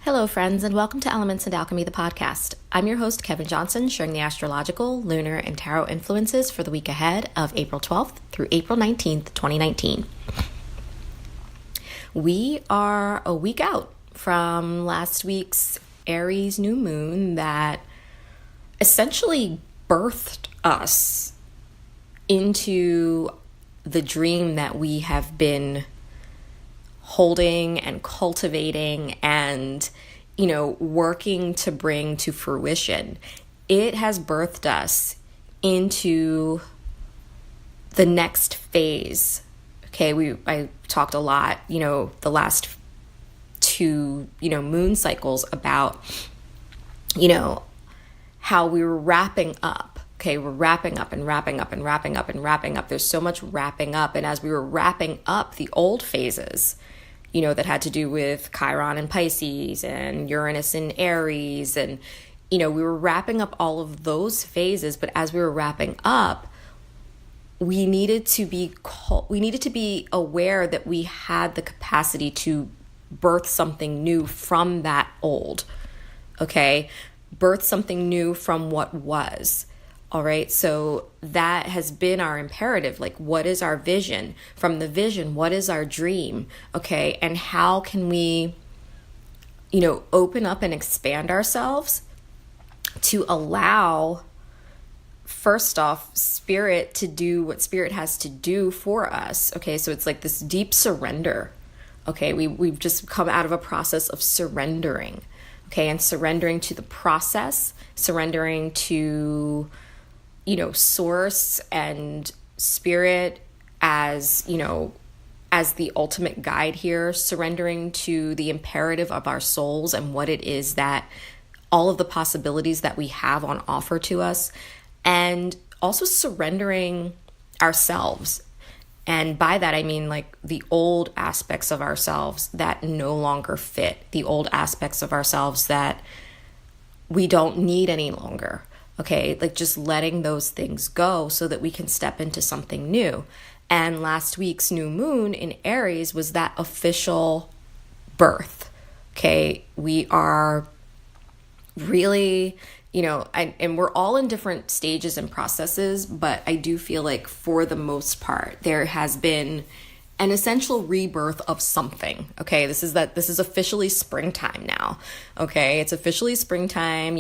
Hello, friends, and welcome to Elements and Alchemy, the podcast. I'm your host, Kevin Johnson, sharing the astrological, lunar, and tarot influences for the week ahead of April 12th through April 19th, 2019. We are a week out from last week's Aries new moon that essentially birthed us into the dream that we have been holding and cultivating and, working to bring to fruition. It has birthed us into the next phase. Okay, I talked a lot, the last two, moon cycles about, how we were wrapping up. Okay, we're wrapping up and wrapping up and wrapping up and wrapping up. There's so much wrapping up. And as we were wrapping up the old phases, that had to do with Chiron and Pisces and Uranus and Aries. And, we were wrapping up all of those phases. But as we were wrapping up, we needed to be aware that we had the capacity to birth something new from that old. Okay? Birth something new from what was. All right, so that has been our imperative. Like, what is our vision? From the vision, what is our dream? Okay, and how can we, open up and expand ourselves to allow, first off, spirit to do what spirit has to do for us. Okay, so it's like this deep surrender. Okay, we've just come out of a process of surrendering. Okay, and surrendering to the process, surrendering to source and spirit as the ultimate guide here, surrendering to the imperative of our souls and what it is that all of the possibilities that we have on offer to us, and also surrendering ourselves. And by that, I mean like the old aspects of ourselves that no longer fit, the old aspects of ourselves that we don't need any longer. Okay, like just letting those things go so that we can step into something new. And last week's new moon in Aries was that official birth. Okay, we are really, and we're all in different stages and processes, but I do feel like for the most part, there has been an essential rebirth of something. Okay, this is officially springtime now. Okay, it's officially springtime.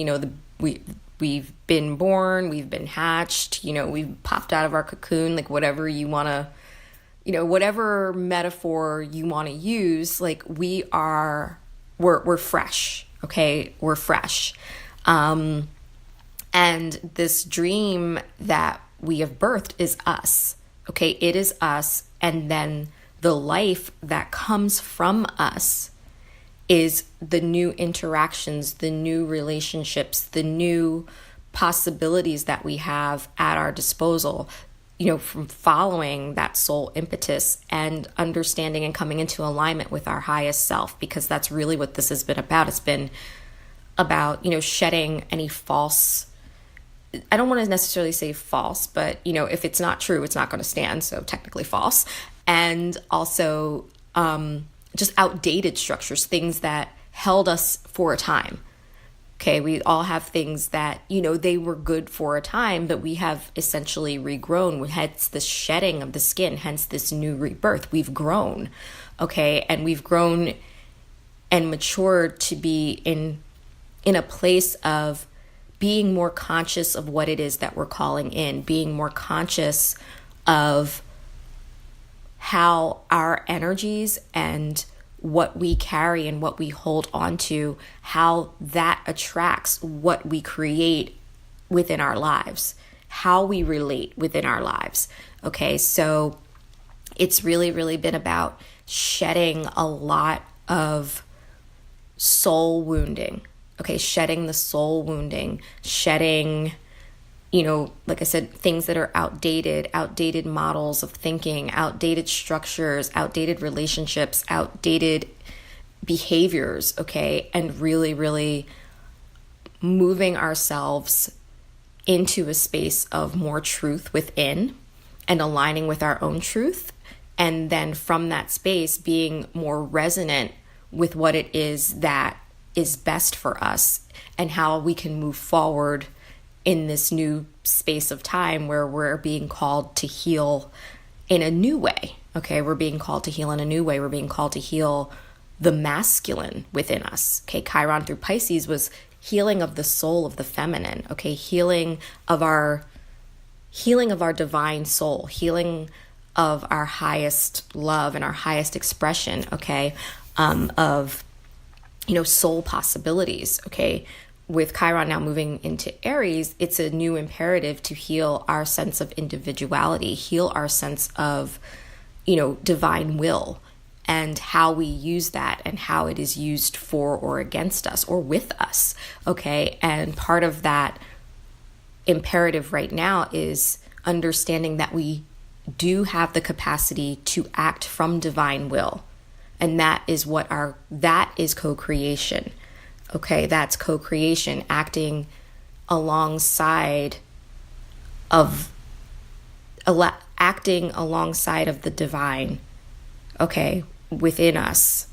We've been born, we've been hatched, we've popped out of our cocoon, like whatever you want to, whatever metaphor you want to use, like we're fresh, okay? We're fresh. And this dream that we have birthed is us, okay? It is us, and then the life that comes from us is the new interactions, the new relationships, the new possibilities that we have at our disposal, from following that soul impetus and understanding and coming into alignment with our highest self, because that's really what this has been about. It's been about, shedding any false, I don't want to necessarily say false, but, if it's not true, it's not going to stand. So technically false. And also, just outdated structures, things that held us for a time. Okay, we all have things that, they were good for a time, but we have essentially regrown, hence the shedding of the skin, hence this new rebirth. We've grown, okay, and we've grown and matured to be in a place of being more conscious of what it is that we're calling in, being more conscious of how our energies and what we carry and what we hold on to, how that attracts what we create within our lives, how we relate within our lives. Okay, so it's really, really been about shedding a lot of soul wounding. Okay, shedding the soul wounding, shedding, like I said, things that are outdated models of thinking, outdated structures, outdated relationships, outdated behaviors, okay? And really, really moving ourselves into a space of more truth within and aligning with our own truth. And then from that space, being more resonant with what it is that is best for us and how we can move forward in this new space of time where we're being called to heal in a new way. Okay, we're being called to heal in a new way. We're being called to heal the masculine within us. Okay, Chiron through Pisces was healing of the soul of the feminine. Okay, healing of our divine soul, healing of our highest love and our highest expression. Okay, of soul possibilities. Okay, with Chiron now moving into Aries, it's a new imperative to heal our sense of individuality, heal our sense of, divine will, and how we use that and how it is used for or against us or with us. Okay. And part of that imperative right now is understanding that we do have the capacity to act from divine will. And that is co-creation. Okay, that's co-creation, acting alongside of the divine, okay, within us,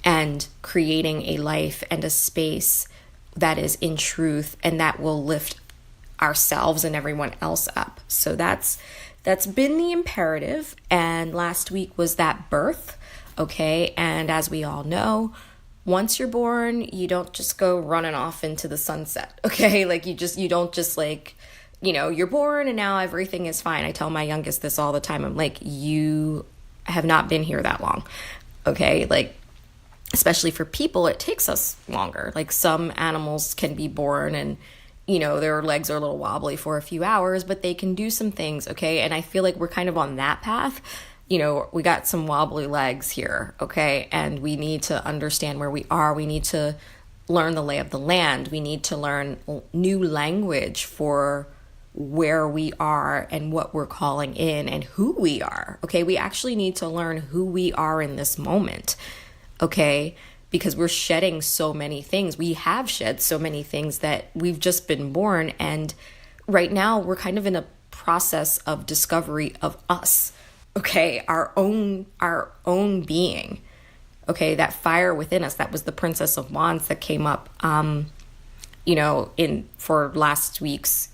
and creating a life and a space that is in truth and that will lift ourselves and everyone else up. So that's been the imperative. And last week was that birth, okay? And as we all know, once you're born, you don't just go running off into the sunset, okay? Like you don't just you're born and now everything is fine. I tell my youngest this all the time. I'm like, you have not been here that long, okay? Like, especially for people, it takes us longer. Like some animals can be born and, their legs are a little wobbly for a few hours, but they can do some things, okay? And I feel like we're kind of on that path. We got some wobbly legs here, okay? And we need to understand where we are. We need to learn the lay of the land. We need to learn new language for where we are and what we're calling in and who we are, okay? We actually need to learn who we are in this moment, okay? Because we're shedding so many things. We have shed so many things that we've just been born. And right now we're kind of in a process of discovery of us. Okay, our own being, okay, that fire within us, that was the Princess of Wands that came up, for last week's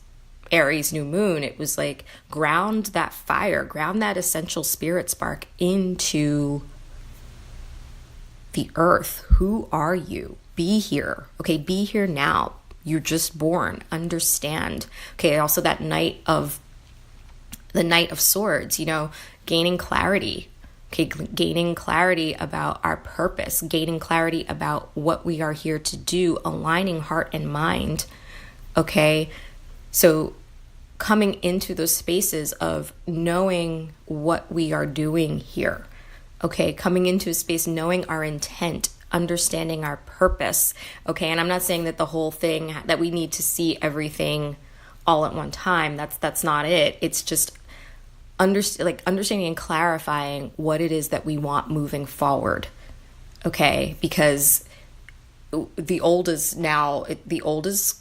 Aries new moon. It was like, ground that fire, ground that essential spirit spark into the earth. Who are you? Be here, okay, be here now. You're just born, understand. Okay, also that Knight of Swords, gaining clarity, okay, gaining clarity about our purpose, gaining clarity about what we are here to do, aligning heart and mind, okay? So coming into those spaces of knowing what we are doing here, okay? Coming into a space, knowing our intent, understanding our purpose, okay? And I'm not saying that the whole thing, that we need to see everything all at one time. That's not it. It's just understanding and clarifying what it is that we want moving forward, okay? Because the old is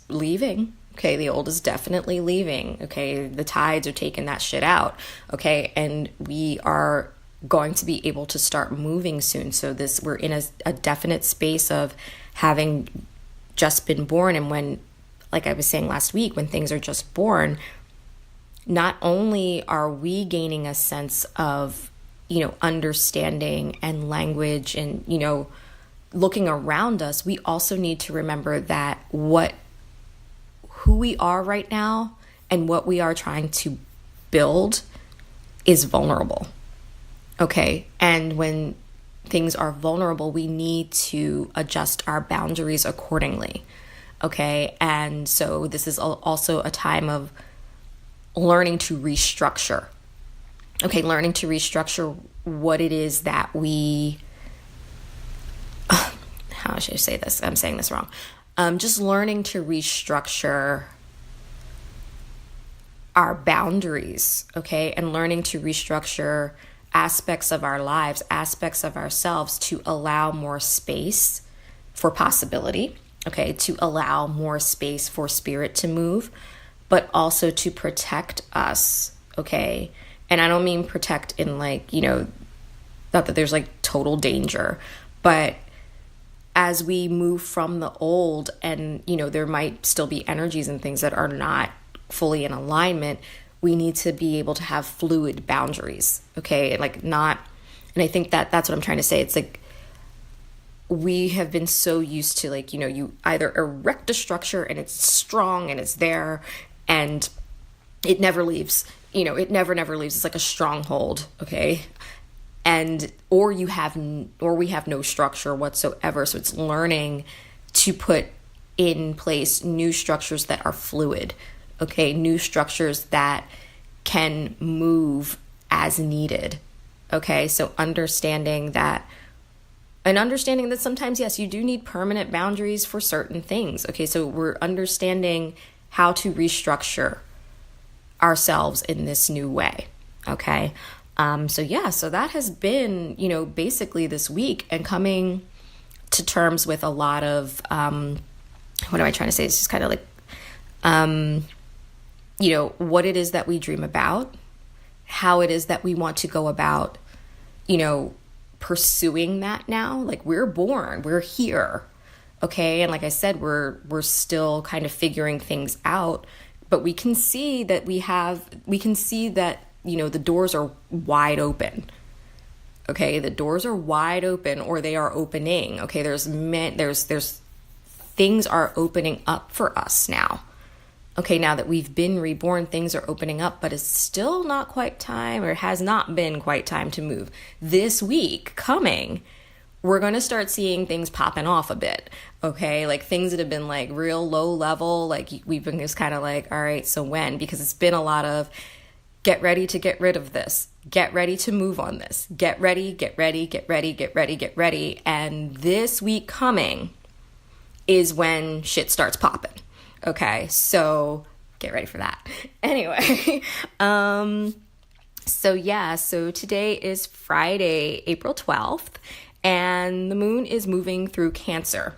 leaving, okay? The old is definitely leaving, okay? The tides are taking that shit out, okay? And we are going to be able to start moving soon. So we're in a definite space of having just been born. And when, like I was saying last week, when things are just born, not only are we gaining a sense of, understanding and language and, looking around us, we also need to remember that who we are right now and what we are trying to build is vulnerable. Okay. And when things are vulnerable, we need to adjust our boundaries accordingly. Okay. And so this is also a time of learning to restructure. Okay, learning to restructure what it is that how should I say this? I'm saying this wrong. Just learning to restructure our boundaries, okay? And learning to restructure aspects of our lives, aspects of ourselves to allow more space for possibility, okay? To allow more space for spirit to move, but also to protect us, okay? And I don't mean protect in not that there's total danger, but as we move from the old, and, there might still be energies and things that are not fully in alignment, we need to be able to have fluid boundaries. Okay. And I think that that's what I'm trying to say. It's like, we have been so used to you either erect a structure and it's strong and it's there and it never leaves, it never leaves. It's like a stronghold. Okay. Or we have no structure whatsoever. So it's learning to put in place new structures that are fluid. Okay. New structures that can move as needed. Okay. So understanding that sometimes, yes, you do need permanent boundaries for certain things. Okay, so we're understanding how to restructure ourselves in this new way. Okay, so that has been, basically this week, and coming to terms with a lot of, what am I trying to say? It's just kind of like, what it is that we dream about, how it is that we want to go about, pursuing that now. Like, we're born, we're here. Okay. And like I said, we're still kind of figuring things out, but we can see that the doors are wide open. Okay. The doors are wide open, or they are opening. Okay. There's things are opening up for us now. Okay, now that we've been reborn, things are opening up, but it's still not quite time, or has not been quite time to move. This week coming, we're going to start seeing things popping off a bit. Okay, like things that have been like real low level, like we've been just kind of like, all right, so when? Because it's been a lot of get ready to get rid of this, get ready to move on this, get ready. And this week coming is when shit starts popping. Okay, so get ready for that. Anyway, so today is Friday, April 12th, and the moon is moving through Cancer.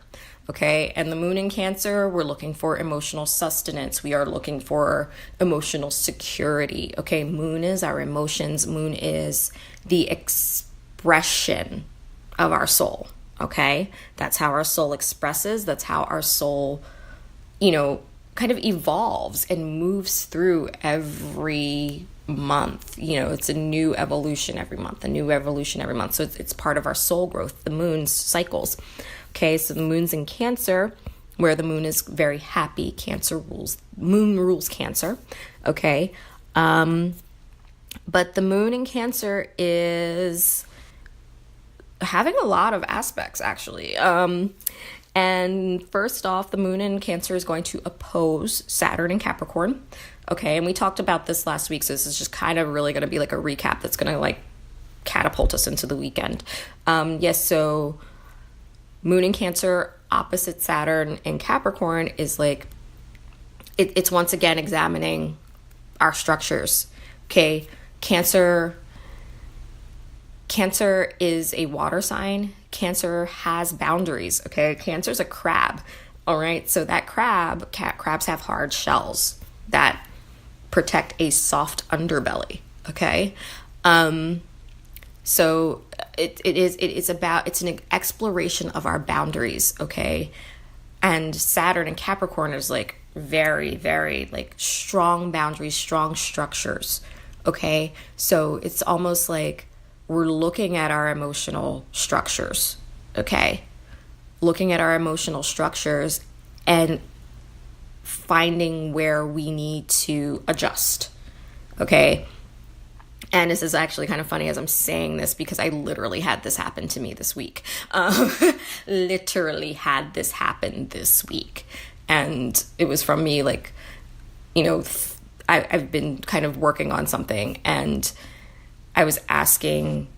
Okay, and the moon in Cancer, we're looking for emotional sustenance. We are looking for emotional security. Okay, moon is our emotions. Moon is the expression of our soul. Okay, that's how our soul expresses. That's how our soul kind of evolves and moves through every month. It's a new evolution every month, So it's part of our soul growth, the moon's cycles. Okay, so the moon's in Cancer, where the moon is very happy. Moon rules Cancer. Okay. But the moon in Cancer is having a lot of aspects, actually. And first off, the moon in Cancer is going to oppose Saturn in Capricorn. Okay, and we talked about this last week, so this is just kind of really going to be like a recap that's going to like catapult us into the weekend. So moon in Cancer opposite Saturn in Capricorn is like, it's once again examining our structures. Okay, Cancer is a water sign. Cancer has boundaries. Okay, Cancer's a crab. All right, so that crabs have hard shells that protect a soft underbelly. Okay, so it's an exploration of our boundaries. Okay, and Saturn and Capricorn is like very, very like strong boundaries, strong structures. Okay, so it's almost like we're looking at our emotional structures, okay? Looking at our emotional structures and finding where we need to adjust, okay? And this is actually kind of funny as I'm saying this, because I literally had this happen to me this week. Literally had this happen this week. And it was from me, like, I've been kind of working on something, and I was asking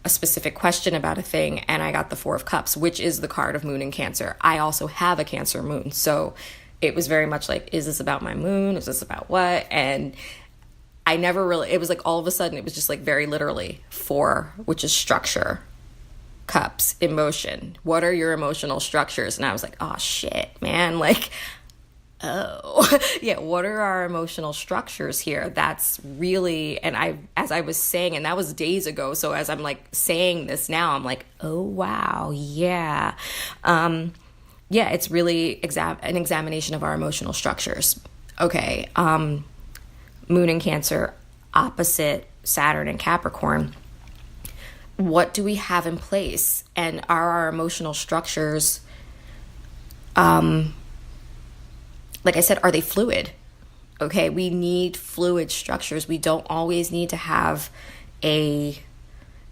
a specific question about a thing, and I got the Four of Cups, which is the card of moon in Cancer. I also have a Cancer moon. So it was very much like, is this about my moon? Is this about what? And I never really, it was like all of a sudden, it was just like very literally 4, which is structure, cups, emotion. What are your emotional structures? And I was like, oh shit, man. Like, oh, yeah, what are our emotional structures here? That's really, and as I was saying, and that was days ago, so as I'm like saying this now, I'm like, oh wow, yeah. Yeah, it's really an examination of our emotional structures. Okay, Moon in Cancer, opposite Saturn in Capricorn. What do we have in place? And are our emotional structures, like I said, are they fluid? Okay, we need fluid structures. We don't always need to have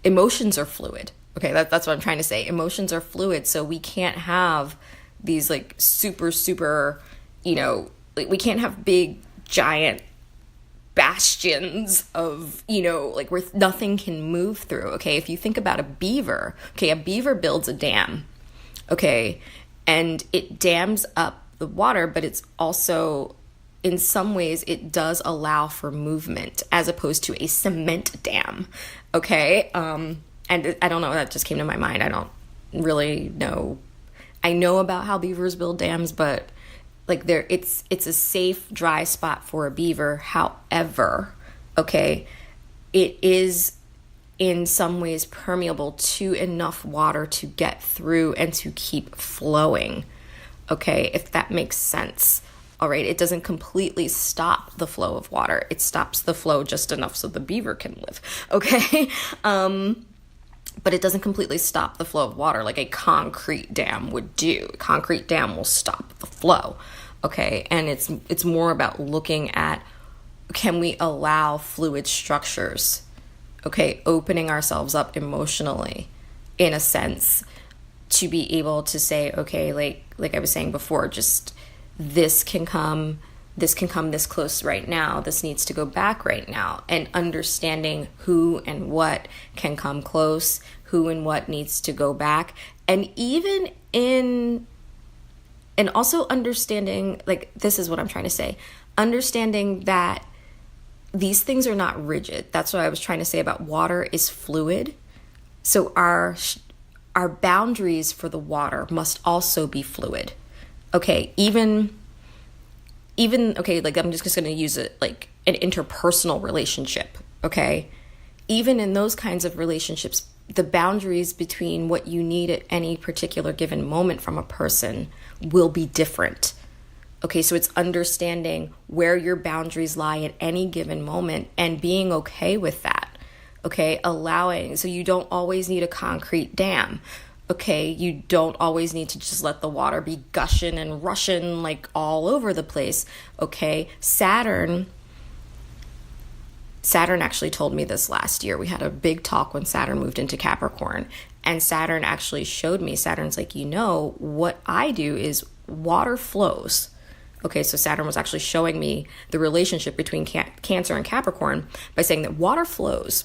emotions are fluid. Okay, that's what I'm trying to say. Emotions are fluid, so we can't have these like super, like we can't have big, giant bastions of, like where nothing can move through. Okay, if you think about a beaver, okay, a beaver builds a dam, okay, and it dams up the water, but it's also, in some ways, it does allow for movement as opposed to a cement dam, okay? And I don't know, that just came to my mind. I don't really know. I know about how beavers build dams, but like it's a safe, dry spot for a beaver. However, okay, it is in some ways permeable to enough water to get through and to keep flowing, okay, if that makes sense. All right, it doesn't completely stop the flow of water. It stops the flow just enough so the beaver can live, okay? But it doesn't completely stop the flow of water like a concrete dam would do. A concrete dam will stop the flow, okay? And it's more about looking at, can we allow fluid structures, okay, opening ourselves up emotionally, in a sense, to be able to say, okay, like I was saying before, just this can come this close right now, this needs to go back right now, and understanding who and what can come close, who and what needs to go back, and also understanding, like, this is what I'm trying to say, understanding that these things are not rigid. That's what I was trying to say about water is fluid. So our boundaries for the water must also be fluid. Okay, even okay, like I'm just going to use it like an interpersonal relationship, okay? Even in those kinds of relationships, the boundaries between what you need at any particular given moment from a person will be different. Okay, so it's understanding where your boundaries lie at any given moment and being okay with that. Okay, so you don't always need a concrete dam. Okay, you don't always need to just let the water be gushing and rushing like all over the place. Okay, Saturn actually told me this last year. We had a big talk when Saturn moved into Capricorn, and Saturn actually showed me, Saturn's like, what I do is water flows. Okay, so Saturn was actually showing me the relationship between Cancer and Capricorn by saying that water flows.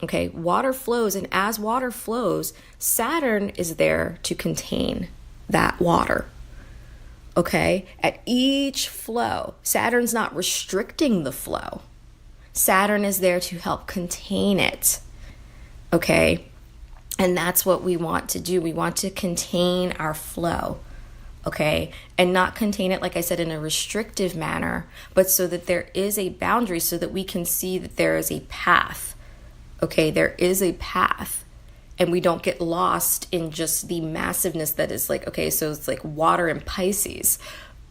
Okay, water flows, and as water flows, Saturn is there to contain that water. Okay, at each flow, Saturn's not restricting the flow. Saturn is there to help contain it. Okay, and that's what we want to do. We want to contain our flow. Okay, and not contain it, like I said, in a restrictive manner, but so that there is a boundary, so that we can see that there is a path. Okay, there is a path, and we don't get lost in just the massiveness that is like, okay, so it's like water in Pisces.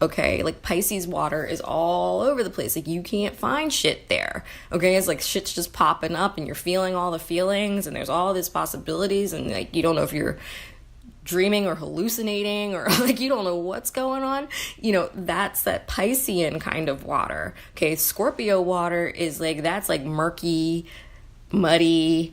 Okay, like Pisces water is all over the place. Like you can't find shit there. Okay, it's like shit's just popping up and you're feeling all the feelings and there's all these possibilities, and like you don't know if you're dreaming or hallucinating or like you don't know what's going on. That's that Piscean kind of water. Okay, Scorpio water is like, that's like murky, muddy,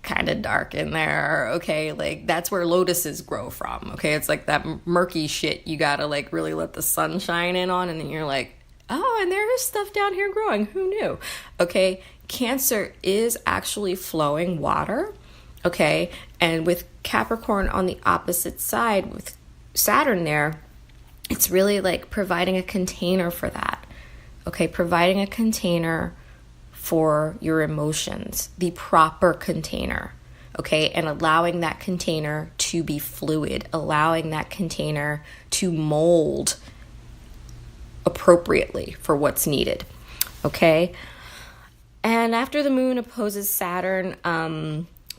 kind of dark in there. Okay, like that's where lotuses grow from. Okay, it's like that murky shit you gotta like really let the sun shine in on, and then you're like, oh, and there is stuff down here growing, who knew? Okay, Cancer is actually flowing water. Okay, and with Capricorn on the opposite side with Saturn there, it's really like providing a container for that. Okay, providing a container for your emotions, the proper container, okay, and allowing that container to be fluid, allowing that container to mold appropriately for what's needed, okay? And after the moon opposes Saturn,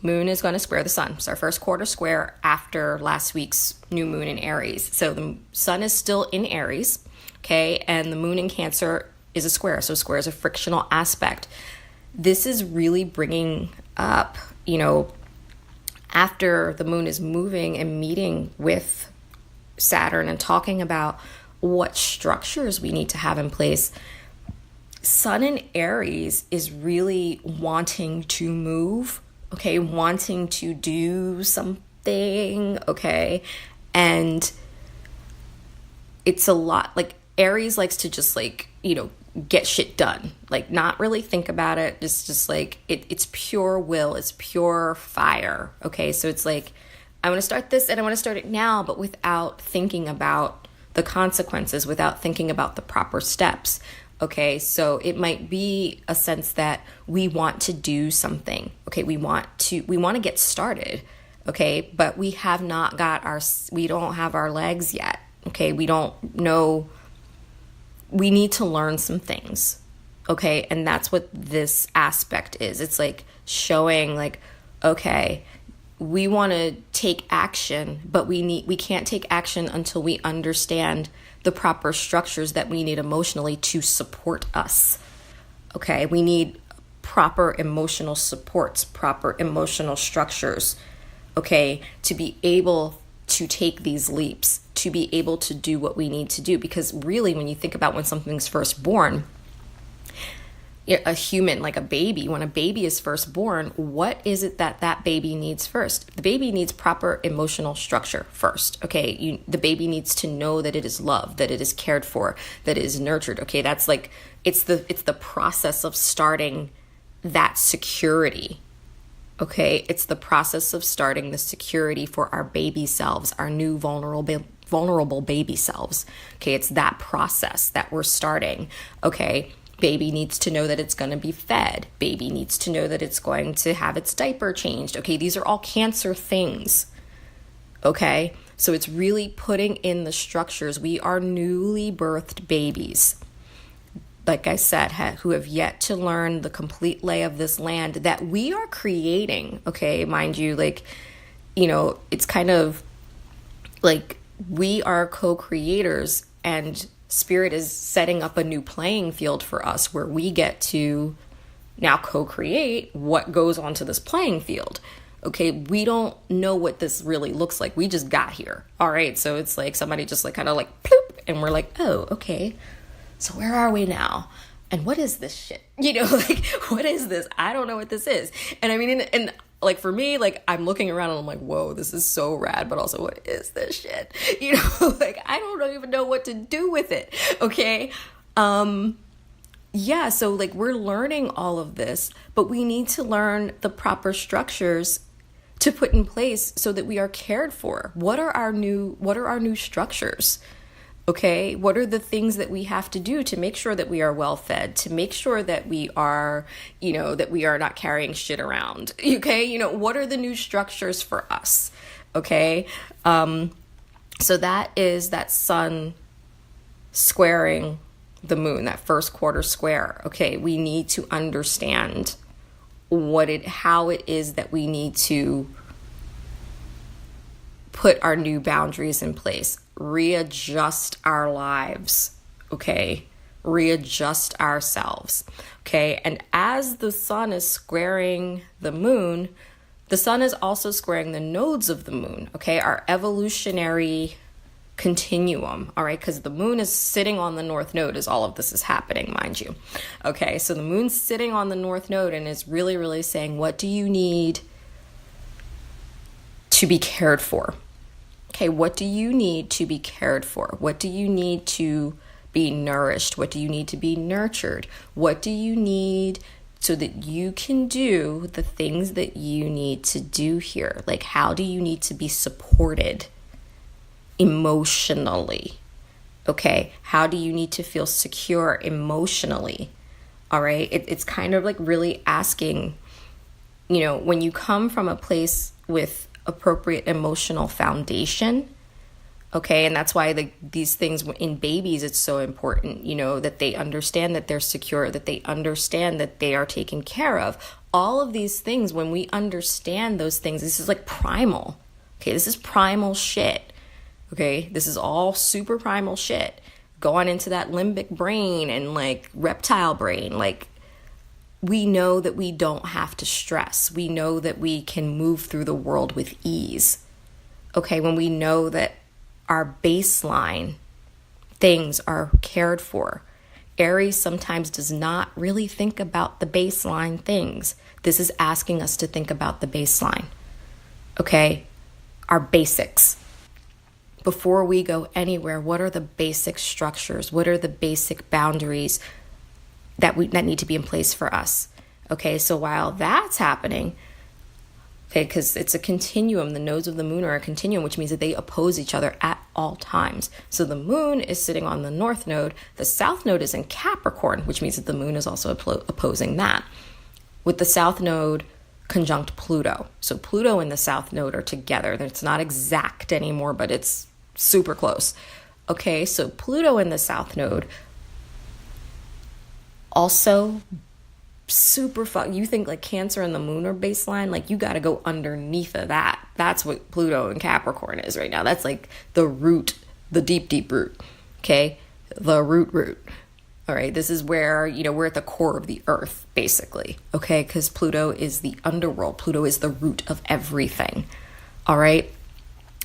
Moon is going to square the sun. It's our first quarter square after last week's new moon in Aries. So the sun is still in Aries, okay? And the moon in Cancer is a square. So square is a frictional aspect. This is really bringing up, after the moon is moving and meeting with Saturn and talking about what structures we need to have in place. Sun in Aries is really wanting to move, okay, wanting to do something, okay, and it's a lot, like Aries likes to just get shit done, like not really think about it, just like it's pure will, it's pure fire, okay, so it's like, I want to start this and I want to start it now, but without thinking about the consequences, without thinking about the proper steps. Okay, so it might be a sense that we want to do something. Okay, we want to get started. Okay, but we don't have our legs yet. Okay, we don't know. We need to learn some things. Okay, and that's what this aspect is. It's like showing like, okay, we want to take action, but we can't take action until we understand the proper structures that we need emotionally to support us. Okay, we need proper emotional supports, proper emotional structures, okay, to be able to take these leaps, to be able to do what we need to do. Because really, when you think about when something's first born, a human, like a baby, when a baby is first born, what is it that baby needs first? The baby needs proper emotional structure first. Okay, the baby needs to know that it is loved, that it is cared for, that it is nurtured. Okay, that's like it's the process of starting that security. Okay, it's the process of starting the security for our baby selves, our new vulnerable baby selves. Okay, it's that process that we're starting. Okay. Baby needs to know that it's going to be fed. Baby needs to know that it's going to have its diaper changed. Okay, these are all Cancer things. Okay, so it's really putting in the structures. We are newly birthed babies, like I said, who have yet to learn the complete lay of this land that we are creating. Okay, mind you, it's kind of like we are co-creators, and Spirit is setting up a new playing field for us where we get to now co-create what goes onto this playing field. Okay, we don't know what this really looks like. We just got here. All right, so it's like somebody just like kind of like ploop, and we're like, oh, okay, so where are we now? And what is this shit? What is this? I don't know what this is. And I mean, and like for me, like I'm looking around and I'm like, whoa, this is so rad, but also what is this shit? I don't even know what to do with it. Okay. Yeah. So like we're learning all of this, but we need to learn the proper structures to put in place so that we are cared for. What are our new structures? Okay, what are the things that we have to do to make sure that we are well fed, to make sure that we are, that we are not carrying shit around? Okay, what are the new structures for us? Okay, so that is that sun squaring the moon, that first quarter square. Okay, we need to understand how it is that we need to put our new boundaries in place, readjust our lives, okay? Readjust ourselves, okay? And as the sun is squaring the moon, the sun is also squaring the nodes of the moon, okay? Our evolutionary continuum, all right? Because the moon is sitting on the north node as all of this is happening, mind you. Okay, so the moon's sitting on the north node and is really, really saying, what do you need to be cared for? Okay, what do you need to be cared for? What do you need to be nourished? What do you need to be nurtured? What do you need so that you can do the things that you need to do here? Like, how do you need to be supported emotionally? Okay, how do you need to feel secure emotionally? All right, it's kind of like really asking, when you come from a place with appropriate emotional foundation, okay, and that's why these things in babies, it's so important, that they understand that they're secure, that they understand that they are taken care of. All of these things, when we understand those things, this is like primal. Okay, this is primal shit. Okay, this is all super primal shit. Going into that limbic brain and like reptile brain, like we know that we don't have to stress. We know that we can move through the world with ease. Okay, when we know that our baseline things are cared for. Aries sometimes does not really think about the baseline things. This is asking us to think about the baseline. Okay, our basics. Before we go anywhere, what are the basic structures? What are the basic boundaries that need to be in place for us? Okay, so while that's happening, okay, because it's a continuum, the nodes of the moon are a continuum, which means that they oppose each other at all times. So the moon is sitting on the north node, the south node is in Capricorn, which means that the moon is also opposing that. With the south node conjunct Pluto. So Pluto and the south node are together. It's not exact anymore, but it's super close. Okay, so Pluto in the south node also super fun. You think like Cancer and the moon are baseline, like you got to go underneath of that. That's what Pluto and Capricorn is right now. That's like the root, the deep root. Okay, the root. All right, this is where, you know, we're at the core of the earth, basically. Okay, because Pluto is the underworld. Pluto is the root of everything. All right,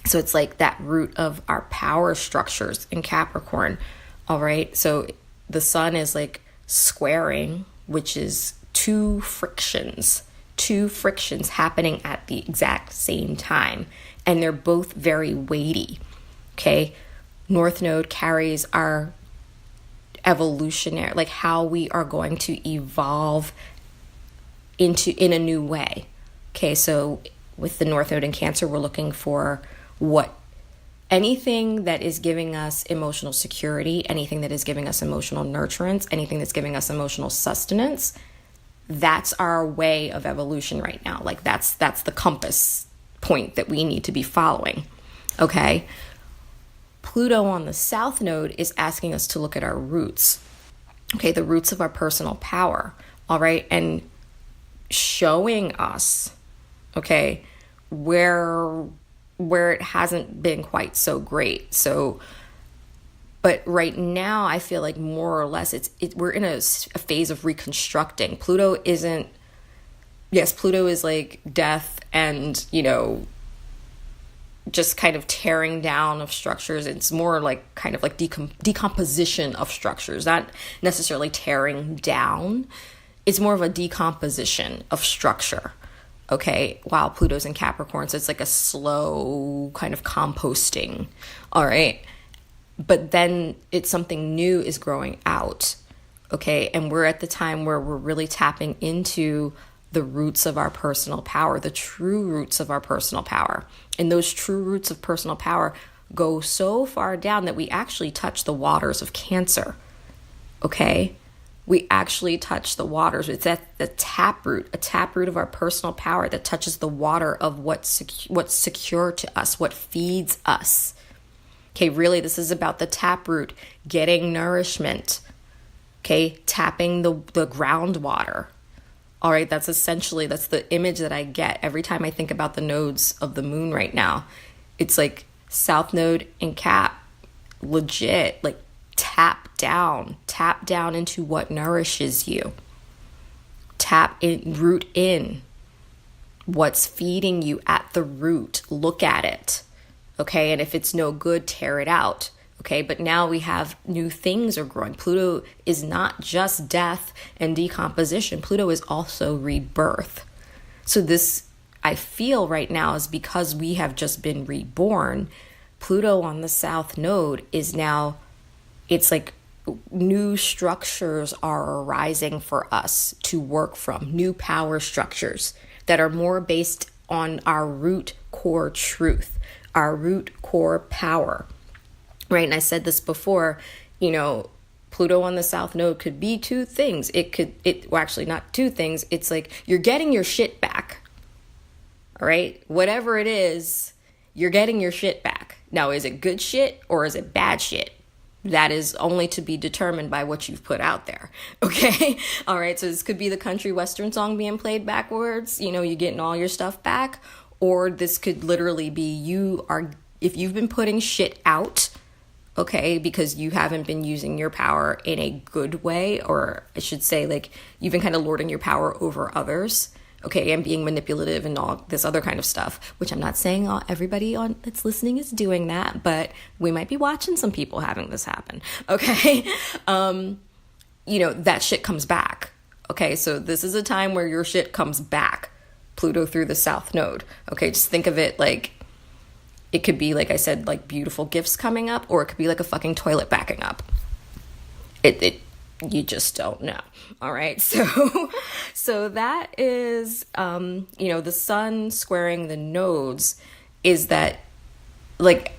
so it's like that root of our power structures in Capricorn. All right, so the sun is like squaring, which is two frictions happening at the exact same time. And they're both very weighty. Okay, North Node carries our evolutionary, like how we are going to evolve in a new way. Okay, so with the North Node in Cancer, we're looking for anything that is giving us emotional security, anything that is giving us emotional nurturance, anything that's giving us emotional sustenance. That's our way of evolution right now. Like that's the compass point that we need to be following. Okay. Pluto on the south node is asking us to look at our roots. Okay, the roots of our personal power. All right, and showing us, okay, where it hasn't been quite so great. So, but right now I feel like more or less we're in a phase of reconstructing. Pluto is like death and, you know, just kind of tearing down of structures. It's more like kind of like decomposition of structures, not necessarily tearing down. It's more of a decomposition of structure. Okay, while Pluto's in Capricorn, so it's like a slow kind of composting. All right, but then it's something new is growing out. Okay, and we're at the time where we're really tapping into the roots of our personal power, the true roots of our personal power. And those true roots of personal power go so far down that we actually touch the waters of Cancer. Okay? We actually touch the waters. It's at the taproot, a taproot of our personal power that touches the water of what's secure to us, what feeds us. Okay, really, this is about the taproot getting nourishment. Okay, tapping the groundwater. All right, that's the image that I get every time I think about the nodes of the moon right now. It's like South Node and Cap, legit, like tap down into what nourishes you. Root in what's feeding you at the root. Look at it, okay? And if it's no good, tear it out. Okay, but now we have new things are growing. Pluto is not just death and decomposition. Pluto is also rebirth. So this, I feel right now, is because we have just been reborn. Pluto on the south node is now, it's like new structures are arising for us to work from. New power structures that are more based on our root core truth, our root core power. Right, and I said this before, you know, Pluto on the south node could be two things. Well, actually not two things. It's like you're getting your shit back. All right, whatever it is, you're getting your shit back. Now, is it good shit or is it bad shit? that is only to be determined by what you've put out there. Okay. All right. So this could be the country western song being played backwards. You know, you're getting all your stuff back. Or this could literally be if you've been putting shit out, okay, because you haven't been using your power in a good way, or I should say, like, you've been kind of lording your power over others, okay, and being manipulative and all this other kind of stuff, which I'm not saying everybody that's listening is doing that, but we might be watching some people having this happen, okay? You know, that shit comes back, okay? So this is a time where your shit comes back, Pluto through the South Node, okay? Just think of it like, it could be, like I said, like beautiful gifts coming up, or it could be like a fucking toilet backing up. You just don't know. All right. So that is, you know, the sun squaring the nodes is that, like,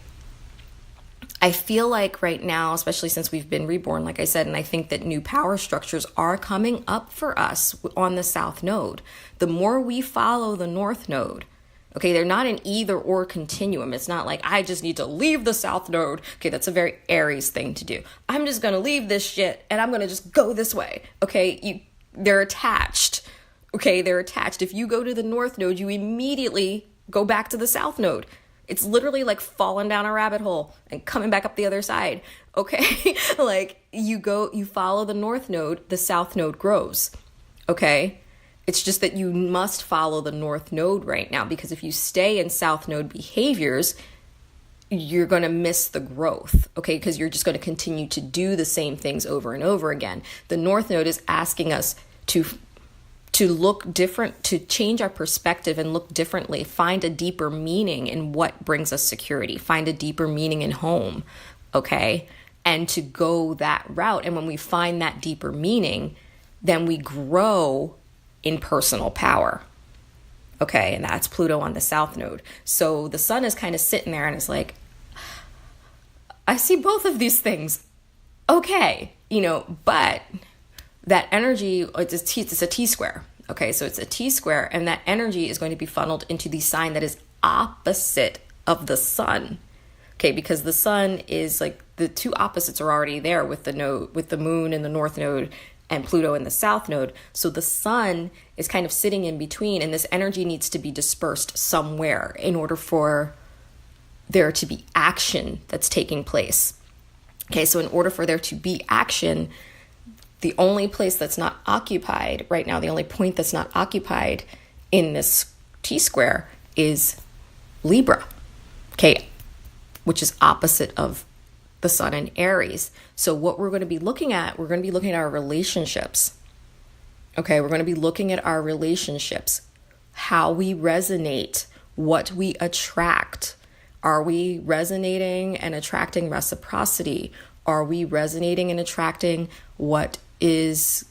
I feel like right now, especially since we've been reborn, like I said, and I think that new power structures are coming up for us on the South Node. The more we follow the North Node, okay, they're not an either or continuum. It's not like I just need to leave the South Node. Okay, that's a very Aries thing to do. I'm just going to leave this shit and I'm going to just go this way. Okay, they're attached. Okay, they're attached. If you go to the North Node, you immediately go back to the South Node. It's literally like falling down a rabbit hole and coming back up the other side. Okay, like you follow the North Node, the South Node grows. Okay. It's just that you must follow the North Node right now, because if you stay in South Node behaviors, you're going to miss the growth, okay? Because you're just going to continue to do the same things over and over again. The North Node is asking us to look different, to change our perspective and look differently, find a deeper meaning in what brings us security, find a deeper meaning in home, okay? And to go that route. And when we find that deeper meaning, then we grow in personal power. Okay, and that's Pluto on the South Node. So the sun is kind of sitting there and is like, I see both of these things. Okay, you know, but that energy, it's a T square. Okay, so it's a T square, and that energy is going to be funneled into the sign that is opposite of the sun. Okay, because the sun is like, the two opposites are already there with the moon in the North Node and Pluto in the South Node. So the sun is kind of sitting in between, and this energy needs to be dispersed somewhere in order for there to be action that's taking place. Okay, so in order for there to be action, the only place that's not occupied right now, the only point that's not occupied in this T-square is Libra, okay, which is opposite of the sun in Aries. So what we're going to be looking at, our relationships. Okay, we're going to be looking at our relationships, how we resonate, what we attract. Are we resonating and attracting reciprocity? Are we resonating and attracting what is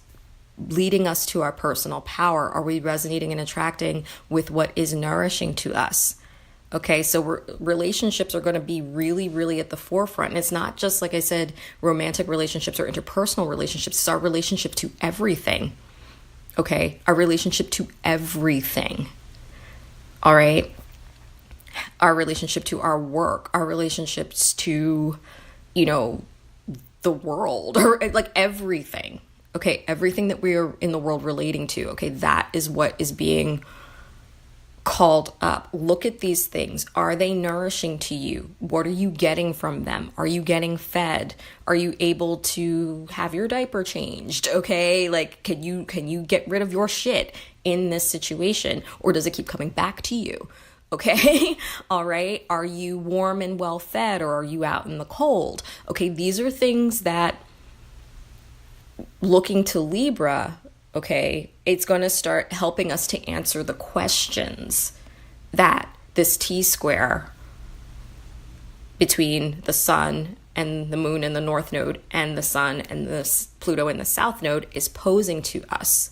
leading us to our personal power? Are we resonating and attracting with what is nourishing to us? Okay, so relationships are going to be really, really at the forefront. And it's not just, like I said, romantic relationships or interpersonal relationships. It's our relationship to everything. Okay, our relationship to everything. All right, our relationship to our work, our relationships to, you know, the world, or like everything. Okay, everything that we are in the world relating to. Okay, that is what is being called up. Look at these things. Are they nourishing to you? What are you getting from them? Are you getting fed? Are you able to have your diaper changed? Okay, like can you get rid of your shit in this situation, or does it keep coming back to you? Okay, all right. Are you warm and well fed, or are you out in the cold? Okay, these are things that, looking to Libra, okay, it's going to start helping us to answer the questions that this T-square between the sun and the moon in the North Node and the sun and the Pluto in the South Node is posing to us.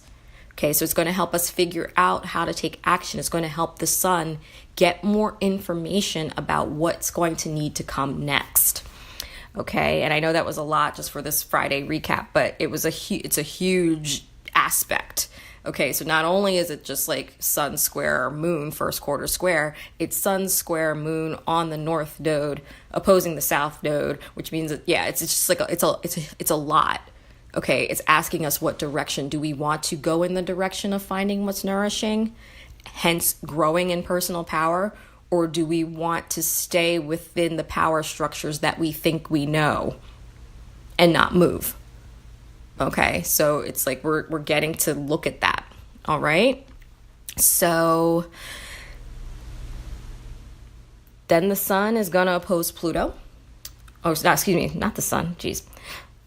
Okay, so it's going to help us figure out how to take action. It's going to help the sun get more information about what's going to need to come next. Okay, and I know that was a lot just for this Friday recap, but it's a huge aspect Okay, so not only is it just like sun square moon, first quarter square, it's sun square moon on the north node opposing the south node, which means that, yeah, it's just like it's a lot. Okay, it's asking us what direction do we want to go, in the direction of finding what's nourishing, hence growing in personal power, or do we want to stay within the power structures that we think we know and not move? Okay, so it's like we're getting to look at that. All right. So then the sun is going to oppose Pluto. Oh, no, excuse me, not the sun. Geez.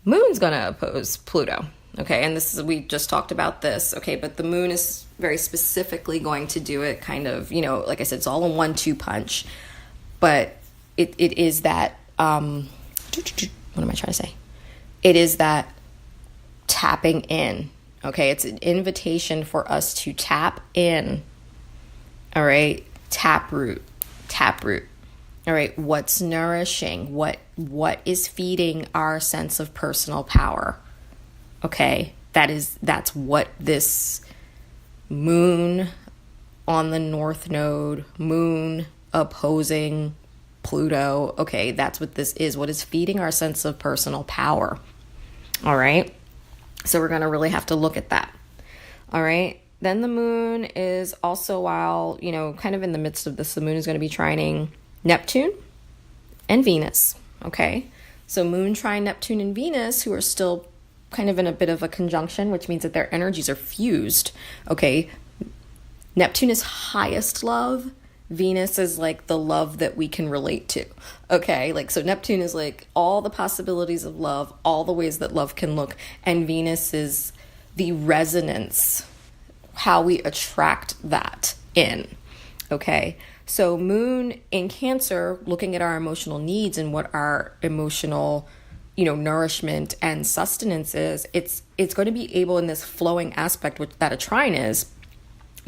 Moon's going to oppose Pluto. Okay, and this is, we just talked about this. Okay, but the moon is very specifically going to do it kind of, like I said, it's all in 1-2 punch. But it is that, what am I trying to say? It is that tapping in. Okay, it's an invitation for us to tap in. All right, taproot. All right, what's nourishing? What is feeding our sense of personal power? Okay, that's what this moon on the north node, moon opposing Pluto. Okay, that's what this is. What is feeding our sense of personal power? All right. So we're going to really have to look at that. All right. Then the moon is also, while, kind of in the midst of this, the moon is going to be trining Neptune and Venus. Okay. So moon trine Neptune and Venus, who are still kind of in a bit of a conjunction, which means that their energies are fused. Okay. Neptune is highest love. Venus is like the love that we can relate to. Okay, so Neptune is like all the possibilities of love, all the ways that love can look, and Venus is the resonance, how we attract that in. Okay, so moon in Cancer, looking at our emotional needs and what our emotional, nourishment and sustenance is, it's going to be able, in this flowing aspect, which that a trine is,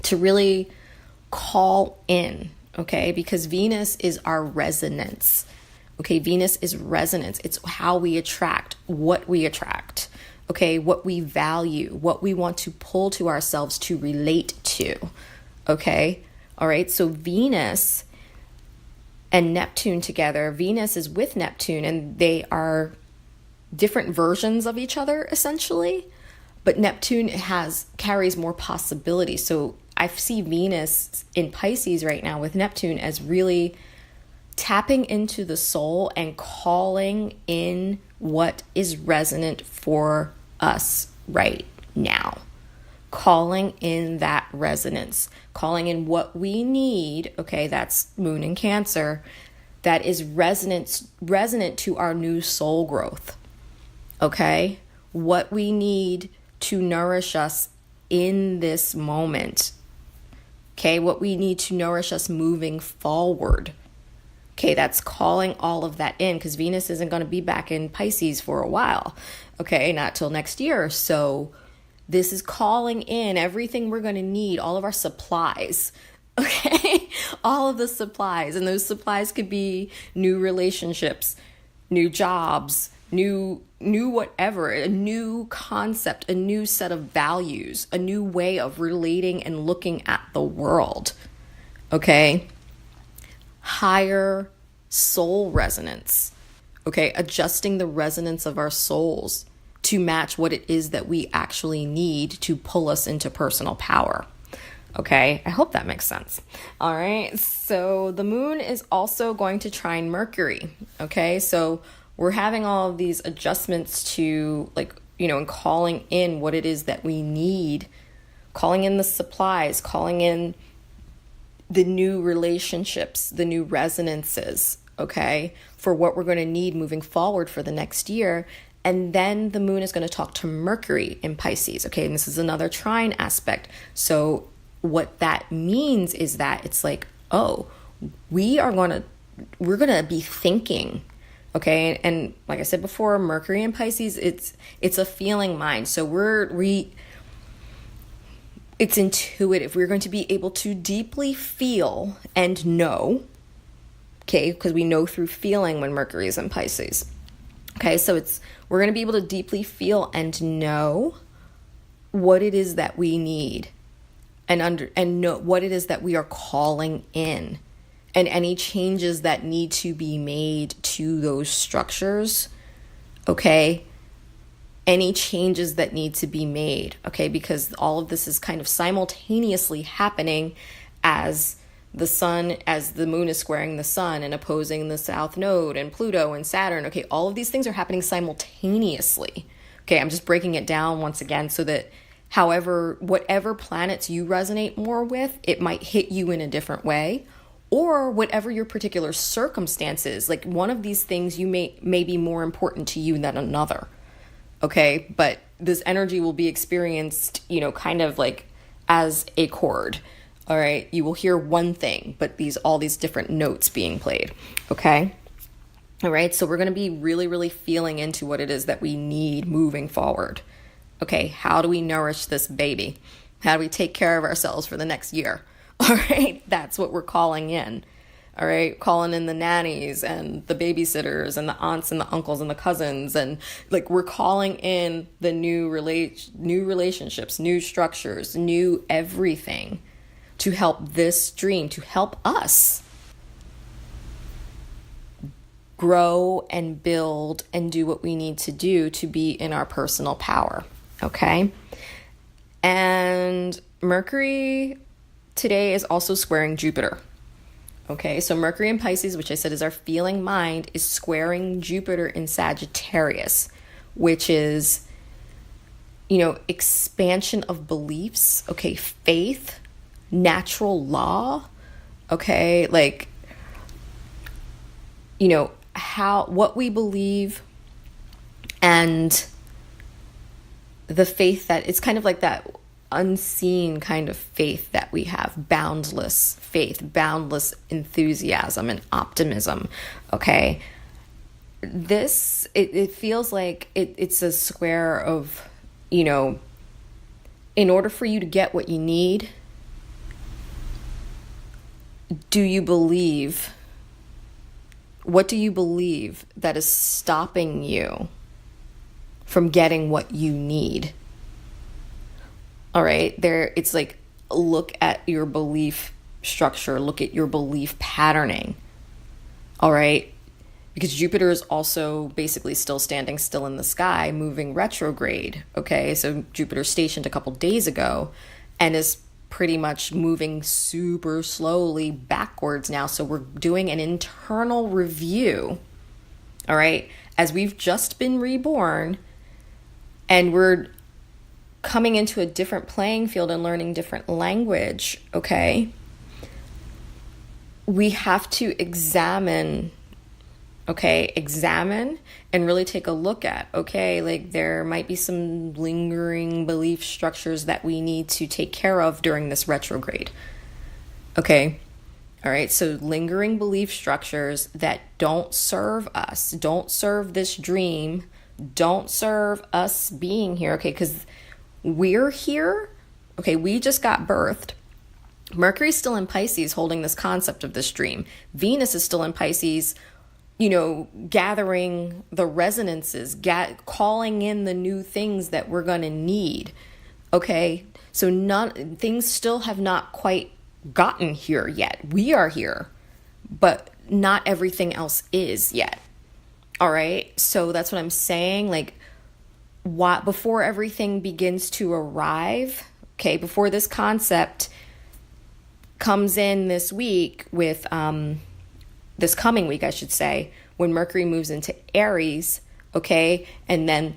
to really call in, okay? Because Venus is our resonance. Okay, Venus is resonance. It's how we attract, what we attract, okay? What we value, what we want to pull to ourselves to relate to, okay? All right, so Venus and Neptune together, Venus is with Neptune, and they are different versions of each other, essentially. But Neptune carries more possibility. So I see Venus in Pisces right now with Neptune as really tapping into the soul and calling in what is resonant for us right now. Calling in that resonance, calling in what we need. Okay, that's moon in Cancer. That is resonant to our new soul growth. Okay, what we need to nourish us in this moment. Okay, what we need to nourish us moving forward. Okay, that's calling all of that in, because Venus isn't going to be back in Pisces for a while. Okay, not till next year. So this is calling in everything we're going to need, all of our supplies. Okay, all of the supplies. And those supplies could be new relationships, new jobs, new whatever, a new concept, a new set of values, a new way of relating and looking at the world. Okay? Higher soul resonance. Okay? Adjusting the resonance of our souls to match what it is that we actually need to pull us into personal power. Okay? I hope that makes sense. All right? So the moon is also going to trine Mercury. Okay? So we're having all of these adjustments to, and calling in what it is that we need, calling in the supplies, calling in the new relationships, the new resonances, okay, for what we're going to need moving forward for the next year. And then the moon is going to talk to Mercury in Pisces, okay, and this is another trine aspect. So what that means is that it's like, we're going to be thinking. Okay, and like I said before, Mercury in Pisces, it's a feeling mind. So it's intuitive. We're going to be able to deeply feel and know, okay, because we know through feeling when Mercury is in Pisces. Okay, so we're going to be able to deeply feel and know what it is that we need, and know what it is that we are calling in, and any changes that need to be made to those structures, okay? Any changes that need to be made, okay? Because all of this is kind of simultaneously happening as the moon is squaring the sun and opposing the south node and Pluto and Saturn, okay? All of these things are happening simultaneously, okay? I'm just breaking it down once again so that whatever planets you resonate more with, it might hit you in a different way, or whatever your particular circumstances. Like, one of these things may be more important to you than another, okay? But this energy will be experienced, kind of like as a chord, all right? You will hear one thing, but all these different notes being played, okay? All right, so we're going to be really, really feeling into what it is that we need moving forward. Okay, how do we nourish this baby? How do we take care of ourselves for the next year? All right, that's what we're calling in. All right, calling in the nannies and the babysitters and the aunts and the uncles and the cousins, and like, we're calling in the new relationships, new structures, new everything to help this dream, to help us grow and build and do what we need to do to be in our personal power. Okay. And Mercury today is also squaring Jupiter. Okay. So Mercury in Pisces, which I said is our feeling mind, is squaring Jupiter in Sagittarius, which is, expansion of beliefs. Okay. Faith, natural law. Okay. Like, what we believe, and the faith that it's kind of like that unseen kind of faith that we have, boundless faith, boundless enthusiasm and optimism. Okay. It feels like it's a square of, in order for you to get what you need, what do you believe that is stopping you from getting what you need? All right, it's like, look at your belief structure, look at your belief patterning. All right, because Jupiter is also basically still standing still in the sky, moving retrograde. Okay, so Jupiter stationed a couple days ago and is pretty much moving super slowly backwards now. So we're doing an internal review, all right, as we've just been reborn, and we're coming into a different playing field and learning different language, okay? We have to examine and really take a look at, okay, like, there might be some lingering belief structures that we need to take care of during this retrograde. Okay. All right. So lingering belief structures that don't serve us, don't serve this dream, don't serve us being here. Okay. Because we're here. Okay. We just got birthed. Mercury's still in Pisces holding this concept of this dream. Venus is still in Pisces, gathering the resonances, calling in the new things that we're going to need. Okay. So things still have not quite gotten here yet. We are here, but not everything else is yet. All right. So that's what I'm saying. Like, before everything begins to arrive, okay, before this concept comes in this week with, this coming week, I should say, when Mercury moves into Aries, okay? And then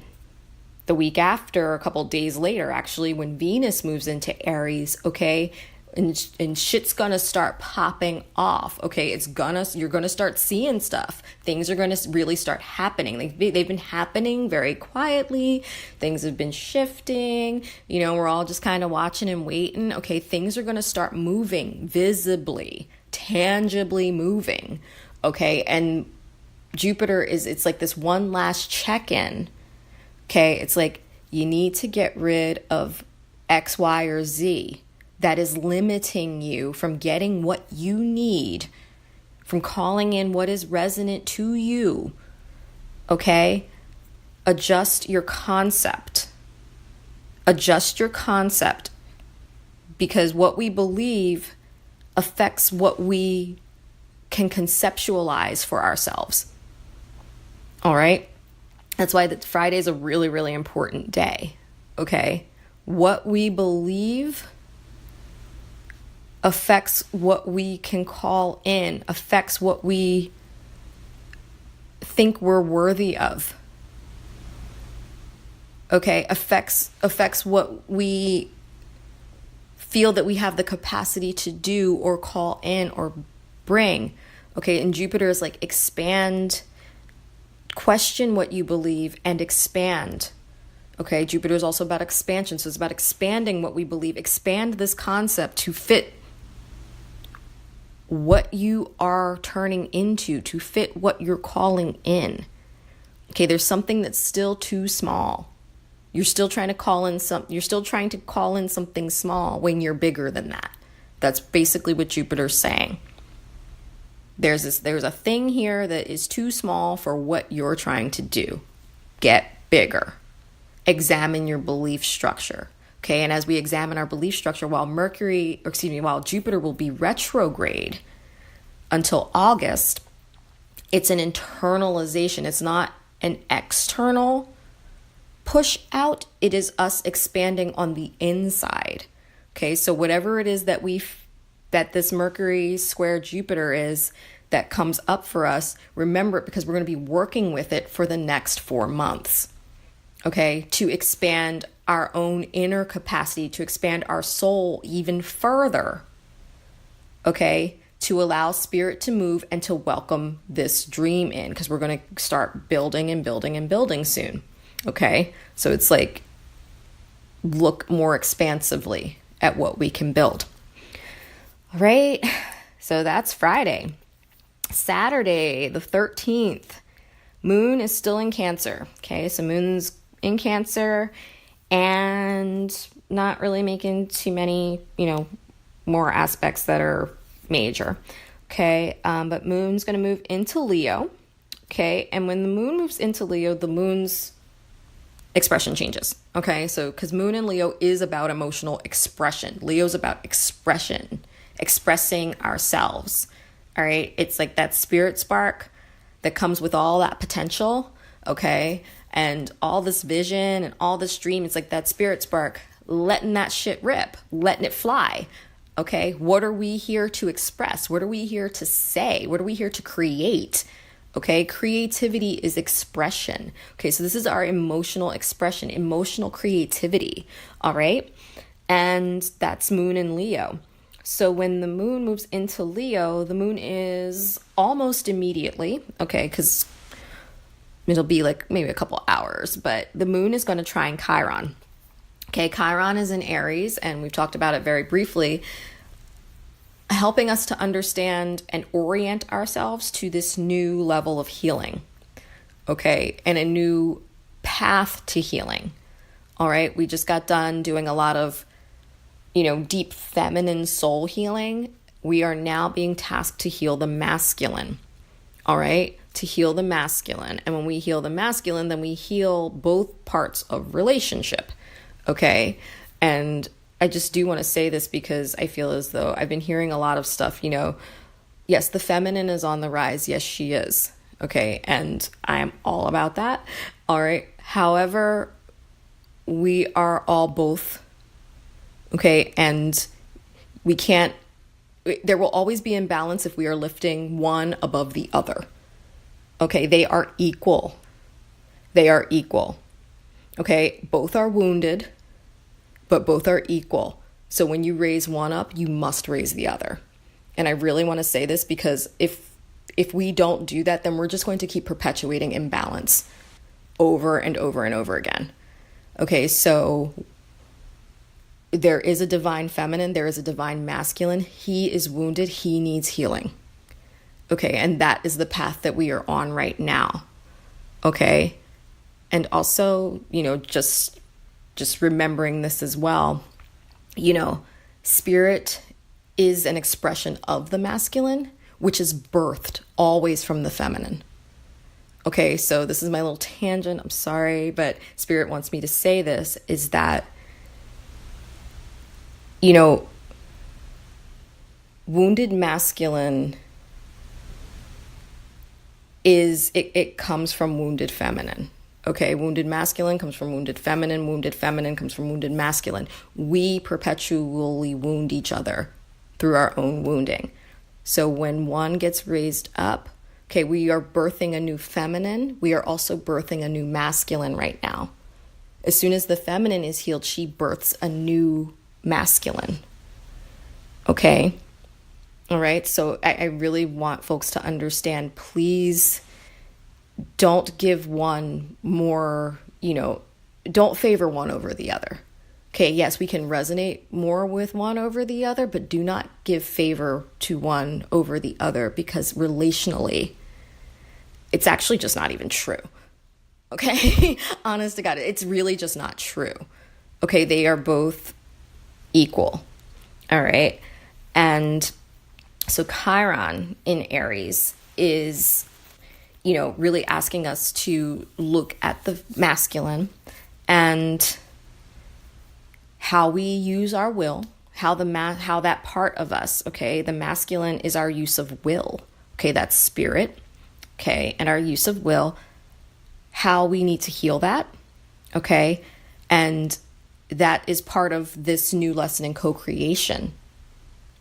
the week after, a couple days later, actually, when Venus moves into Aries, okay? And shit's gonna start popping off, okay? You're gonna start seeing stuff. Things are gonna really start happening. They've been happening very quietly. Things have been shifting. We're all just kind of watching and waiting. Okay, things are gonna start moving visibly, tangibly moving, okay? And Jupiter it's like this one last check-in, okay? It's like, you need to get rid of X, Y, or Z that is limiting you from getting what you need, from calling in what is resonant to you, okay? Adjust your concept. Adjust your concept, because what we believe affects what we can conceptualize for ourselves. All right? That's why Friday is a really, really important day. Okay? What we believe affects what we can call in, affects what we think we're worthy of. Okay? Affects what we feel that we have the capacity to do or call in or bring. Okay? And Jupiter is like expand, question what you believe and expand. Okay? Jupiter is also about expansion. So it's about expanding what we believe. Expand this concept to fit what you are turning into, to fit what you're calling in. Okay, there's something that's still too small. You're still trying to call in something small when you're bigger than that. That's basically what Jupiter's saying. There's a thing here that is too small for what you're trying to do. Get bigger. Examine your belief structure. Okay, and as we examine our belief structure, while Jupiter will be retrograde until August, it's an internalization. It's not an external push out. It is us expanding on the inside. Okay, so whatever it is that this Mercury square Jupiter is that comes up for us, remember it, because we're going to be working with it for the next 4 months. Okay, to expand our own inner capacity, to expand our soul even further. Okay, to allow spirit to move and to welcome this dream in, because we're going to start building and building and building soon. Okay, so it's like look more expansively at what we can build. All right, so that's Friday. Saturday, the 13th, Moon is still in Cancer. Okay, so Moon's in Cancer and not really making too many, more aspects that are major. Okay, but Moon's going to move into Leo. Okay, and when the Moon moves into Leo, the Moon's expression changes. Okay, so because Moon in Leo is about emotional expression. Leo's about expression, expressing ourselves. All right, it's like that spirit spark that comes with all that potential. Okay, and all this vision and all this dream. It's like that spirit spark, letting that shit rip, letting it fly. Okay, what are we here to express? What are we here to say? What are we here to create? Okay, creativity is expression. Okay, so this is our emotional expression, emotional creativity. All right, and that's Moon in Leo. So when the Moon moves into Leo, the Moon is almost immediately, okay, because it'll be like maybe a couple hours, but the Moon is going to trine Chiron. Okay, Chiron is in Aries, and we've talked about it very briefly, helping us to understand and orient ourselves to this new level of healing. Okay, and a new path to healing. All right, we just got done doing a lot of, deep feminine soul healing. We are now being tasked to heal the masculine. All right, to heal the masculine. And when we heal the masculine, then we heal both parts of relationship. Okay, and I just do want to say this because I feel as though I've been hearing a lot of stuff, yes, the feminine is on the rise. Yes, she is. Okay, and I am all about that. All right, however, we are all both. Okay, and there will always be imbalance if we are lifting one above the other. Okay, they are equal. They are equal. Okay, both are wounded, but both are equal. So when you raise one up, you must raise the other. And I really want to say this because if we don't do that, then we're just going to keep perpetuating imbalance over and over and over again. Okay, so there is a divine feminine, there is a divine masculine. He is wounded, he needs healing. Okay, and that is the path that we are on right now. Okay, and also, just remembering this as well, spirit is an expression of the masculine, which is birthed always from the feminine. Okay, so this is my little tangent. I'm sorry, but spirit wants me to say this, is that you know, wounded masculine it comes from wounded feminine. Okay, wounded masculine comes from wounded feminine comes from wounded masculine. We perpetually wound each other through our own wounding. So when one gets raised up, okay, we are birthing a new feminine. We are also birthing a new masculine right now. As soon as the feminine is healed, she births a new masculine. Okay? All right? So I really want folks to understand, please don't give one more, don't favor one over the other. Okay, yes, we can resonate more with one over the other, but do not give favor to one over the other, because relationally, it's actually just not even true. Okay, honest to God, it's really just not true. Okay, they are both equal. All right, and so Chiron in Aries is, really asking us to look at the masculine and how we use our will, how that part of us, okay, the masculine is our use of will, okay, that's spirit, okay, and our use of will, how we need to heal that, okay, and that is part of this new lesson in co-creation,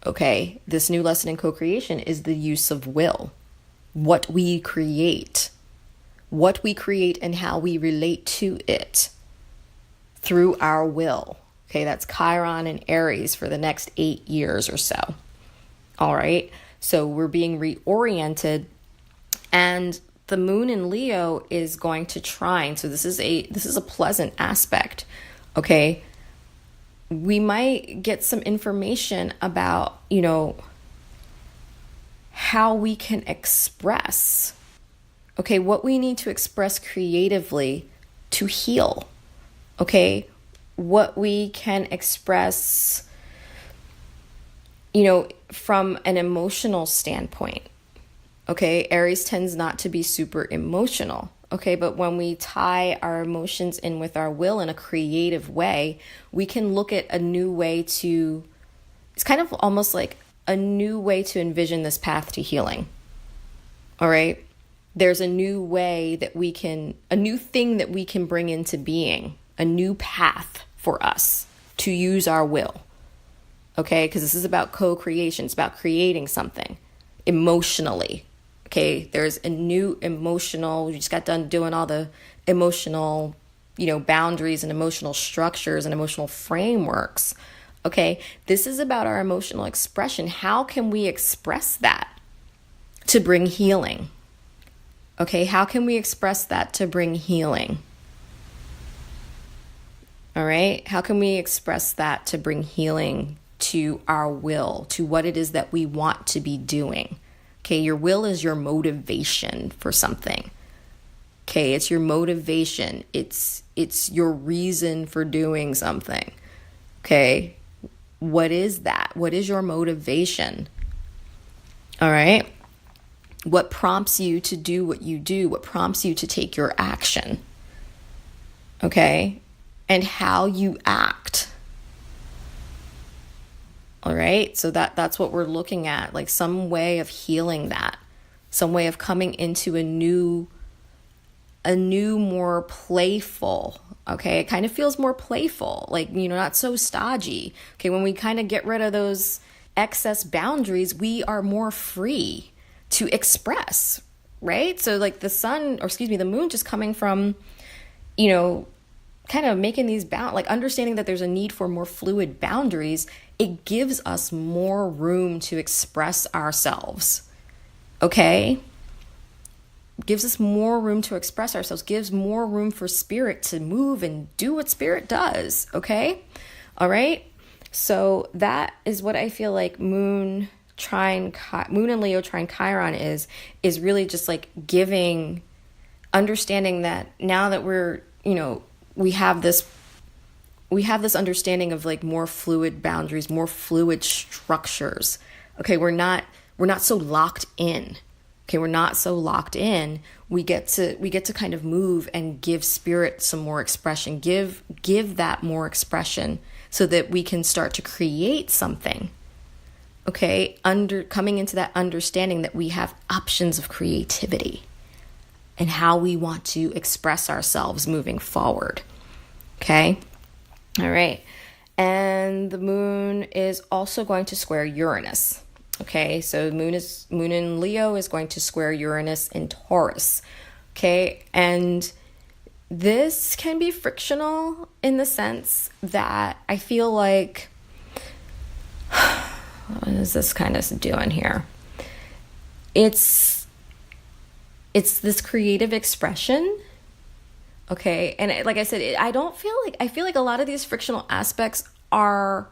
okay, this new lesson in co-creation is the use of will, what we create and how we relate to it through our will. Okay, that's Chiron and Aries for the next 8 years or so. All right, so we're being reoriented, and the moon in Leo is going to trine. So this is a pleasant aspect. Okay, we might get some information about, how we can express, okay, what we need to express creatively to heal. Okay, what we can express, from an emotional standpoint. Okay, Aries tends not to be super emotional. Okay, but when we tie our emotions in with our will in a creative way, we can look at a new way to, it's kind of almost like a new way to envision this path to healing. All right, there's a new way that a new thing that we can bring into being, a new path for us to use our will, okay? Because this is about co-creation. It's about creating something emotionally, okay? There's a new emotional, we just got done doing all the emotional, boundaries and emotional structures and emotional frameworks, okay? This is about our emotional expression. How can we express that to bring healing? Okay, how can we express that to bring healing? All right. How can we express that to bring healing to our will, to what it is that we want to be doing? Okay. Your will is your motivation for something. Okay. It's your motivation. It's your reason for doing something. Okay. What is that? What is your motivation? All right. What prompts you to do what you do? What prompts you to take your action? Okay. And how you act. All right, so that's what we're looking at, like some way of healing that, some way of coming into a new, more playful, okay? It kind of feels more playful, like, not so stodgy. Okay, when we kind of get rid of those excess boundaries, we are more free to express, right? So like the moon just coming from, kind of making these understanding that there's a need for more fluid boundaries, it gives us more room to express ourselves, okay? Gives us more room to express ourselves, gives more room for spirit to move and do what spirit does, okay? All right? So that is what I feel like Moon and Leo trine Chiron is really just like understanding that now that we're, we have this understanding of like more fluid boundaries, more fluid structures. Okay, we're not so locked in. Okay, we're not so locked in. We get to kind of move and give spirit some more expression. Give that more expression so that we can start to create something. Okay, coming into that understanding that we have options of creativity and how we want to express ourselves moving forward. Okay, all right. And the moon is also going to square Uranus. Okay, so moon in Leo is going to square Uranus in Taurus. Okay, and this can be frictional in the sense that I feel like, what is this kind of doing here? It's this creative expression. Okay, and like I said, I feel like a lot of these frictional aspects are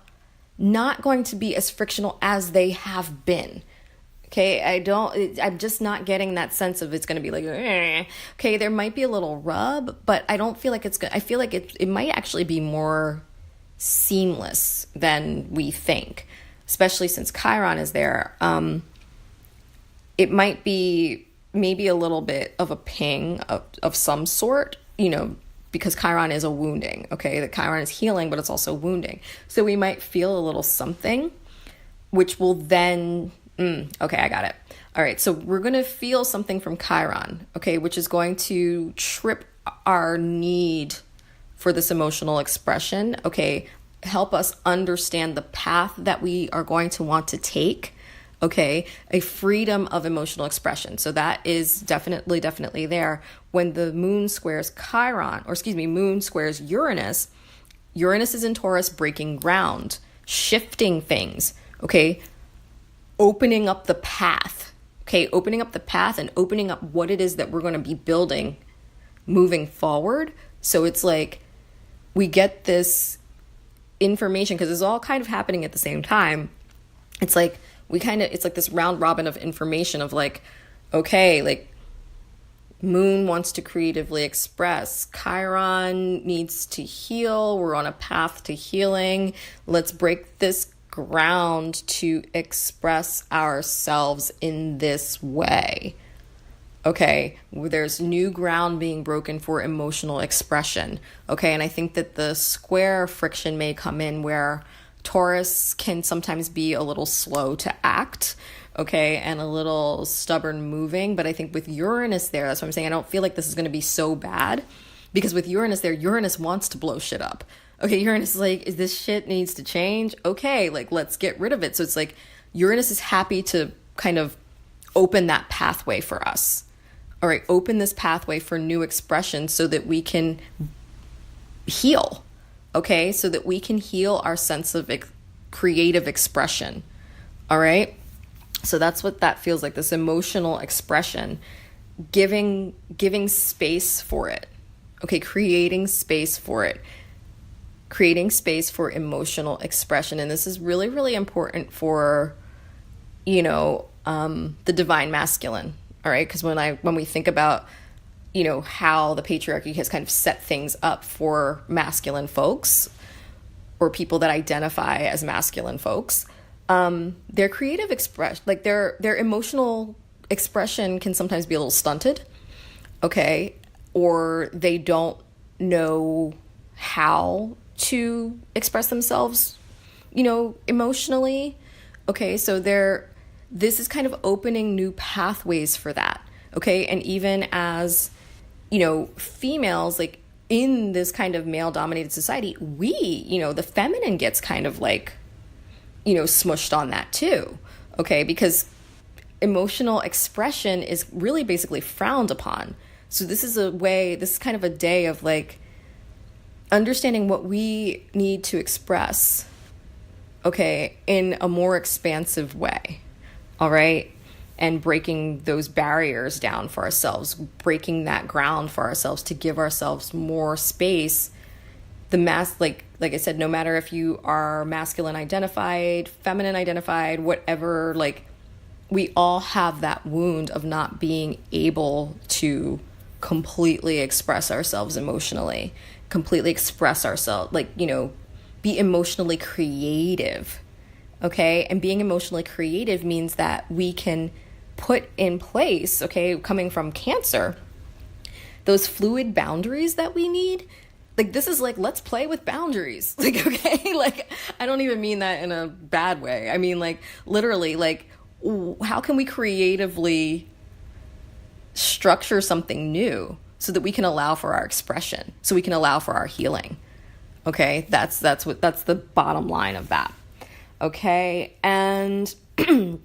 not going to be as frictional as they have been. Okay, I'm just not getting that sense of it's going to be like, okay, there might be a little rub, but I don't feel like it's good. I feel like it might actually be more seamless than we think, especially since Chiron is there. It might be maybe a little bit of a ping of some sort, because Chiron is a wounding, okay? The Chiron is healing, but it's also wounding. So we might feel a little something, which will then, okay, I got it. All right, so we're going to feel something from Chiron, okay, which is going to trip our need for this emotional expression, okay? Help us understand the path that we are going to want to take, okay? A freedom of emotional expression. So that is definitely there. When the moon squares moon squares Uranus, Uranus is in Taurus, breaking ground, shifting things, okay? Opening up the path, okay? Opening up the path and opening up what it is that we're going to be building moving forward. So it's like we get this information because it's all kind of happening at the same time. It's like it's like this round robin of information of like, okay, like moon wants to creatively express, Chiron needs to heal, we're on a path to healing, let's break this ground to express ourselves in this way. Okay, there's new ground being broken for emotional expression. Okay, and I think that the square friction may come in where Taurus can sometimes be a little slow to act, okay, and a little stubborn moving. But I think with Uranus there, that's what I'm saying, I don't feel like this is going to be so bad, because with Uranus there, Uranus wants to blow shit up. Okay, Uranus is like, this shit needs to change. Okay, like, let's get rid of it. So it's like Uranus is happy to kind of open that pathway for us. All right, open this pathway for new expression so that we can heal. Okay, so that we can heal our sense of creative expression. All right, so that's what that feels like, this emotional expression, giving space for it. Okay, creating space for it, creating space for emotional expression. And this is really, really important for, the divine masculine. All right, because when we think about, how the patriarchy has kind of set things up for masculine folks or people that identify as masculine folks, their creative expression, like their emotional expression can sometimes be a little stunted, okay, or they don't know how to express themselves, emotionally, okay, so this is kind of opening new pathways for that, okay, and even as females, like in this kind of male-dominated society, we, the feminine gets kind of like, smushed on that too, okay? Because emotional expression is really basically frowned upon. So this is kind of a day of like understanding what we need to express, okay, in a more expansive way, all right? And breaking those barriers down for ourselves, breaking that ground for ourselves to give ourselves more space. Like I said, no matter if you are masculine identified, feminine identified, whatever, like we all have that wound of not being able to completely express ourselves emotionally, completely express ourselves, like, be emotionally creative. Okay. And being emotionally creative means that we can put in place, okay, coming from Cancer, those fluid boundaries that we need, Like, this is like, let's play with boundaries. Like, okay, like, I don't even mean that in a bad way. I mean, like, literally, like, how can we creatively structure something new so that we can allow for our expression, so we can allow for our healing? Okay, that's the bottom line of that. Okay, and the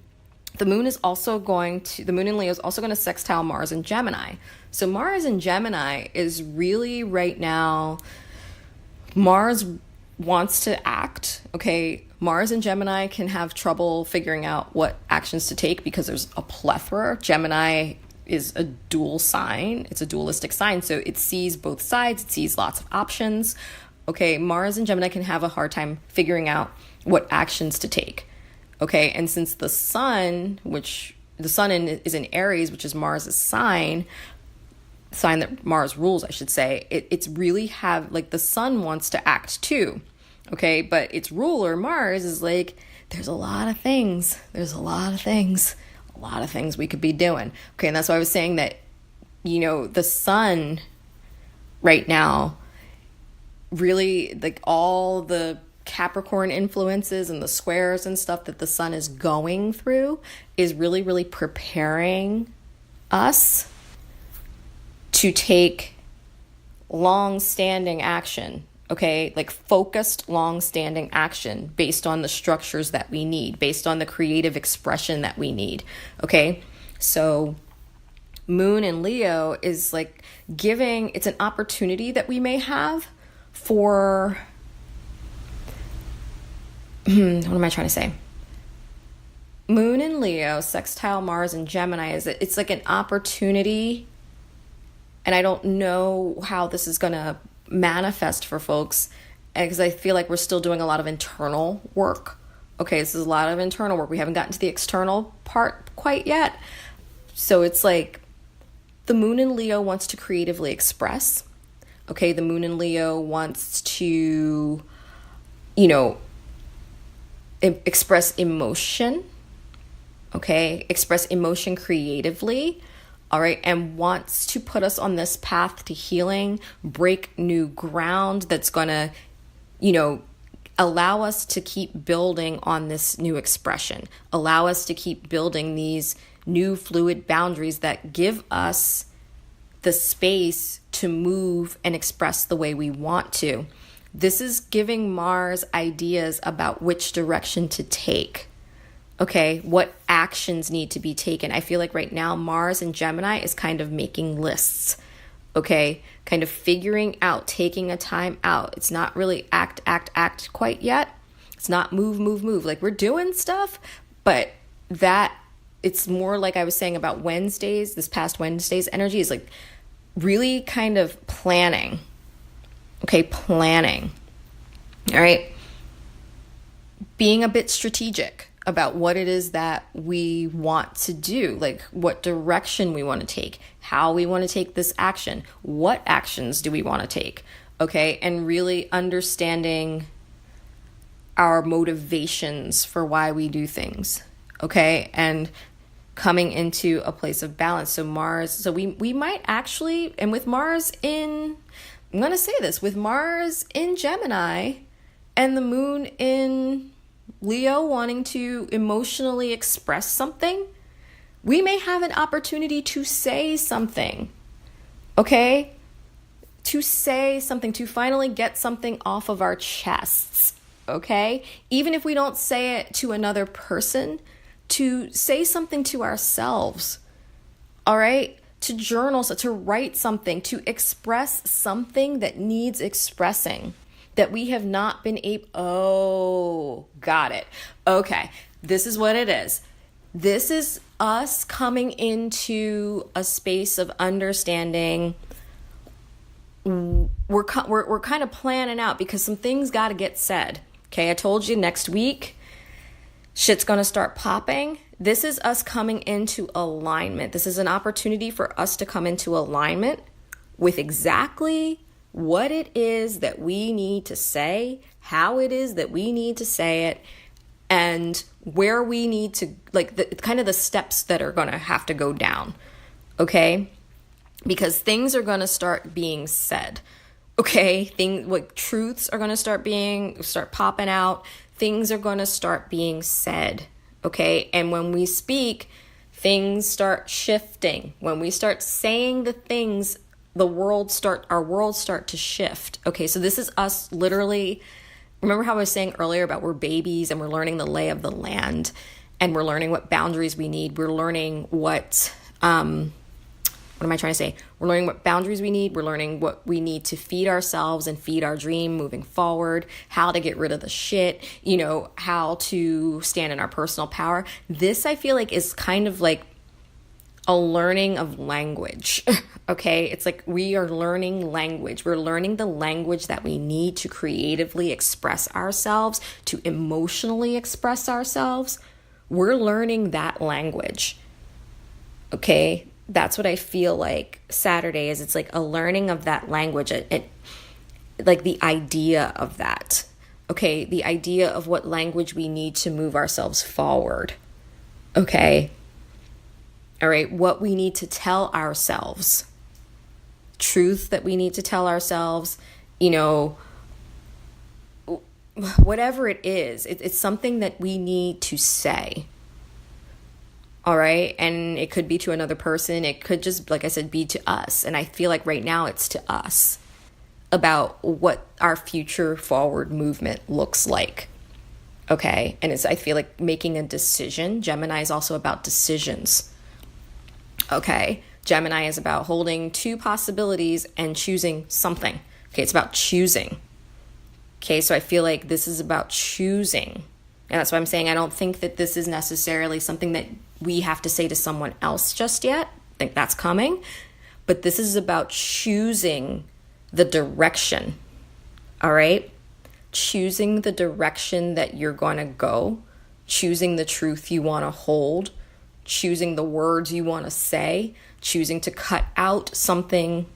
moon in Leo is also going to sextile Mars in Gemini. So Mars in Gemini is really right now, Mars wants to act. Okay, Mars in Gemini can have trouble figuring out what actions to take because there's a plethora. Gemini is a dual sign. It's a dualistic sign. So it sees both sides. It sees lots of options. Okay, Mars in Gemini can have a hard time figuring out what actions to take. Okay, and since the sun, is in Aries, which is Mars's sign that Mars rules, I should say, it's really the sun wants to act too. Okay, but its ruler, Mars, is like, there's a lot of things we could be doing. Okay, and that's why I was saying that, the sun right now, really, like, all the Capricorn influences and the squares and stuff that the sun is going through is really, really preparing us to take long-standing action, okay? Like focused, long-standing action based on the structures that we need, based on the creative expression that we need, okay? So moon in Leo is like it's an opportunity that we may have for... what am I trying to say? Moon in Leo, sextile Mars and Gemini, it's like an opportunity, and I don't know how this is going to manifest for folks, because I feel like we're still doing a lot of internal work. Okay, this is a lot of internal work. We haven't gotten to the external part quite yet. So it's like the moon in Leo wants to creatively express. Okay, the moon in Leo wants to, express emotion, okay? Express emotion creatively, all right? And wants to put us on this path to healing, break new ground that's going to, allow us to keep building on this new expression, allow us to keep building these new fluid boundaries that give us the space to move and express the way we want to. This is giving Mars ideas about which direction to take, okay? What actions need to be taken. I feel like right now Mars in Gemini is kind of making lists, okay? Kind of figuring out, taking a time out. It's not really act quite yet. It's not move. Like, we're doing stuff, but it's more like I was saying about this past Wednesday's energy is like really kind of planning. Okay, planning. All right. Being a bit strategic about what it is that we want to do, like what direction we want to take, how we want to take this action, what actions do we want to take, okay? And really understanding our motivations for why we do things, okay? And coming into a place of balance. So we might actually, and with Mars in... I'm going to say this, with Mars in Gemini and the moon in Leo wanting to emotionally express something, we may have an opportunity to say something, okay? To say something, to finally get something off of our chests, okay? Even if we don't say it to another person, to say something to ourselves, all right? To journal, to write something, to express something that needs expressing, that we have not been able... Oh, got it. Okay, this is what it is. This is us coming into a space of understanding. We're kind of planning out because some things got to get said. Okay, I told you next week, shit's going to start popping. This is us coming into alignment. This is an opportunity for us to come into alignment with exactly what it is that we need to say, how it is that we need to say it, and where we need to, like, kind of the steps that are going to have to go down, okay? Because things are going to start being said, Okay, truths are going to start popping out. Things are going to start being said. Okay, and when we speak, things start shifting. When we start saying the things, our worlds start to shift. Okay, so this is us literally. Remember how I was saying earlier about we're babies and we're learning the lay of the land, and we're learning what boundaries we need. We're learning what am I trying to say? We're learning what boundaries we need. We're learning what we need to feed ourselves and feed our dream moving forward, how to get rid of the shit, how to stand in our personal power. This, I feel like, is kind of like a learning of language. Okay, it's like we are learning language. We're learning the language that we need to creatively express ourselves, to emotionally express ourselves. We're learning that language. Okay, that's what I feel like Saturday is. It's like a learning of that language, like the idea of that. Okay, the idea of what language we need to move ourselves forward. Okay. All right, what we need to tell ourselves, truth that we need to tell ourselves, whatever it is, it's something that we need to say. All right, and it could be to another person. It could just, like I said, be to us. And I feel like right now it's to us about what our future forward movement looks like. Okay, and I feel like making a decision. Gemini is also about decisions. Okay, Gemini is about holding two possibilities and choosing something. Okay, it's about choosing. Okay, so I feel like this is about choosing. And that's why I'm saying I don't think that this is necessarily something that we have to say to someone else just yet. I think that's coming. But this is about choosing the direction. All right? Choosing the direction that you're going to go. Choosing the truth you want to hold. Choosing the words you want to say. Choosing to cut out something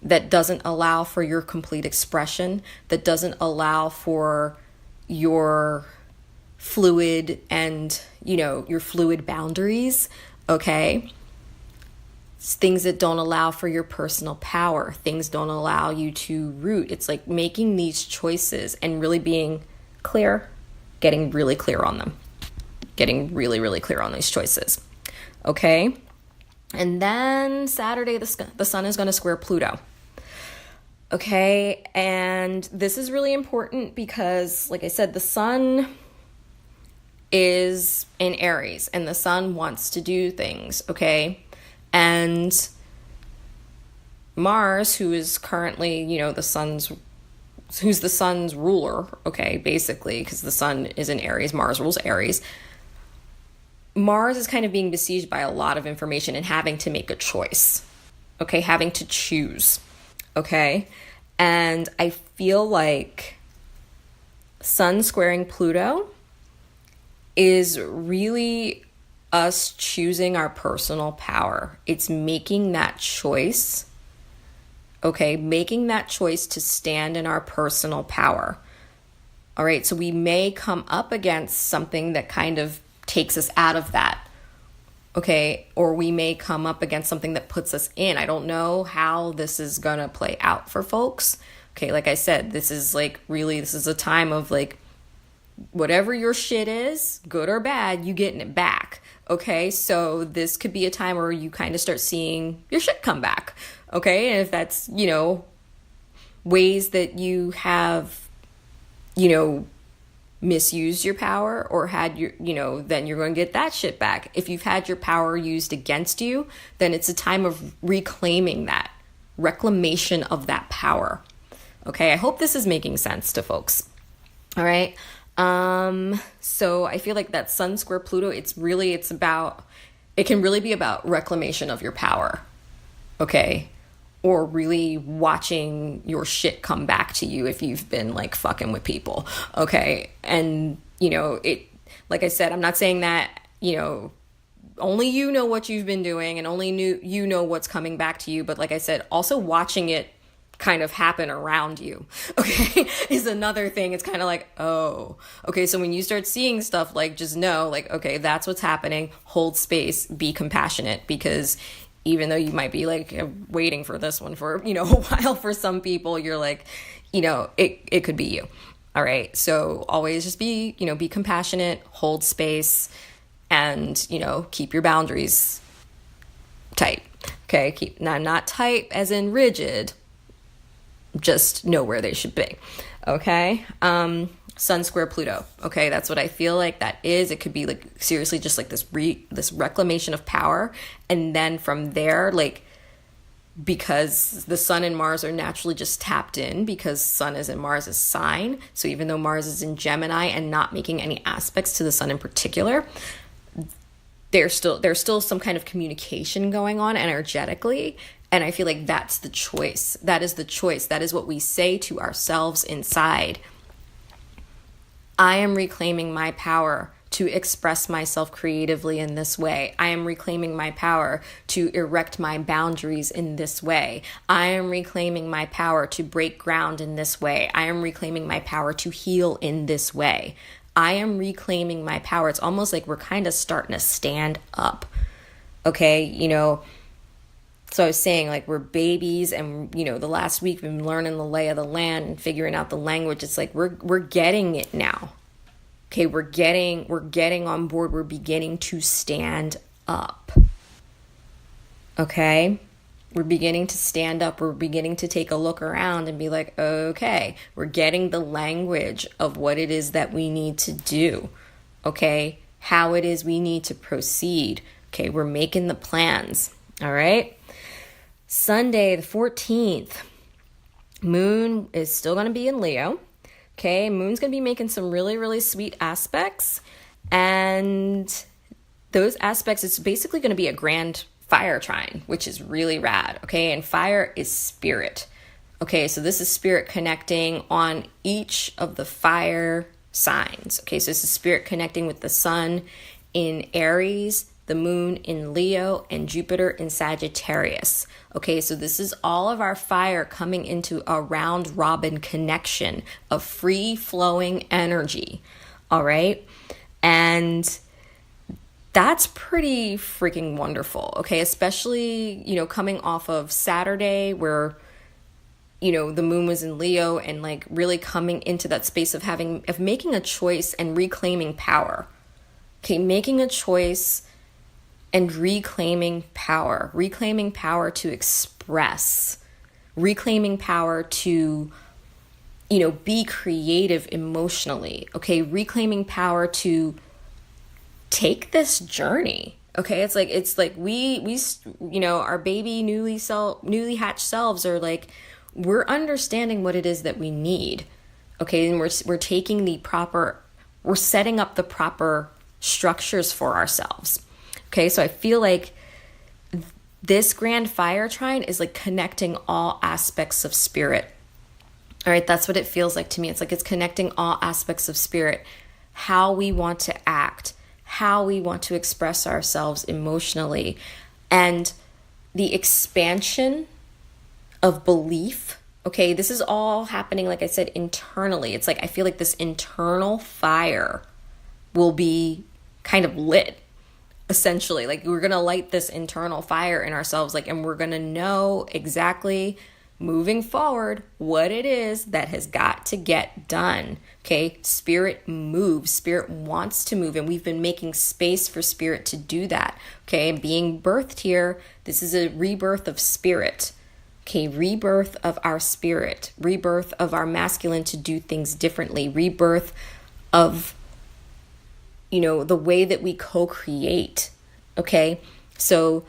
that doesn't allow for your complete expression. That doesn't allow for your fluid and, your fluid boundaries, okay? It's things that don't allow for your personal power. Things don't allow you to root. It's like making these choices and really being clear, getting really clear on them. Getting really, really clear on these choices, okay? And then Saturday, the sun is going to square Pluto. Okay, and this is really important because, like I said, the sun is in Aries and the sun wants to do things, okay? And Mars, who is currently, who's the sun's ruler, okay, basically, because the sun is in Aries, Mars rules Aries. Mars is kind of being besieged by a lot of information and having to make a choice, okay, having to choose, okay? And I feel like sun squaring Pluto is really us choosing our personal power. It's making that choice, okay? Making that choice to stand in our personal power. All right, so we may come up against something that kind of takes us out of that, okay? Or we may come up against something that puts us in. I don't know how this is gonna play out for folks. Okay, like I said, this is a time of like, whatever your shit is, good or bad, you getting it back. Okay, so this could be a time where you kind of start seeing your shit come back. Okay, and if that's, ways that you have, misused your power or had your, then you're going to get that shit back. If you've had your power used against you, then it's a time of reclaiming that, reclamation of that power. Okay, I hope this is making sense to folks. All right. So I feel like that sun square Pluto, it can really be about reclamation of your power. Okay. Or really watching your shit come back to you if you've been like fucking with people. Okay. And, like I said, I'm not saying that, only you know what you've been doing and only you know what's coming back to you. But like I said, also watching it kind of happen around you, okay, is another thing. It's kind of like, oh, okay, so when you start seeing stuff, like, just know, like, okay, that's what's happening. Hold space, be compassionate, because even though you might be like waiting for this one for, a while. For some people, you're like, it could be you. All right. So always just be compassionate, hold space, and, keep your boundaries tight. Okay. Keep not tight as in rigid, just know where they should be. Okay. Sun square Pluto. Okay. That's what I feel like that is. It could be like seriously just like this reclamation of power. And then from there, like, because the sun and Mars are naturally just tapped in because sun is in Mars' sign. So even though Mars is in Gemini and not making any aspects to the sun in particular, there's still some kind of communication going on energetically. And I feel like that's the choice. That is the choice. That is what we say to ourselves inside. I am reclaiming my power to express myself creatively in this way. I am reclaiming my power to erect my boundaries in this way. I am reclaiming my power to break ground in this way. I am reclaiming my power to heal in this way. I am reclaiming my power. It's almost like we're kind of starting to stand up. Okay, so I was saying, like, we're babies, and the last week we've been learning the lay of the land and figuring out the language. It's like we're getting it now. Okay, we're getting on board. We're beginning to stand up. Okay? We're beginning to stand up. We're beginning to take a look around and be like, okay, we're getting the language of what it is that we need to do. Okay? How it is we need to proceed. Okay, we're making the plans. All right? Sunday, the 14th, Moon is still going to be in Leo. Okay, Moon's going to be making some really, really sweet aspects. And those aspects, it's basically going to be a grand fire trine, which is really rad. Okay, and fire is spirit. Okay, so this is spirit connecting on each of the fire signs. Okay, so this is spirit connecting with the sun in Aries, the moon in Leo, and Jupiter in Sagittarius. Okay, so this is all of our fire coming into a round robin connection of free flowing energy. All right. And that's pretty freaking wonderful. Okay, especially, coming off of Saturday where, the moon was in Leo and like really coming into that space of making a choice and reclaiming power. Okay, making a choice and reclaiming power to express, reclaiming power to, be creative emotionally. Okay, reclaiming power to take this journey. Okay, it's like we our baby newly hatched selves are like, we're understanding what it is that we need. Okay, and we're taking we're setting up the proper structures for ourselves. Okay, so I feel like this grand fire trine is like connecting all aspects of spirit. All right, that's what it feels like to me. It's like it's connecting all aspects of spirit, how we want to act, how we want to express ourselves emotionally, and the expansion of belief. Okay, this is all happening, like I said, internally. It's like I feel like this internal fire will be kind of lit. Essentially, like we're going to light this internal fire in ourselves, like, and we're going to know exactly moving forward what it is that has got to get done. Okay. Spirit moves, spirit wants to move, and we've been making space for spirit to do that. Okay. Being birthed here, this is a rebirth of spirit. Okay. Rebirth of our spirit, rebirth of our masculine to do things differently, rebirth of the way that we co-create. Okay, so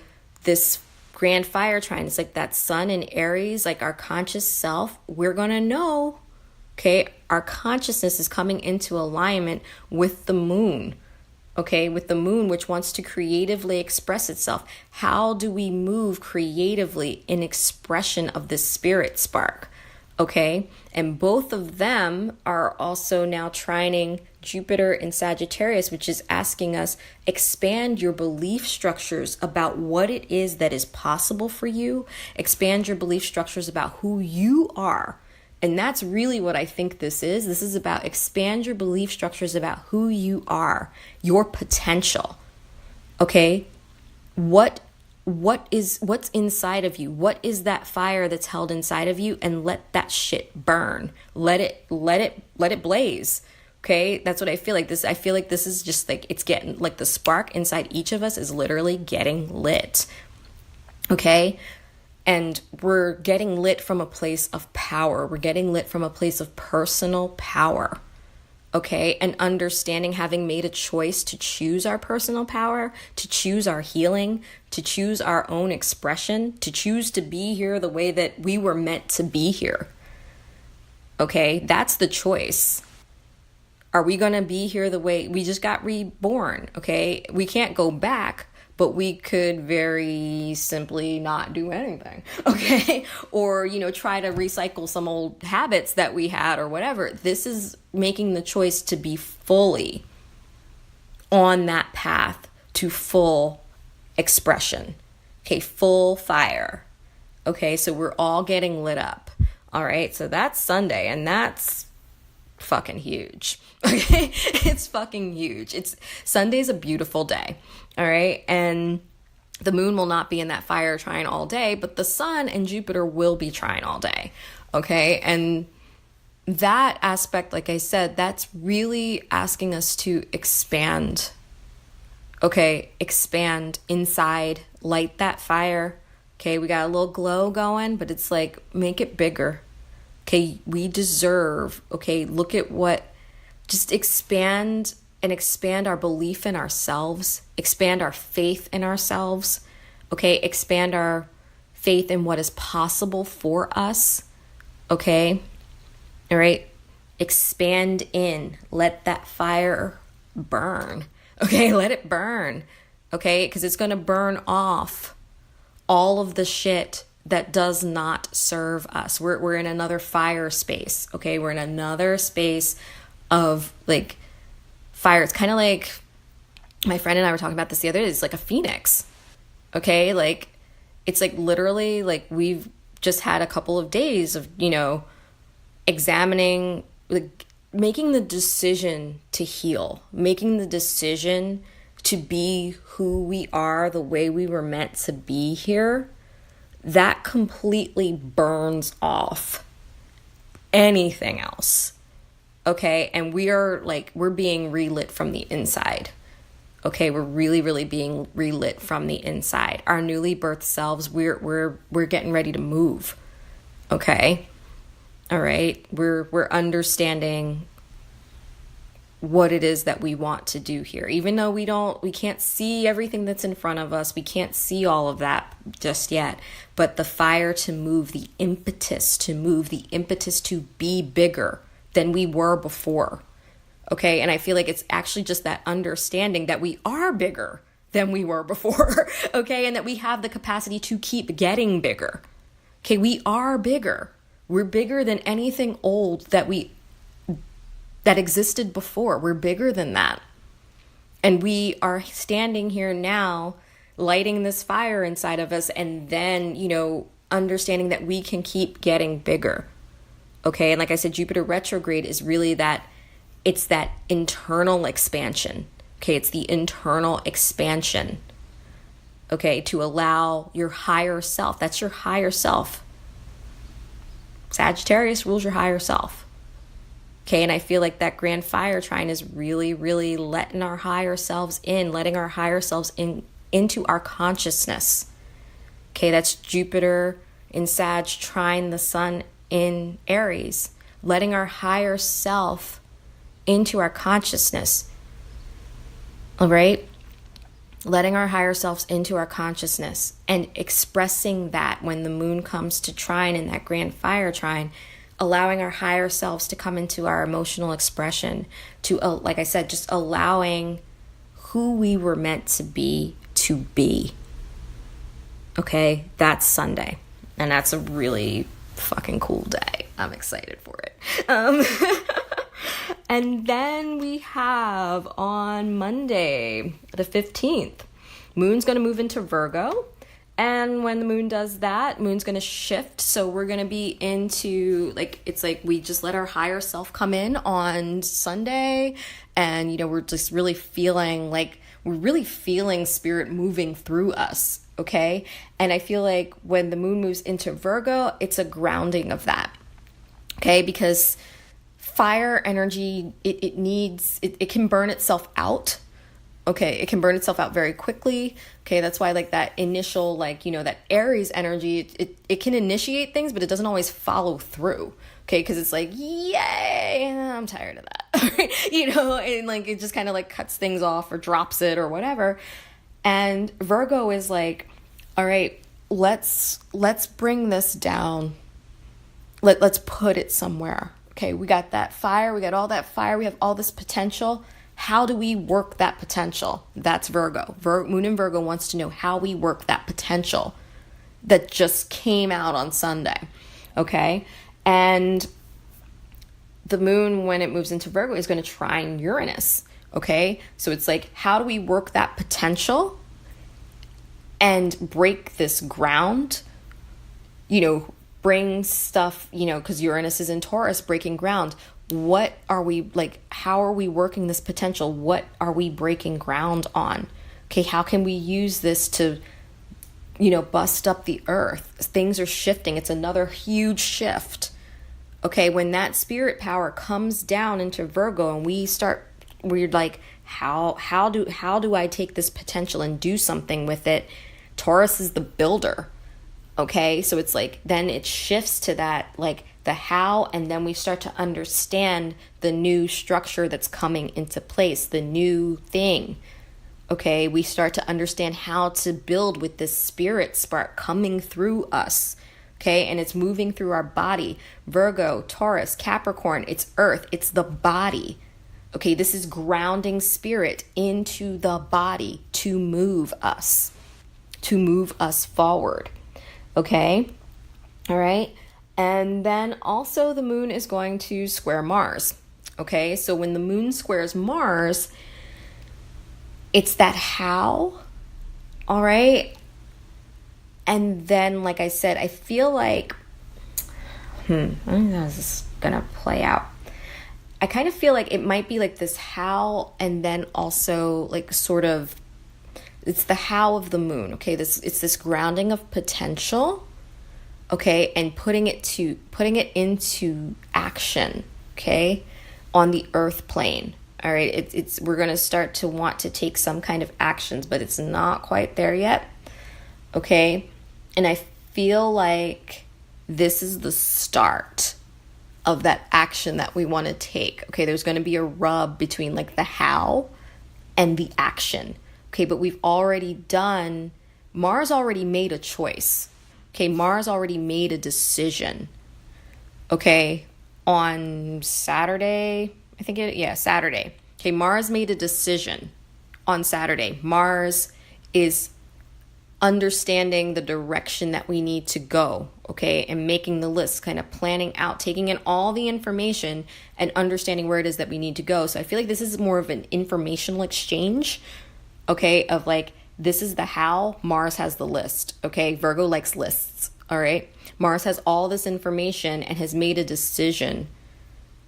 this grand fire trine is like that sun in Aries, like our conscious self. We're gonna know, okay, our consciousness is coming into alignment with the moon. Okay, with the moon, which wants to creatively express itself. How do we move creatively in expression of this spirit spark? Okay, and both of them are also now trining Jupiter in Sagittarius, which is asking us, expand your belief structures about what it is that is possible for you. Expand your belief structures about who you are. And that's really what I think this is. This is about expand your belief structures about who you are, your potential. Okay, what what's inside of you? What is that fire that's held inside of you? And let that shit burn. Let it blaze. Okay, that's what I feel like. I feel like this is just like, it's getting like the spark inside each of us is literally getting lit. Okay, and we're getting lit from a place of power. We're getting lit from a place of personal power. Okay, and understanding, having made a choice to choose our personal power, to choose our healing, to choose our own expression, to choose to be here the way that we were meant to be here. Okay, that's the choice. Are we going to be here the way we just got reborn? Okay, we can't go back, but we could very simply not do anything. Okay, or, try to recycle some old habits that we had or whatever. This is making the choice to be fully on that path to full expression. Okay, full fire. Okay, so we're all getting lit up. All right, so that's Sunday, and that's fucking huge. Okay, it's fucking huge. Sunday's a beautiful day. All right, and the moon will not be in that fire trine all day, but the sun and Jupiter will be trine all day. Okay, and that aspect, like I said, that's really asking us to expand. Okay, expand inside, light that fire. Okay, we got a little glow going, but it's like, make it bigger. Okay, we deserve, look at just expand our belief in ourselves, expand our faith in ourselves, expand our faith in what is possible for us, all right, expand in, let that fire burn, let it burn, because it's going to burn off all of the shit that does not serve us. We're in another fire space, we're in another space of like fire. It's kind of like, my friend and I were talking about this the other day, it's like a phoenix, like it's like literally like we've just had a couple of days of, examining, like making the decision to heal, making the decision to be who we are, the way we were meant to be here. That completely burns off anything else. And we're being relit from the inside. We're really, really being relit from the inside. Our newly birthed selves, we're getting ready to move. All right. We're understanding what it is that we want to do here. Even though we can't see everything that's in front of us. We can't see all of that just yet. But the fire to move, the impetus to be bigger than we were before. And I feel like it's actually just that understanding that we are bigger than we were before. And that we have the capacity to keep getting bigger. We are bigger. We're bigger than anything old that existed before. We're bigger than that. And we are standing here now, lighting this fire inside of us, and then, understanding that we can keep getting bigger. And like I said, Jupiter retrograde is really it's that internal expansion. It's the internal expansion. To allow your higher self, that's your higher self. Sagittarius rules your higher self. And I feel like that grand fire trine is really, really letting our higher selves in, letting our higher selves into our consciousness. That's Jupiter in Sag trine the sun in Aries, letting our higher self into our consciousness. All right? Letting our higher selves into our consciousness and expressing that when the moon comes to trine in that grand fire trine, allowing our higher selves to come into our emotional expression, to, like I said, just allowing who we were meant to be. That's Sunday. And that's a really fucking cool day. I'm excited for it. And then we have on Monday, the 15th, moon's going to move into Virgo. And when the moon does that, moon's going to shift. So we're going to be into, it's like we just let our higher self come in on Sunday. And, we're just really feeling like we're really feeling spirit moving through us, okay? And I feel like when the moon moves into Virgo, it's a grounding of that, okay? Because fire energy, it can burn itself out, okay? It can burn itself out very quickly, okay? That's why like that initial, like, you know, that Aries energy, it can initiate things, but it doesn't always follow through, okay? Because it's like, yay, I'm tired of that, you know? And like, it just kind of like cuts things off or drops it or whatever. And Virgo is like, all right, let's bring this down. Let's put it somewhere. Okay, we got that fire, we got all that fire, we have all this potential. How do we work that potential? That's Virgo. Moon in Virgo wants to know how we work that potential that just came out on Sunday, okay? And the moon, when it moves into Virgo, is going to trine Uranus, okay? So it's like, how do we work that potential and break this ground, you know, bring stuff, you know, because Uranus is in Taurus, breaking ground. What are we, like, how are we working this potential? What are we breaking ground on? Okay, how can we use this to, you know, bust up the earth? Things are shifting. It's another huge shift. Okay, when that spirit power comes down into Virgo and we're like, how do I take this potential and do something with it? Taurus is the builder. Okay, so it's like, then it shifts to that, like the how, and then we start to understand the new structure that's coming into place, the new thing. Okay, we start to understand how to build with this spirit spark coming through us. Okay, and it's moving through our body. Virgo, Taurus, Capricorn, it's earth, it's the body. Okay, this is grounding spirit into the body to move us forward. Okay, all right. And then also the moon is going to square Mars. Okay, so when the moon squares Mars, it's that how, all right? And then, like I said, I feel like, I think how is this gonna play out? I kind of feel like it might be like this how, and then also like sort of, it's the how of the moon, okay? It's this grounding of potential, okay, and putting it into action, okay, on the earth plane. All right, we're gonna start to want to take some kind of actions, but it's not quite there yet, okay? And I feel like this is the start of that action that we want to take. Okay, there's going to be a rub between like the how and the action. Okay, but Mars already made a choice. Okay, Mars already made a decision. Okay, on Saturday, Saturday. Okay, Mars made a decision on Saturday. Mars is understanding the direction that we need to go, okay, and making the list, kind of planning out, taking in all the information and understanding where it is that we need to go. So I feel like this is more of an informational exchange, okay, of like, this is the how, Mars has the list, okay? Virgo likes lists, all right? Mars has all this information and has made a decision,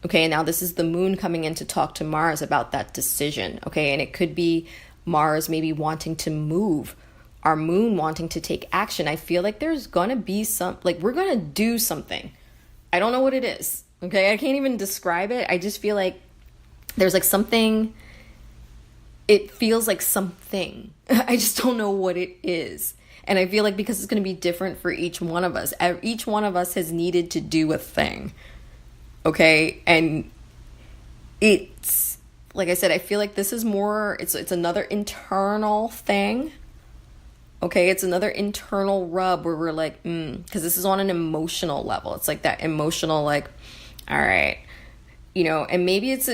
okay? And now this is the moon coming in to talk to Mars about that decision, okay? And it could be Mars maybe wanting to move, our moon wanting to take action. I feel like there's gonna be we're gonna do something. I don't know what it is, okay? I can't even describe it. I just feel like there's like something, it feels like something. I just don't know what it is. And I feel like because it's gonna be different for each one of us has needed to do a thing, okay? And it's, like I said, I feel like this is more, it's another internal thing. Okay, it's another internal rub where we're like, because this is on an emotional level. It's like that emotional, like, all right, you know, and maybe it's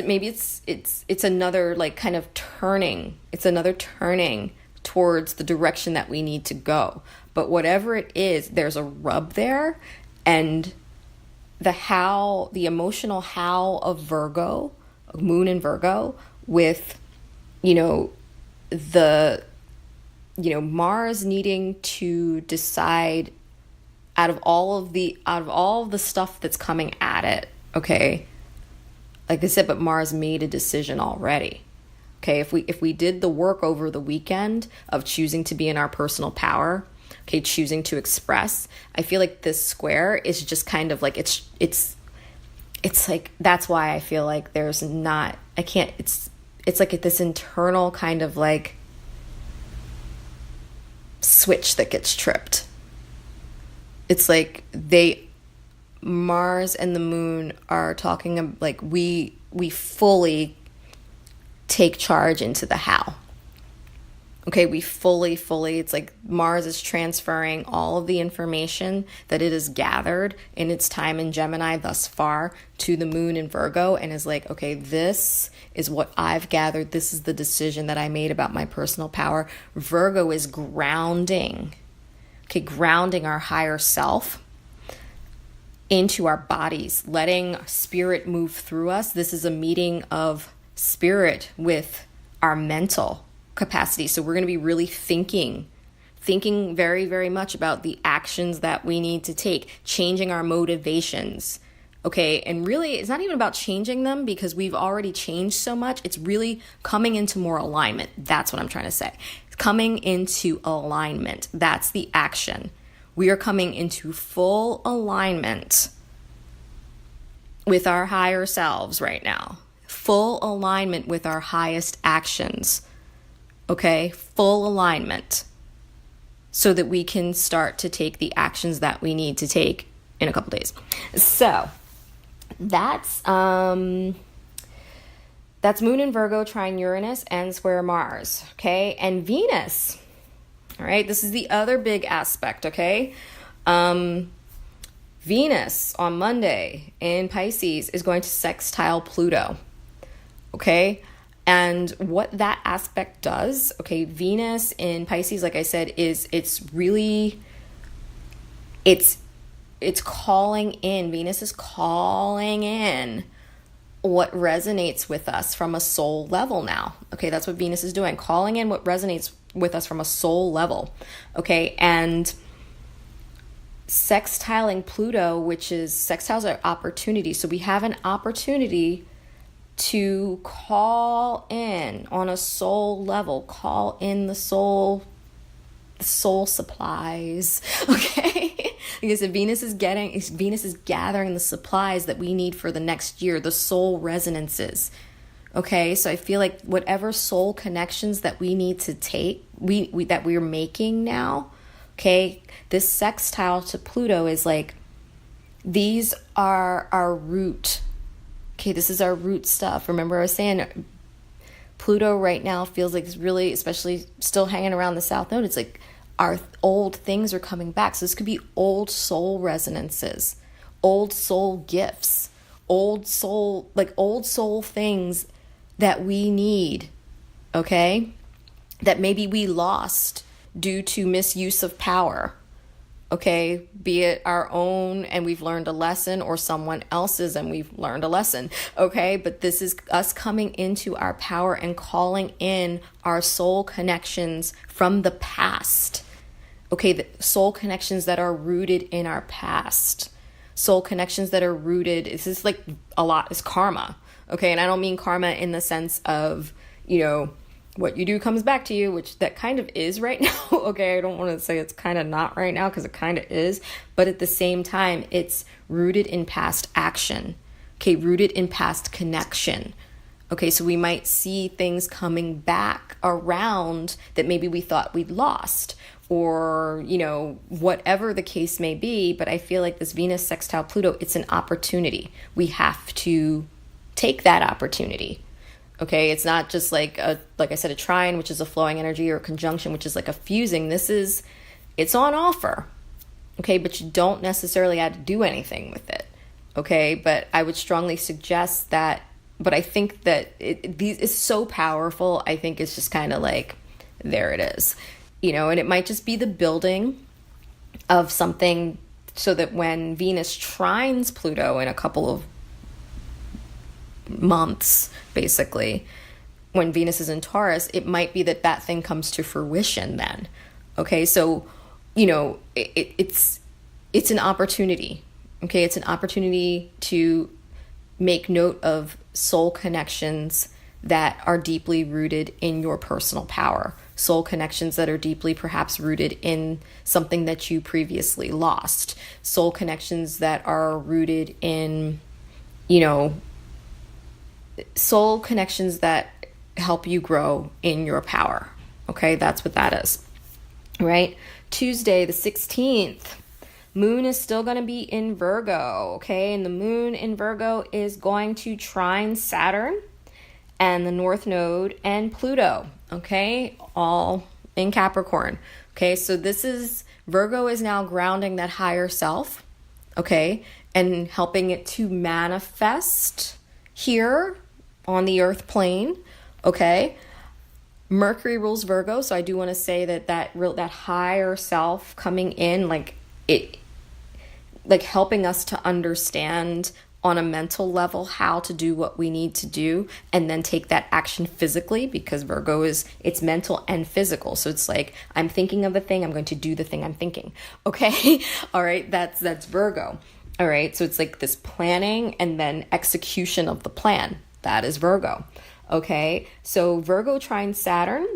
another like kind of turning. It's another turning towards the direction that we need to go. But whatever it is, there's a rub there, and the emotional how of Virgo, moon in Virgo, with, you know, Mars needing to decide out of all of the stuff that's coming at it, okay? Like I said, but Mars made a decision already, Okay, if we did the work over the weekend of choosing to be in our personal power, okay, choosing to express, I feel like this square is just kind of like it's like, that's why I feel like there's not, I can't, it's like this internal kind of like switch that gets tripped. It's like Mars and the moon are talking like we fully take charge into the how. Okay, we fully, it's like Mars is transferring all of the information that it has gathered in its time in Gemini thus far to the moon in Virgo, and is like, okay, this is what I've gathered. This is the decision that I made about my personal power. Virgo is grounding our higher self into our bodies, letting spirit move through us. This is a meeting of spirit with our mental capacity. So we're going to be really thinking very, very much about the actions that we need to take, changing our motivations. Okay. And really, it's not even about changing them because we've already changed so much. It's really coming into more alignment. That's what I'm trying to say. Coming into alignment. That's the action. We are coming into full alignment with our higher selves right now. Full alignment with our highest actions. Okay, full alignment, so that we can start to take the actions that we need to take in a couple days. So that's Moon in Virgo trine Uranus and square Mars. Okay, and Venus. All right, this is the other big aspect. Okay, Venus on Monday in Pisces is going to sextile Pluto. Okay. And what that aspect does, okay, Venus in Pisces, like I said, it's calling in, Venus is calling in what resonates with us from a soul level now. Okay, that's what Venus is doing, calling in what resonates with us from a soul level. Okay, and sextiling Pluto, which is, sextiles are opportunity. So we have an opportunity to call in on a soul level, call in the soul supplies, okay? Because if Venus is gathering the supplies that we need for the next year, the soul resonances, okay? So I feel like whatever soul connections that we need to take, that we're making now, okay? This sextile to Pluto is like, these are our root. Okay, this is our root stuff. Remember I was saying Pluto right now feels like it's really, especially still hanging around the South Node, it's like our old things are coming back. So this could be old soul resonances, old soul gifts, old soul things that we need, okay? That maybe we lost due to misuse of power. Okay, be it our own and we've learned a lesson, or someone else's and we've learned a lesson. Okay, but this is us coming into our power and calling in our soul connections from the past. Okay, the soul connections that are rooted in our past. Soul connections that are rooted, this is like a lot, is karma. Okay, and I don't mean karma in the sense of, what you do comes back to you, which that kind of is right now. Okay, I don't want to say it's kind of not right now because it kind of is. But at the same time, it's rooted in past action. Okay, rooted in past connection. Okay, so we might see things coming back around that maybe we thought we'd lost, or, whatever the case may be. But I feel like this Venus sextile Pluto, it's an opportunity. We have to take that opportunity. Okay, it's not just like I said, a trine, which is a flowing energy, or a conjunction, which is like a fusing. It's on offer. Okay, but you don't necessarily have to do anything with it. Okay, but I would strongly suggest that, but I think that it's so powerful. I think it's just kind of like, there it is, and it might just be the building of something, so that when Venus trines Pluto in a couple of months, basically, when Venus is in Taurus, it might be that thing comes to fruition then. Okay, so it's an opportunity. Okay, it's an opportunity to make note of soul connections that are deeply rooted in your personal power. Soul connections that are deeply perhaps rooted in something that you previously lost. Soul connections that are rooted in, soul connections that help you grow in your power. Okay, that's what that is. Right? Tuesday, the 16th, moon is still going to be in Virgo. Okay, and the moon in Virgo is going to trine Saturn and the North Node and Pluto. Okay, all in Capricorn. Okay, so Virgo is now grounding that higher self. Okay, and helping it to manifest here on the earth plane. Okay, Mercury rules Virgo, so I do want to say that higher self coming in, like helping us to understand on a mental level how to do what we need to do, and then take that action physically, because Virgo it's mental and physical. So it's like, I'm thinking of the thing, I'm going to do the thing I'm thinking. Okay, all right, that's Virgo. All right, so it's like this planning and then execution of the plan. That is Virgo. Okay, so Virgo trine Saturn,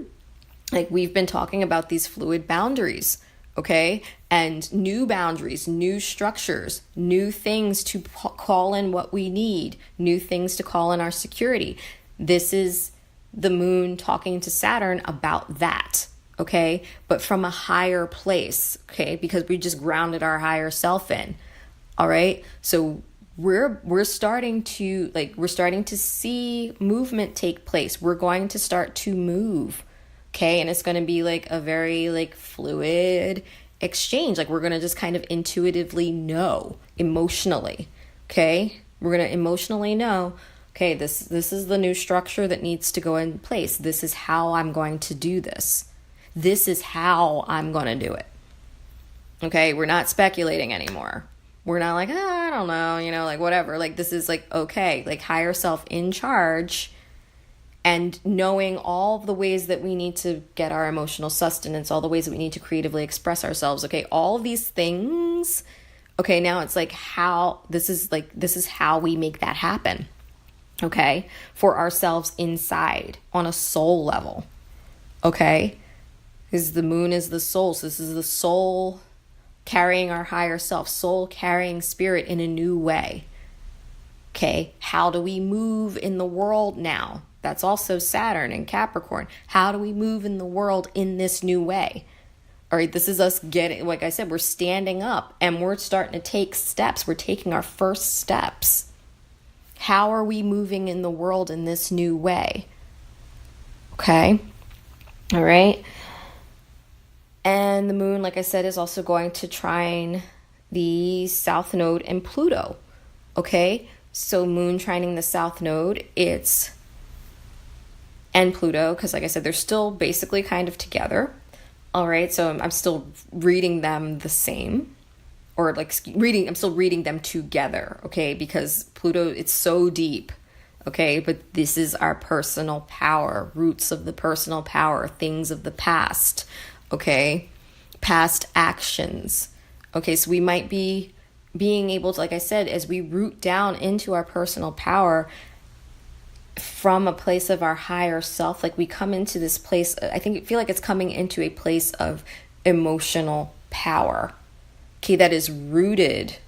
like we've been talking about these fluid boundaries, okay, and new boundaries, new structures, new things to call in what we need, new things to call in our security. This is the moon talking to Saturn about that, okay, but from a higher place, okay, because we just grounded our higher self in. All right, so we're starting to see movement take place. We're going to start to move, okay, and it's going to be like a very like fluid exchange. Like we're going to just kind of intuitively know emotionally, okay, we're going to emotionally know, okay, this is the new structure that needs to go in place. This is how I'm going to do this. This is how I'm going to do it. Okay, we're not speculating anymore. We're not like, I don't know, like whatever. Like this is like, okay, like higher self in charge, and knowing all the ways that we need to get our emotional sustenance, all the ways that we need to creatively express ourselves. Okay, all of these things. Okay, now it's like this is how we make that happen. Okay, for ourselves inside on a soul level. Okay, because the moon is the soul. So this is the soul carrying our higher self, soul carrying spirit in a new way. Okay, how do we move in the world now? That's also Saturn and Capricorn. How do we move in the world in this new way? All right, this is us getting, like I said, we're standing up and we're starting to take steps. We're taking our first steps. How are we moving in the world in this new way? Okay, all right. And the moon, like I said, is also going to trine the South Node and Pluto. Okay, so moon trining the South Node, and Pluto, because like I said, they're still basically kind of together. All right, so I'm still reading them the same, or I'm still reading them together. Okay, because Pluto, it's so deep. Okay, but this is our personal power, roots of the personal power, things of the past. Okay, past actions. Okay, so we might be being able to, like I said, as we root down into our personal power from a place of our higher self, like we come into this place, I feel like it's coming into a place of emotional power. Okay, that is rooted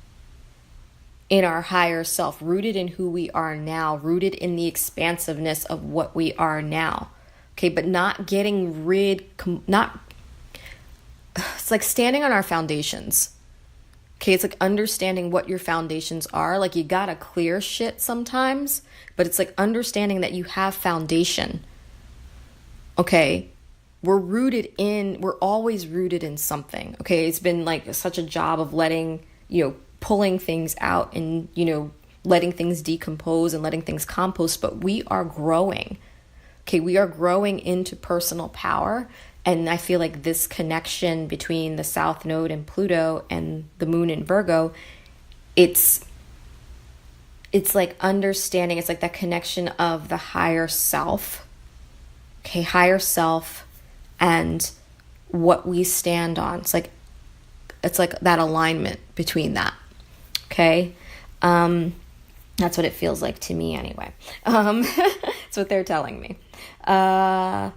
in our higher self, rooted in who we are now, rooted in the expansiveness of what we are now. Okay, but not getting it's like standing on our foundations. Okay, it's like understanding what your foundations are. Like you gotta clear shit sometimes, but it's like understanding that you have foundation. Okay, we're always rooted in something. Okay, it's been like such a job of pulling things out and, letting things decompose and letting things compost, but we are growing. Okay, we are growing into personal power. And I feel like this connection between the South Node and Pluto and the moon in Virgo, it's like understanding, it's like that connection of the higher self. Okay, higher self and what we stand on. It's like that alignment between that. Okay. That's what it feels like to me anyway. That's what they're telling me. And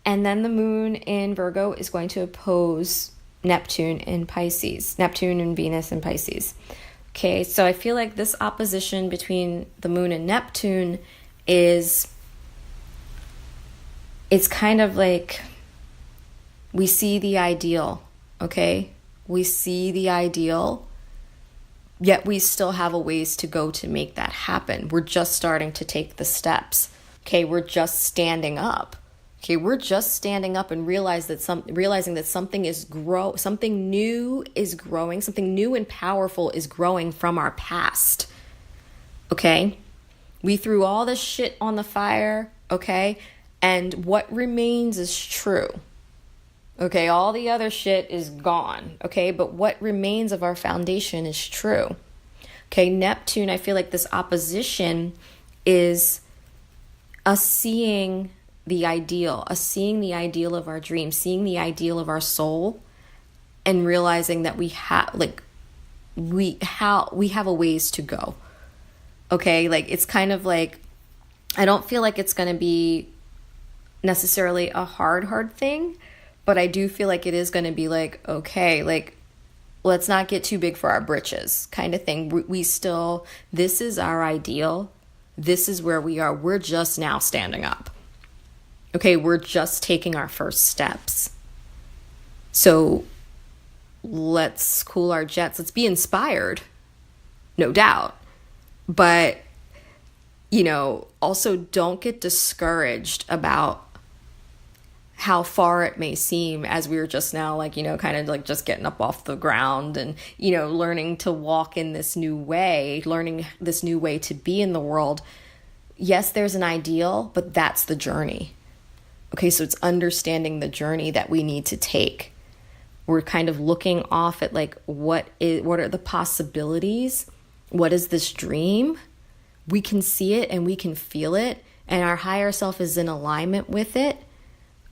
then the moon in Virgo is going to oppose Neptune in Pisces. Neptune and Venus in Pisces. Okay, so I feel like this opposition between the moon and Neptune it's kind of like we see the ideal, okay? We see the ideal, yet we still have a ways to go to make that happen. We're just starting to take the steps, okay? We're just standing up. Okay, we're just standing up and realizing that something new is growing, something new and powerful is growing from our past. Okay? We threw all this shit on the fire, okay? And what remains is true. Okay, all the other shit is gone, okay? But what remains of our foundation is true. Okay, Neptune, I feel like this opposition is us seeing the ideal, seeing the ideal of our dream, seeing the ideal of our soul, and realizing that we have a ways to go. Okay, like it's kind of like, I don't feel like it's going to be necessarily a hard thing, but I do feel like it is going to be like, okay, like let's not get too big for our britches kind of thing. This is our ideal. This is where we are. We're just now standing up. Okay, we're just taking our first steps. So let's cool our jets. Let's be inspired, no doubt. But, also don't get discouraged about how far it may seem as we were just now, kind of like just getting up off the ground and, learning to walk in this new way, learning this new way to be in the world. Yes, there's an ideal, but that's the journey. Okay, so it's understanding the journey that we need to take. We're kind of looking off at what are the possibilities? What is this dream? We can see it and we can feel it, and our higher self is in alignment with it.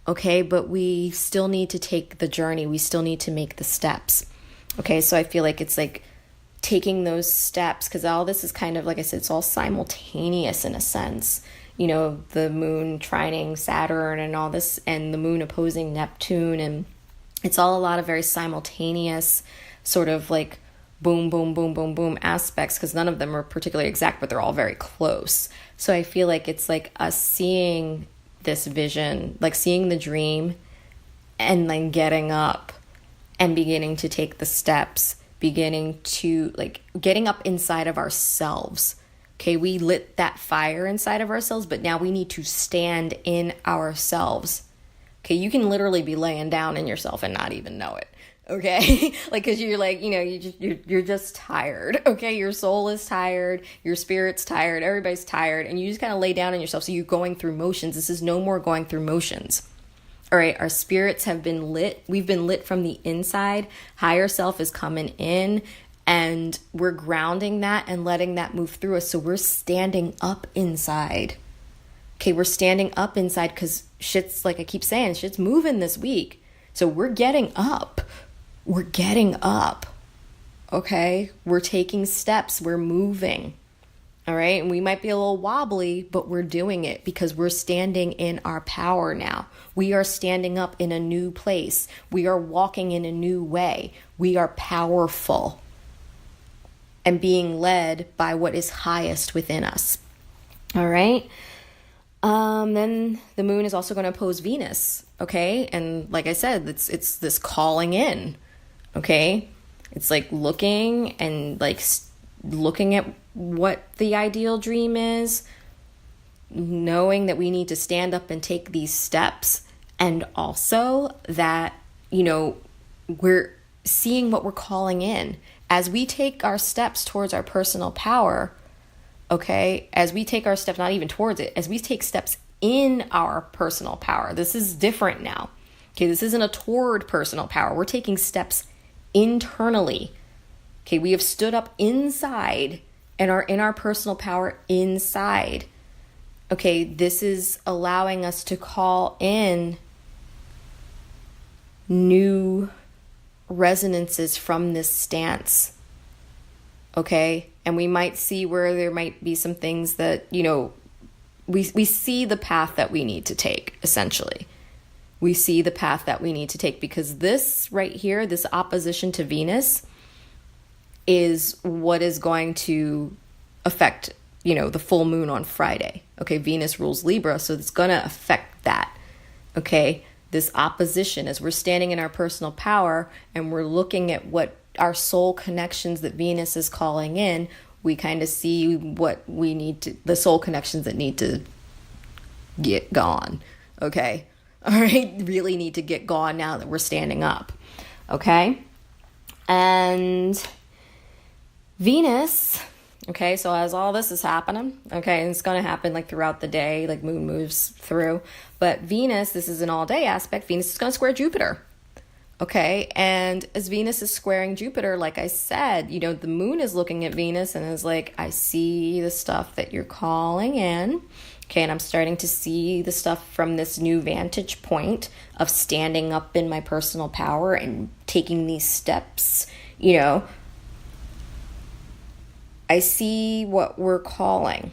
Okay, but we still need to take the journey. We still need to make the steps. Okay, so I feel like it's like taking those steps, because all this is kind of, like I said, it's all simultaneous in a sense. The moon trining Saturn and all this, and the moon opposing Neptune, and it's all a lot of very simultaneous sort of like boom, boom, boom, boom, boom aspects, because none of them are particularly exact, but they're all very close. So I feel like it's like us seeing this vision, like seeing the dream, and then getting up and beginning to take the steps, getting up inside of ourselves. Okay, we lit that fire inside of ourselves, but now we need to stand in ourselves. Okay, you can literally be laying down in yourself and not even know it. Okay, because you're you're just tired. Okay, your soul is tired, your spirit's tired, everybody's tired, and you just kind of lay down in yourself. So you're going through motions. This is no more going through motions. All right, our spirits have been lit. We've been lit from the inside. Higher self is coming in. And we're grounding that and letting that move through us. So we're standing up inside. Okay, we're standing up inside because shit's, like I keep saying, shit's moving this week. So we're getting up. We're getting up. Okay, we're taking steps. We're moving. All right, and we might be a little wobbly, but we're doing it because we're standing in our power now. We are standing up in a new place. We are walking in a new way. We are powerful and being led by what is highest within us. All right. Then the moon is also going to oppose Venus. Okay. And like I said, it's this calling in. Okay. It's like looking at what the ideal dream is, knowing that we need to stand up and take these steps. And also that, we're seeing what we're calling in. As we take our steps towards our personal power, okay, as we take our steps, not even towards it, as we take steps in our personal power, this is different now. Okay, this isn't a toward personal power. We're taking steps internally. Okay, we have stood up inside and are in our personal power inside. Okay, this is allowing us to call in new resonances from this stance. Okay. And we might see where there might be some things that, we see the path that we need to take, essentially. We see the path that we need to take, because this right here, this opposition to Venus, is what is going to affect, the full moon on Friday. Okay, Venus rules Libra, so it's going to affect that. Okay, this opposition, as we're standing in our personal power and we're looking at what our soul connections that Venus is calling in, we kind of see what we need to, the soul connections that need to get gone. Okay, all right, really need to get gone now that we're standing up. Okay, and Venus, okay, so as all this is happening, okay, and it's going to happen like throughout the day, like moon moves through, but Venus, this is an all-day aspect, Venus is going to square Jupiter, okay, and as Venus is squaring Jupiter, like I said, the moon is looking at Venus and is like, I see the stuff that you're calling in, okay, and I'm starting to see the stuff from this new vantage point of standing up in my personal power and taking these steps, I see what we're calling,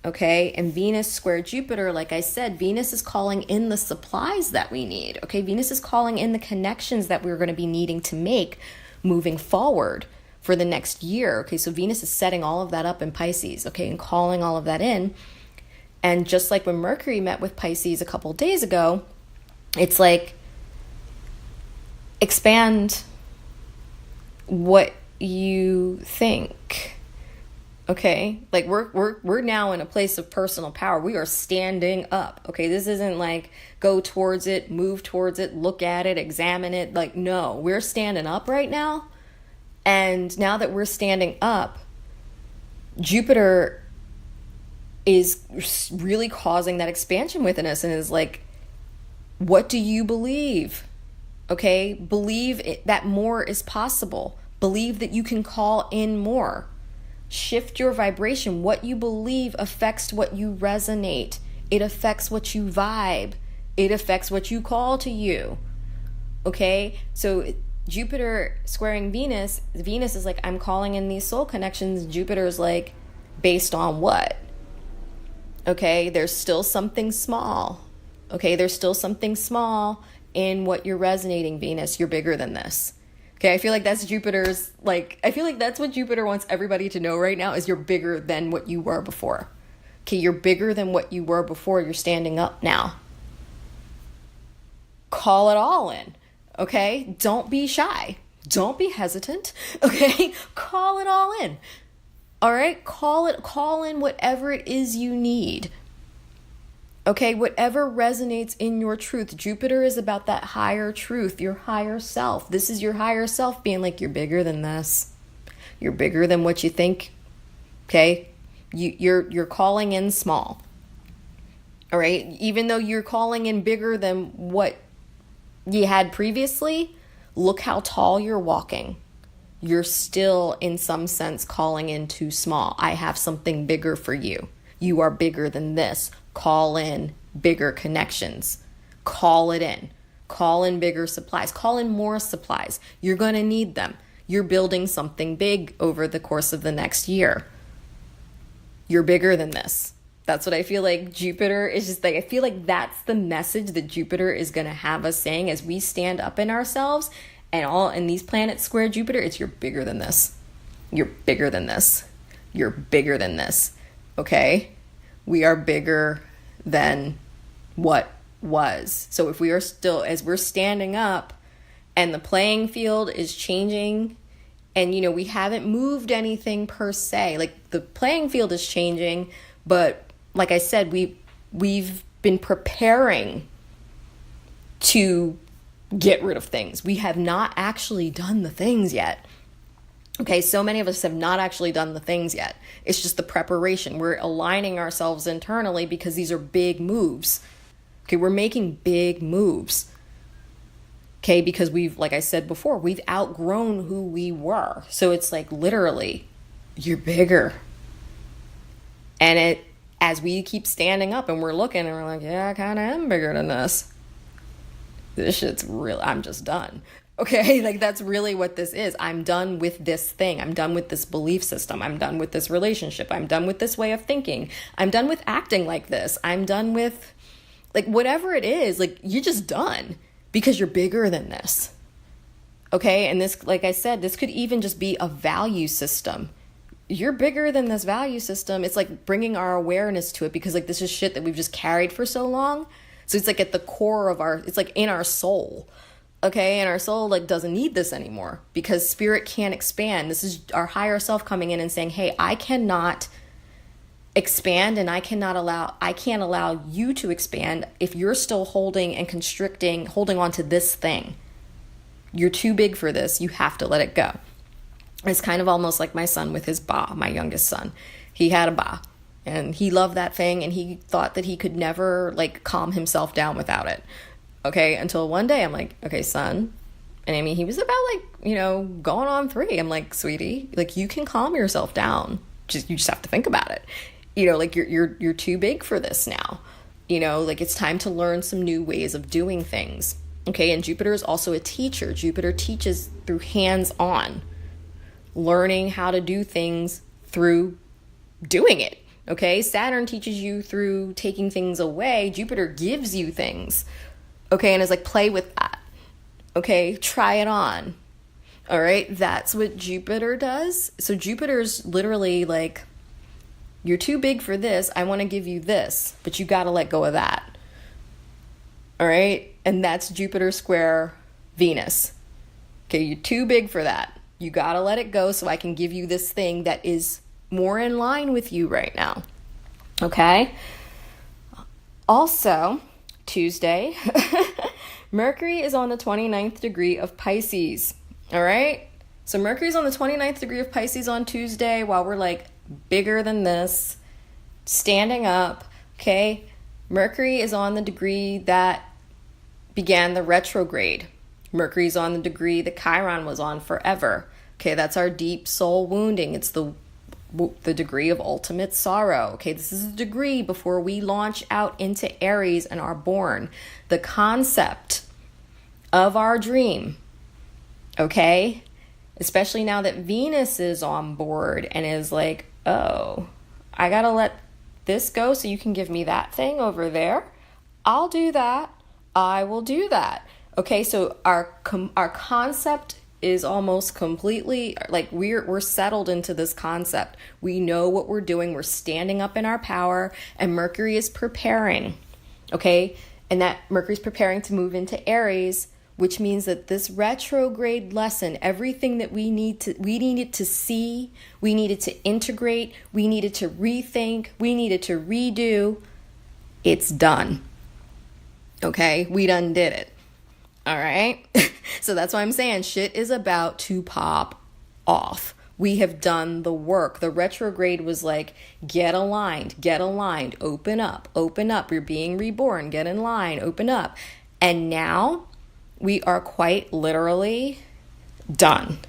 okay? And Venus square Jupiter, like I said, Venus is calling in the supplies that we need, okay? Venus is calling in the connections that we're going to be needing to make moving forward for the next year, okay? So Venus is setting all of that up in Pisces, okay, and calling all of that in. And just like when Mercury met with Pisces a couple of days ago, it's like, expand what you think. Okay, like we're now in a place of personal power. We are standing up. Okay, this isn't like go towards it, move towards it, look at it, examine it. Like, no, we're standing up right now. And now that we're standing up, Jupiter is really causing that expansion within us and is like, what do you believe? Okay, believe that more is possible. Believe that you can call in more. Shift your vibration. What you believe affects what you resonate. It affects what you vibe. It affects what you call to you. Okay? So Jupiter squaring Venus, Venus is like, I'm calling in these soul connections. Jupiter is like, based on what? Okay? There's still something small. Okay? There's still something small in what you're resonating, Venus. You're bigger than this. Okay, I feel like that's Jupiter's, I feel like that's what Jupiter wants everybody to know right now is you're bigger than what you were before. Okay, you're bigger than what you were before. You're standing up now. Call it all in, okay? Don't be shy. Don't be hesitant, okay? Call it all in, all right? Call in whatever it is you need. Okay, whatever resonates in your truth. Jupiter is about that higher truth, your higher self. This is your higher self being like, you're bigger than this. You're bigger than what you think. Okay? You're calling in small. All right? Even though you're calling in bigger than what you had previously, look how tall you're walking. You're still, in some sense, calling in too small. I have something bigger for you. You are bigger than this. Call in bigger connections. Call it in. Call in bigger supplies. Call in more supplies. You're going to need them. You're building something big over the course of the next year. You're bigger than this. That's what I feel like Jupiter is just like, I feel like that's the message that Jupiter is going to have us saying as we stand up in ourselves and these planets square Jupiter. It's you're bigger than this. You're bigger than this. You're bigger than this. Okay? We are bigger than what was. So if we are still, as we're standing up and the playing field is changing and, we haven't moved anything per se, like the playing field is changing, but like I said, we've been preparing to get rid of things. We have not actually done the things yet. Okay, so many of us have not actually done the things yet. It's just the preparation. We're aligning ourselves internally because these are big moves. Okay, we're making big moves. Okay, because like I said before, we've outgrown who we were. So it's like literally, you're bigger. And as we keep standing up and we're looking and we're like, yeah, I kind of am bigger than this. This shit's real. I'm just done. Okay, like that's really what this is. I'm done with this thing. I'm done with this belief system. I'm done with this relationship. I'm done with this way of thinking. I'm done with acting like this. I'm done with like whatever it is. Like you're just done because you're bigger than this. Okay, and this, like I said, this could even just be a value system. You're bigger than this value system. It's like bringing our awareness to it because like this is shit that we've just carried for so long. So it's like at the core of it's like in our soul. Okay, and our soul like doesn't need this anymore because spirit can't expand. This is our higher self coming in and saying, hey, I cannot expand and I can't allow you to expand if you're still holding and constricting, holding on to this thing. You're too big for this. You have to let it go. It's kind of almost like my son with his ba, my youngest son. He had a ba and he loved that thing and he thought that he could never like calm himself down without it. Okay, until one day I'm like, okay, son. And I mean, he was about like, going on 3. I'm like, sweetie, like you can calm yourself down. You just have to think about it. Like you're too big for this now. Like it's time to learn some new ways of doing things. Okay, and Jupiter is also a teacher. Jupiter teaches through hands-on, learning how to do things through doing it. Okay, Saturn teaches you through taking things away. Jupiter gives you things. Okay, and it's like, play with that. Okay, try it on. All right, that's what Jupiter does. So Jupiter's literally like, you're too big for this. I want to give you this, but you got to let go of that. All right, and that's Jupiter square Venus. Okay, you're too big for that. You got to let it go so I can give you this thing that is more in line with you right now. Okay? Also, Tuesday, Mercury is on the 29th degree of Pisces. All right? So Mercury's on the 29th degree of Pisces on Tuesday while we're like bigger than this, standing up. Okay? Mercury is on the degree that began the retrograde. Mercury's on the degree that Chiron was on forever. Okay, that's our deep soul wounding. It's the degree of ultimate sorrow. Okay, this is the degree before we launch out into Aries and are born. The concept of our dream. Okay, especially now that Venus is on board and is like, oh, I gotta let this go so you can give me that thing over there. I'll do that. I will do that. Okay, so our concept is almost completely like we're settled into this concept. We know what we're doing. We're standing up in our power, and Mercury is preparing. Okay, and that Mercury's preparing to move into Aries, which means that this retrograde lesson, everything that we needed to see, we needed to integrate, we needed to rethink, we needed to redo, it's done. Okay, we done did it. All right. So that's why I'm saying shit is about to pop off. We have done the work. The retrograde was like, get aligned, open up. You're being reborn, get in line, open up. And now we are quite literally done.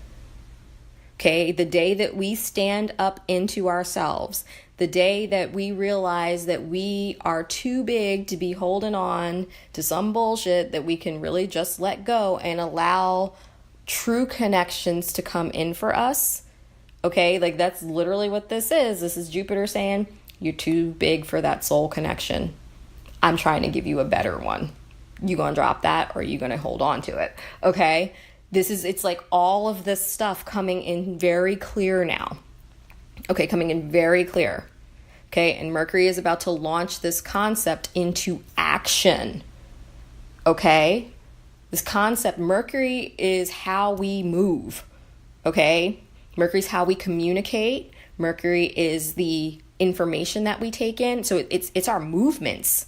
Okay, the day that we stand up into ourselves, the day that we realize that we are too big to be holding on to some bullshit that we can really just let go and allow true connections to come in for us. Okay, like that's literally what this is. This is Jupiter saying, you're too big for that soul connection. I'm trying to give you a better one. You gonna drop that or you gonna hold on to it? Okay, it's like all of this stuff coming in very clear now. Okay, coming in very clear. Okay, and Mercury is about to launch this concept into action. Okay, this concept, Mercury is how we move. Okay, Mercury's how we communicate. Mercury is the information that we take in. So it's our movements.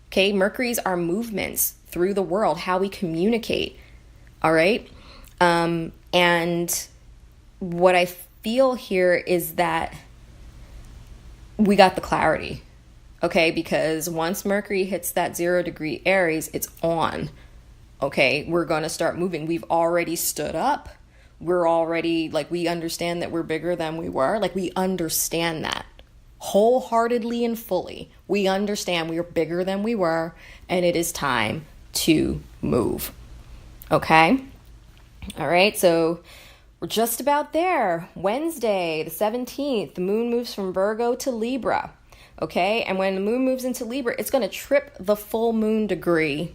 Okay, Mercury's our movements through the world, how we communicate. All right, and what I feel here is that we got the clarity, okay? Because once Mercury hits that 0 degree Aries, it's on, okay? We're going to start moving. We've already stood up. We're already, like, we understand that we're bigger than we were. Like, we understand that wholeheartedly and fully. We understand we are bigger than we were, and it is time to move, okay? All right, so we're just about there. Wednesday, the 17th, the moon moves from Virgo to Libra. Okay, and when the moon moves into Libra, it's going to trip the full moon degree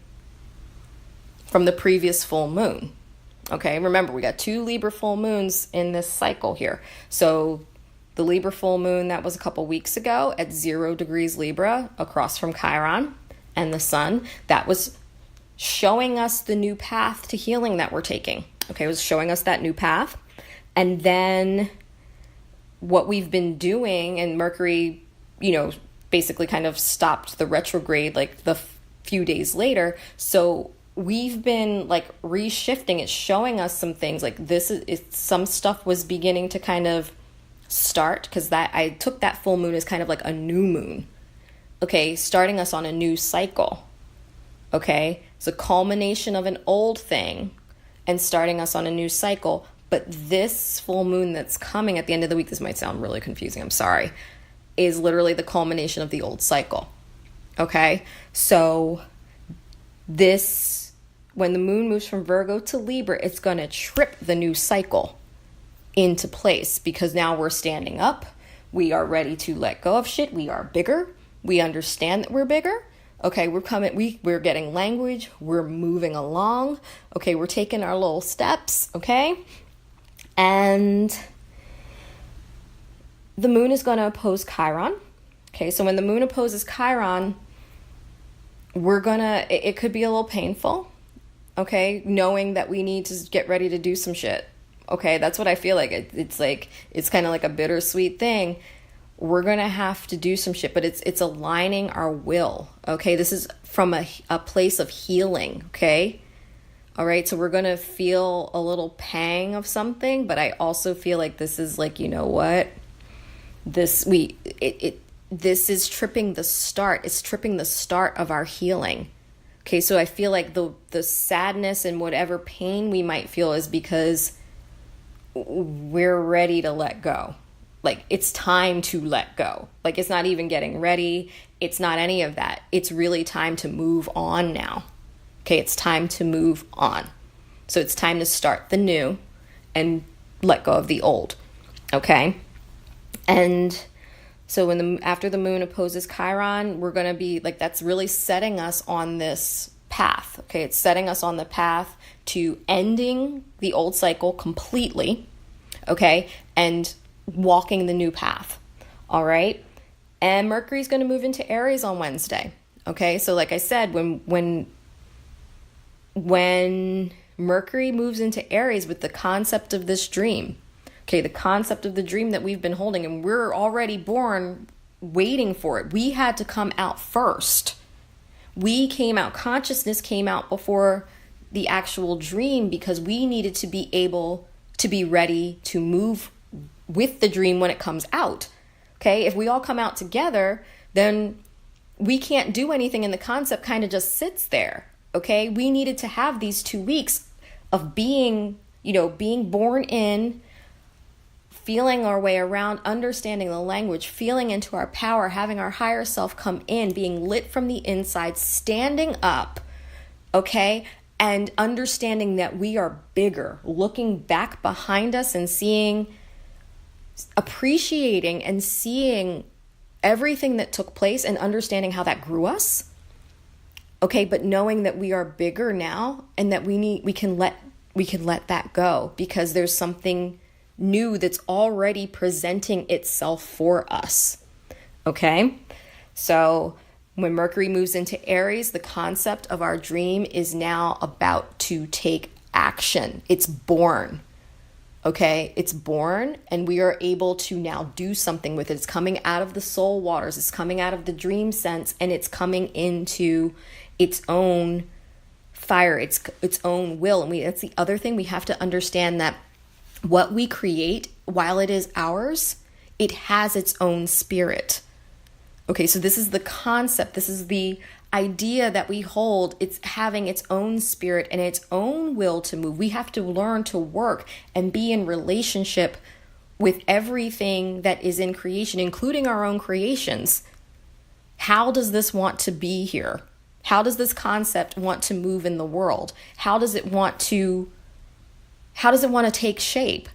from the previous full moon. Okay, remember, we got 2 Libra full moons in this cycle here. So the Libra full moon that was a couple weeks ago at 0 degrees Libra across from Chiron and the sun, that was showing us the new path to healing that we're taking. Okay, it was showing us that new path. And then what we've been doing, and Mercury, basically kind of stopped the retrograde like the few days later. So we've been like reshifting. It's showing us some things like some stuff was beginning to kind of start, because that I took that full moon as kind of like a new moon. Okay, starting us on a new cycle. Okay, it's a culmination of an old thing and starting us on a new cycle. But this full moon that's coming at the end of the week, this might sound really confusing, I'm sorry, is literally the culmination of the old cycle. Okay, so when the moon moves from Virgo to Libra, it's going to trip the new cycle into place, because now we're standing up. We are ready to let go of shit. We are bigger. We understand that we're bigger. Okay, we're getting language. We're moving along. Okay, we're taking our little steps. Okay, and the moon is going to oppose Chiron. Okay, so when the moon opposes Chiron, it could be a little painful. Okay, knowing that we need to get ready to do some shit. Okay, that's what I feel like. It's kind of like a bittersweet thing. We're going to have to do some shit, but it's aligning our will. Okay, this is from a place of healing. Okay, all right, so we're going to feel a little pang of something, but I also feel like this is like, you know what? This is tripping the start. It's tripping the start of our healing. Okay, so I feel like the sadness and whatever pain we might feel is because we're ready to let go. Like, it's time to let go. Like, it's not even getting ready. It's not any of that. It's really time to move on now. Okay, it's time to move on. So it's time to start the new and let go of the old. Okay? And so after the moon opposes Chiron, we're going to be like, that's really setting us on this path. Okay, it's setting us on the path to ending the old cycle completely. Okay, and walking the new path. All right, and Mercury's going to move into Aries on Wednesday. Okay, so like I said, when Mercury moves into Aries with the concept of this dream, okay, the concept of the dream that we've been holding, and we're already born waiting for it. We had to come out first. We came out, consciousness came out before the actual dream, because we needed to be able to be ready to move with the dream when it comes out. Okay, if we all come out together, then we can't do anything, and the concept kind of just sits there. Okay, we needed to have these 2 weeks of being born in, feeling our way around, understanding the language, feeling into our power, having our higher self come in, being lit from the inside, standing up, okay, and understanding that we are bigger, looking back behind us and appreciating and seeing everything that took place and understanding how that grew us. Okay, but knowing that we are bigger now and that we can let that go, because there's something new that's already presenting itself for us. Okay? So when Mercury moves into Aries, the concept of our dream is now about to take action. It's born. Okay? It's born, and we are able to now do something with it. It's coming out of the soul waters. It's coming out of the dream sense, and it's coming into its own fire, its own will. And that's the other thing. We have to understand that what we create, while it is ours, it has its own spirit. Okay, so this is the concept. This is the idea that we hold. It's having its own spirit and its own will to move. We have to learn to work and be in relationship with everything that is in creation, including our own creations. How does this want to be here? How does this concept want to move in the world? How does it want to How does it want to take shape?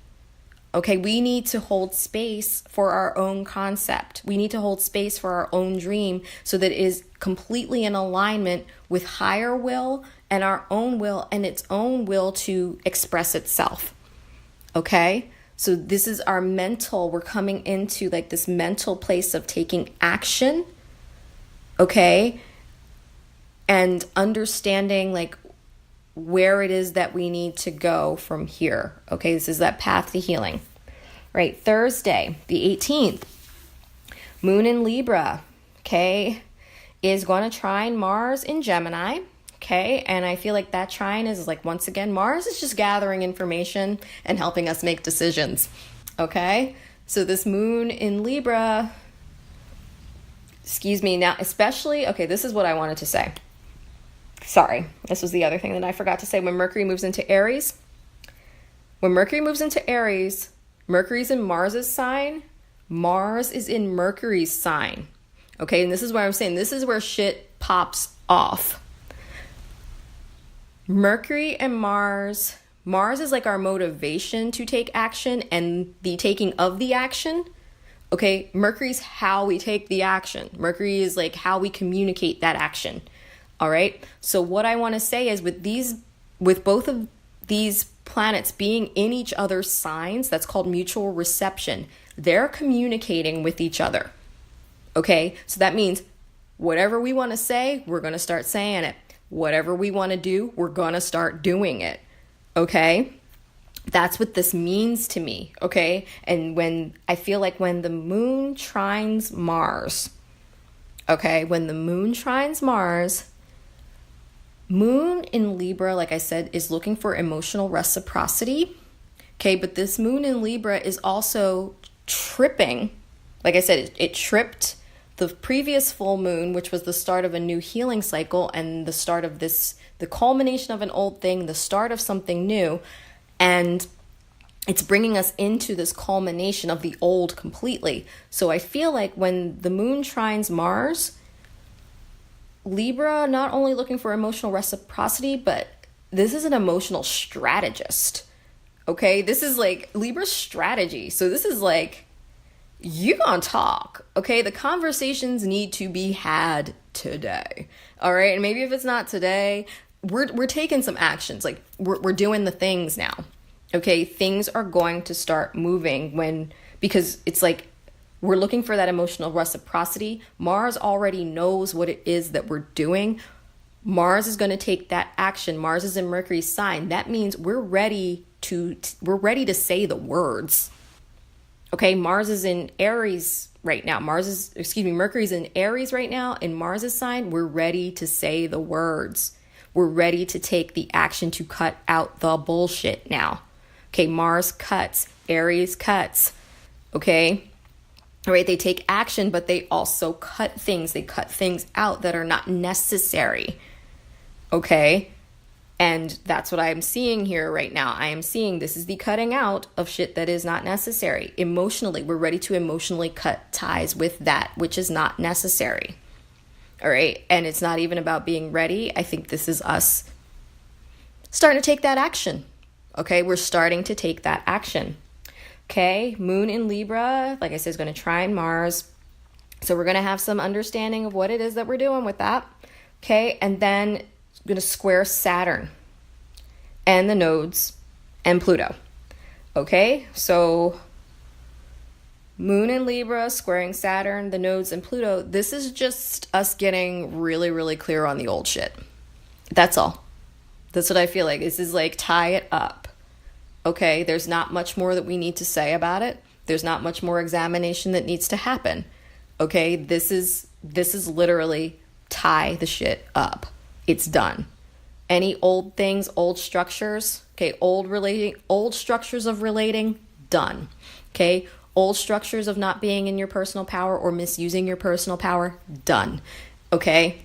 Okay, we need to hold space for our own concept. We need to hold space for our own dream so that it is completely in alignment with higher will and our own will and its own will to express itself. Okay? So this is our mental, we're coming into like this mental place of taking action. Okay? And understanding like where it is that we need to go from here. Okay, this is that path to healing. Right, Thursday, the 18th, Moon in Libra, okay, is going to trine Mars in Gemini, okay, and I feel like that trine is like, once again, Mars is just gathering information and helping us make decisions, okay? So this Moon in Libra, now, especially, okay, this is what I wanted to say. Sorry, this was the other thing that I forgot to say. When Mercury moves into Aries, Mercury's in Mars's sign. Mars is in Mercury's sign. Okay, and this is where I'm saying this is where shit pops off. Mercury and Mars is like our motivation to take action and the taking of the action. Okay, Mercury's how we take the action. Mercury is like how we communicate that action. All right. So what I want to say is with both of these planets being in each other's signs, that's called mutual reception. They're communicating with each other. Okay. So that means whatever we want to say, we're going to start saying it. Whatever we want to do, we're going to start doing it. Okay. That's what this means to me. Okay. And when I feel like when the moon trines Mars, Moon in Libra, like I said, is looking for emotional reciprocity. Okay, but this Moon in Libra is also tripping. Like I said, it tripped the previous full moon, which was the start of a new healing cycle and the start of the culmination of an old thing, the start of something new. And it's bringing us into this culmination of the old completely. So I feel like when the moon trines Mars, Libra not only looking for emotional reciprocity, but this is an emotional strategist. Okay, this is like Libra's strategy. So this is like, you gonna talk. Okay, the conversations need to be had today. All right, and maybe if it's not today, we're taking some actions. Like we're doing the things now. Okay, things are going to start moving because it's like, we're looking for that emotional reciprocity. Mars already knows what it is that we're doing. Mars is going to take that action. Mars is in Mercury's sign. That means we're ready to say the words. Okay, Mars is in Aries right now. Mercury's in Aries right now. In Mars's sign, we're ready to say the words. We're ready to take the action to cut out the bullshit now. Okay, Mars cuts, Aries cuts. Okay. All right, they take action, but they also cut things. They cut things out that are not necessary. Okay? And that's what I'm seeing here right now. I am seeing this is the cutting out of shit that is not necessary. Emotionally, we're ready to emotionally cut ties with that which is not necessary. All right? And it's not even about being ready. I think this is us starting to take that action. Okay? We're starting to take that action. Okay, Moon in Libra, like I said, is going to trine Mars. So we're going to have some understanding of what it is that we're doing with that. Okay, and then it's going to square Saturn and the nodes and Pluto. Okay, so Moon in Libra, squaring Saturn, the nodes and Pluto. This is just us getting really, really clear on the old shit. That's all. That's what I feel like. This is like tie it up. Okay, there's not much more that we need to say about it. There's not much more examination that needs to happen. Okay, this is literally tie the shit up. It's done. Any old things, old structures, okay, old structures of relating, done. Okay, old structures of not being in your personal power or misusing your personal power, done. Okay,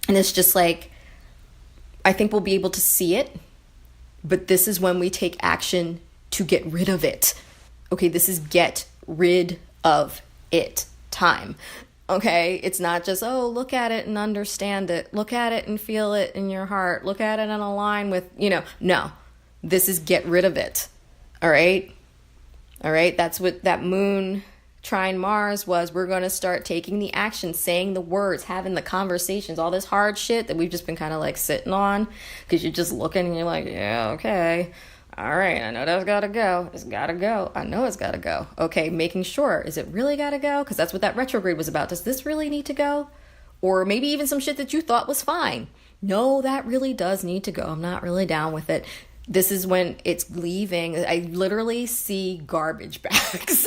and it's just like, I think we'll be able to see it. But this is when we take action to get rid of it. Okay, this is get rid of it time. Okay, it's not just, oh, look at it and understand it. Look at it and feel it in your heart. Look at it and align with, no. This is get rid of it. All right? All right? That's what that moon trine Mars was. We're going to start taking the action, saying the words, having the conversations, all this hard shit that we've just been kind of like sitting on, because you're just looking and you're like, yeah, okay. All right, I know that's got to go. It's got to go. I know it's got to go. Okay, making sure, is it really got to go? Because that's what that retrograde was about. Does this really need to go? Or maybe even some shit that you thought was fine. No, that really does need to go. I'm not really down with it. This is when it's leaving. I literally see garbage bags.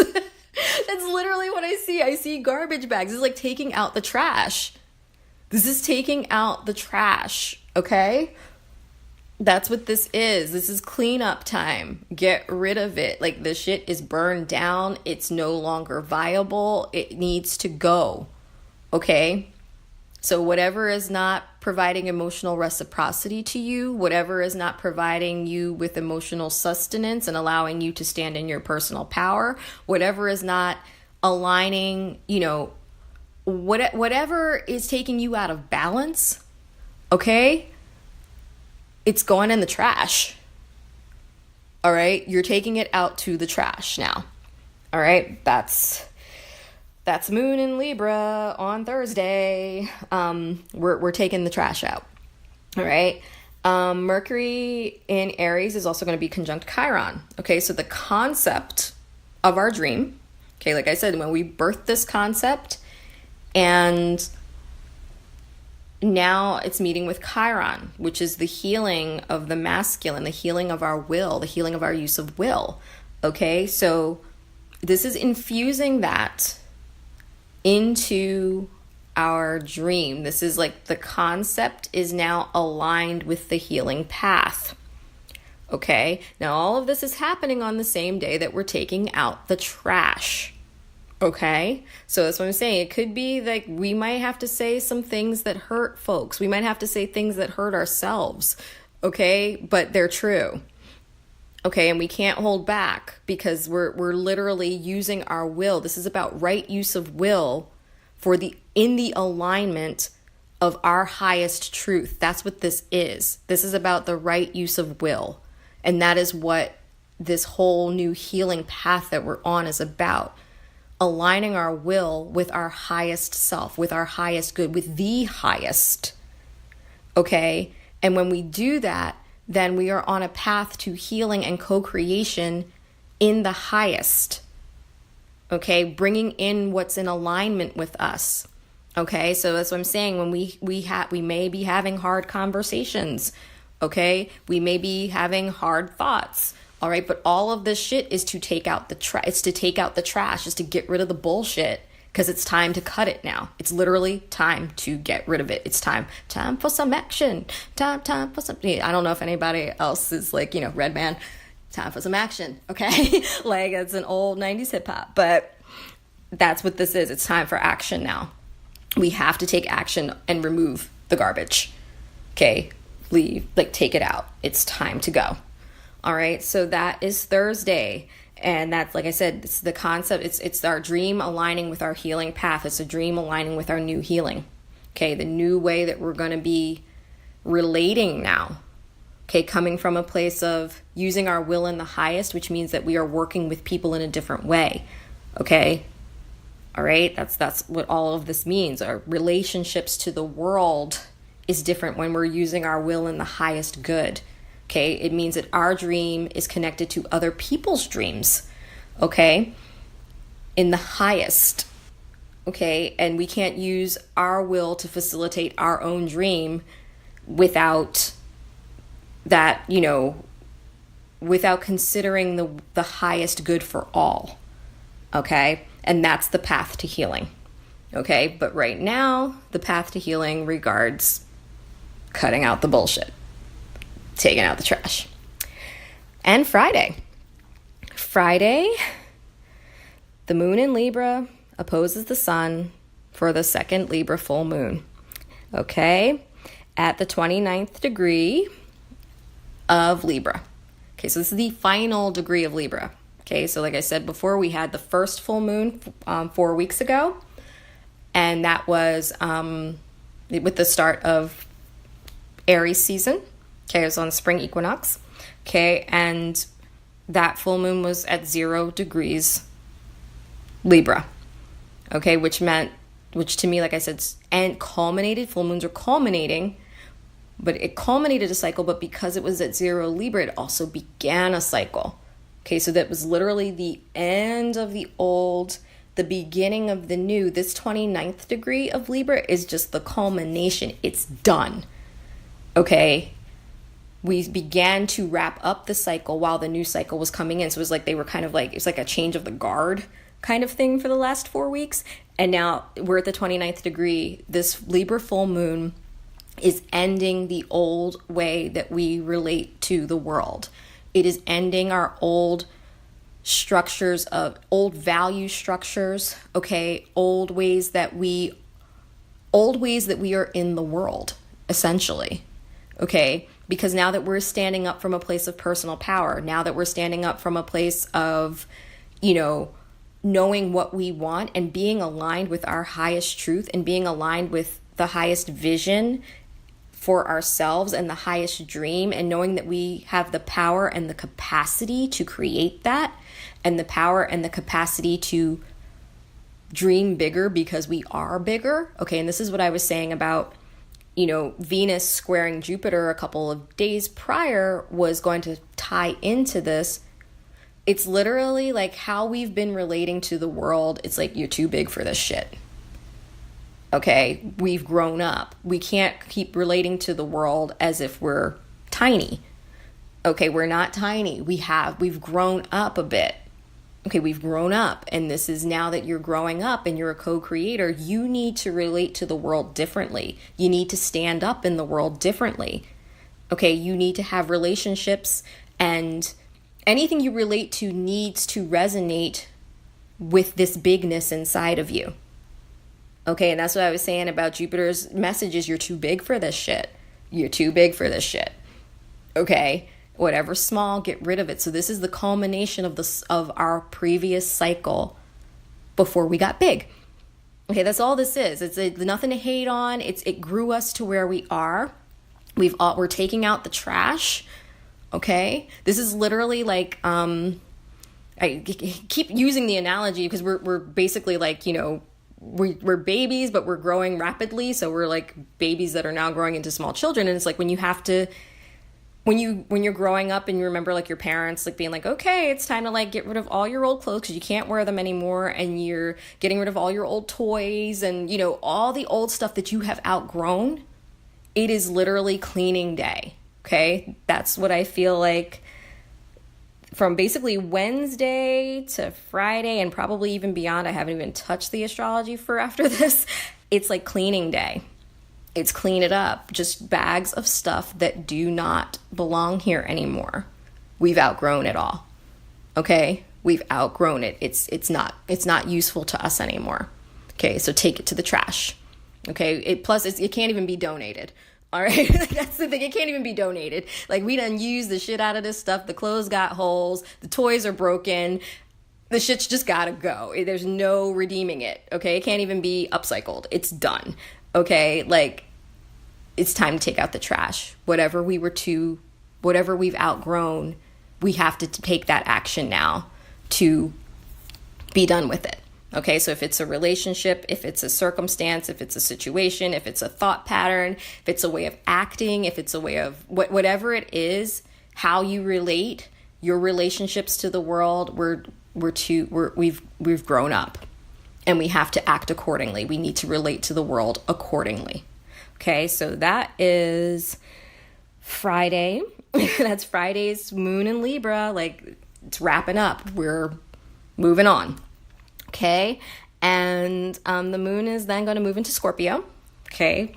That's literally what I see. I see garbage bags. It's like taking out the trash. This is taking out the trash, okay? That's what this is. This is cleanup time. Get rid of it. Like, the shit is burned down. It's no longer viable. It needs to go, okay? So whatever is not providing emotional reciprocity to you, whatever is not providing you with emotional sustenance and allowing you to stand in your personal power, whatever is not aligning, whatever is taking you out of balance, okay, it's going in the trash. All right, you're taking it out to the trash now. All right, that's Moon in Libra on Thursday. We're taking the trash out. All right. Mercury in Aries is also going to be conjunct Chiron. Okay, so the concept of our dream, okay, like I said, when we birthed this concept, and now it's meeting with Chiron, which is the healing of the masculine, the healing of our will, the healing of our use of will. Okay, so this is infusing that into our dream. This is like the concept is now aligned with the healing path. Okay, now all of this is happening on the same day that we're taking out the trash. Okay, so that's what I'm saying. It could be like we might have to say some things that hurt folks. We might have to say things that hurt ourselves. Okay, but they're true. Okay, and we can't hold back because we're literally using our will. This is about right use of will in the alignment of our highest truth. That's what this is. This is about the right use of will. And that is what this whole new healing path that we're on is about. Aligning our will with our highest self, with our highest good, with the highest. Okay? And when we do that, then we are on a path to healing and co-creation in the highest. Okay, bringing in what's in alignment with us. Okay, so that's what I'm saying. When we may be having hard conversations. Okay, we may be having hard thoughts. All right, but all of this shit is to take out the trash. It's to take out the trash. It's to get rid of the bullshit. Because it's time to cut it now. It's literally time to get rid of it. It's time for some action. Time for some. I don't know if anybody else is like, Red Man. Time for some action. Okay, like it's an old 90s hip hop, but that's what this is. It's time for action now. We have to take action and remove the garbage. Okay, take it out. It's time to go. All right, so that is Thursday. And that's, like I said, it's the concept. It's our dream aligning with our healing path. It's a dream aligning with our new healing. Okay, the new way that we're going to be relating now. Okay, coming from a place of using our will in the highest, which means that we are working with people in a different way. Okay, all right, that's what all of this means. Our relationships to the world is different when we're using our will in the highest good. Okay, it means that our dream is connected to other people's dreams, okay, in the highest, okay, and we can't use our will to facilitate our own dream without that, without considering the highest good for all, okay, and that's the path to healing, okay, but right now, the path to healing regards cutting out the bullshit. Taking out the trash. And Friday, the moon in Libra opposes the sun for the second Libra full moon. Okay, at the 29th degree of Libra. Okay, so this is the final degree of Libra. Okay, so like I said before, we had the first full moon 4 weeks ago, and that was with the start of Aries season. Okay, it was on spring equinox. Okay, and that full moon was at 0 degrees Libra. Okay, which to me, like I said, and culminated, full moons are culminating, but it culminated a cycle, but because it was at 0 Libra, it also began a cycle. Okay, so that was literally the end of the old, the beginning of the new. This 29th degree of Libra is just the culmination. It's done. Okay, we began to wrap up the cycle while the new cycle was coming in. So it was like they were kind of like, it's like a change of the guard kind of thing for the last 4 weeks. And now we're at the 29th degree. This Libra full moon is ending the old way that we relate to the world. It is ending our old structures of old value structures, okay? Old ways that we are in the world, essentially, okay? Because now that we're standing up from a place of personal power, now that we're standing up from a place of, knowing what we want and being aligned with our highest truth and being aligned with the highest vision for ourselves and the highest dream, and knowing that we have the power and the capacity to create that, and the power and the capacity to dream bigger because we are bigger. Okay, and this is what I was saying about, Venus squaring Jupiter a couple of days prior was going to tie into this. It's literally like how we've been relating to the world. It's like, you're too big for this shit. Okay, we've grown up. We can't keep relating to the world as if we're tiny. Okay, we're not tiny. We've grown up a bit. Okay, we've grown up, and this is now that you're growing up and you're a co-creator, you need to relate to the world differently. You need to stand up in the world differently. Okay, you need to have relationships, and anything you relate to needs to resonate with this bigness inside of you. Okay, and that's what I was saying about Jupiter's messages. You're too big for this shit. You're too big for this shit. Okay, whatever's small, get rid of it. So this is the culmination of our previous cycle before we got big. Okay, that's all this is. It's nothing to hate on. It grew us to where we are. We're taking out the trash. Okay, this is literally like I keep using the analogy because we're basically like, we're babies, but we're growing rapidly. So we're like babies that are now growing into small children. And it's like when you're growing up and you remember like your parents like being like, okay, it's time to like get rid of all your old clothes because you can't wear them anymore. And you're getting rid of all your old toys and, all the old stuff that you have outgrown. It is literally cleaning day. Okay. That's what I feel like from basically Wednesday to Friday and probably even beyond. I haven't even touched the astrology for after this. It's like cleaning day. It's clean it up. Just bags of stuff that do not belong here anymore. We've outgrown it all. Okay? We've outgrown it. It's not useful to us anymore. Okay, so take it to the trash. Okay? It can't even be donated. All right, that's the thing. It can't even be donated. Like, we done used the shit out of this stuff. The clothes got holes. The toys are broken. The shit's just gotta go. There's no redeeming it. Okay, it can't even be upcycled. It's done. Okay, like, it's time to take out the trash. Whatever we've outgrown, we have to take that action now to be done with it. Okay, so if it's a relationship, if it's a circumstance, if it's a situation, if it's a thought pattern, if it's a way of acting, if it's a way of whatever it is, how you relate, your relationships to the world, we've grown up, and we have to act accordingly. We need to relate to the world accordingly. Okay, so that is Friday. That's Friday's moon in Libra. Like, it's wrapping up. We're moving on. Okay, and the moon is then going to move into Scorpio, okay,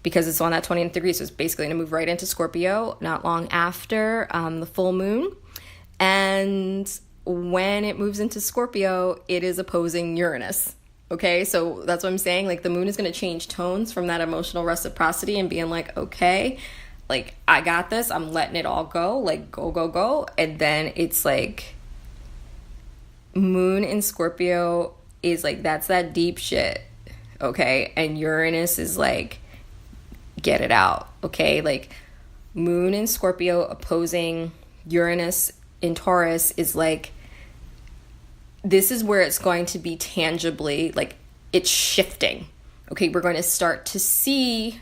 because it's on that 20th degree, so it's basically going to move right into Scorpio not long after the full moon. And when it moves into Scorpio, it is opposing Uranus, okay? So that's what I'm saying, like, the moon is going to change tones from that emotional reciprocity and being like, okay, like, I got this, I'm letting it all go, like, go, and then it's like moon in Scorpio is like, that's that deep shit, okay? And Uranus is like, get it out, okay? Like, moon in Scorpio opposing Uranus in Taurus is like, this is where it's going to be tangibly, like, it's shifting. Okay, we're going to start to see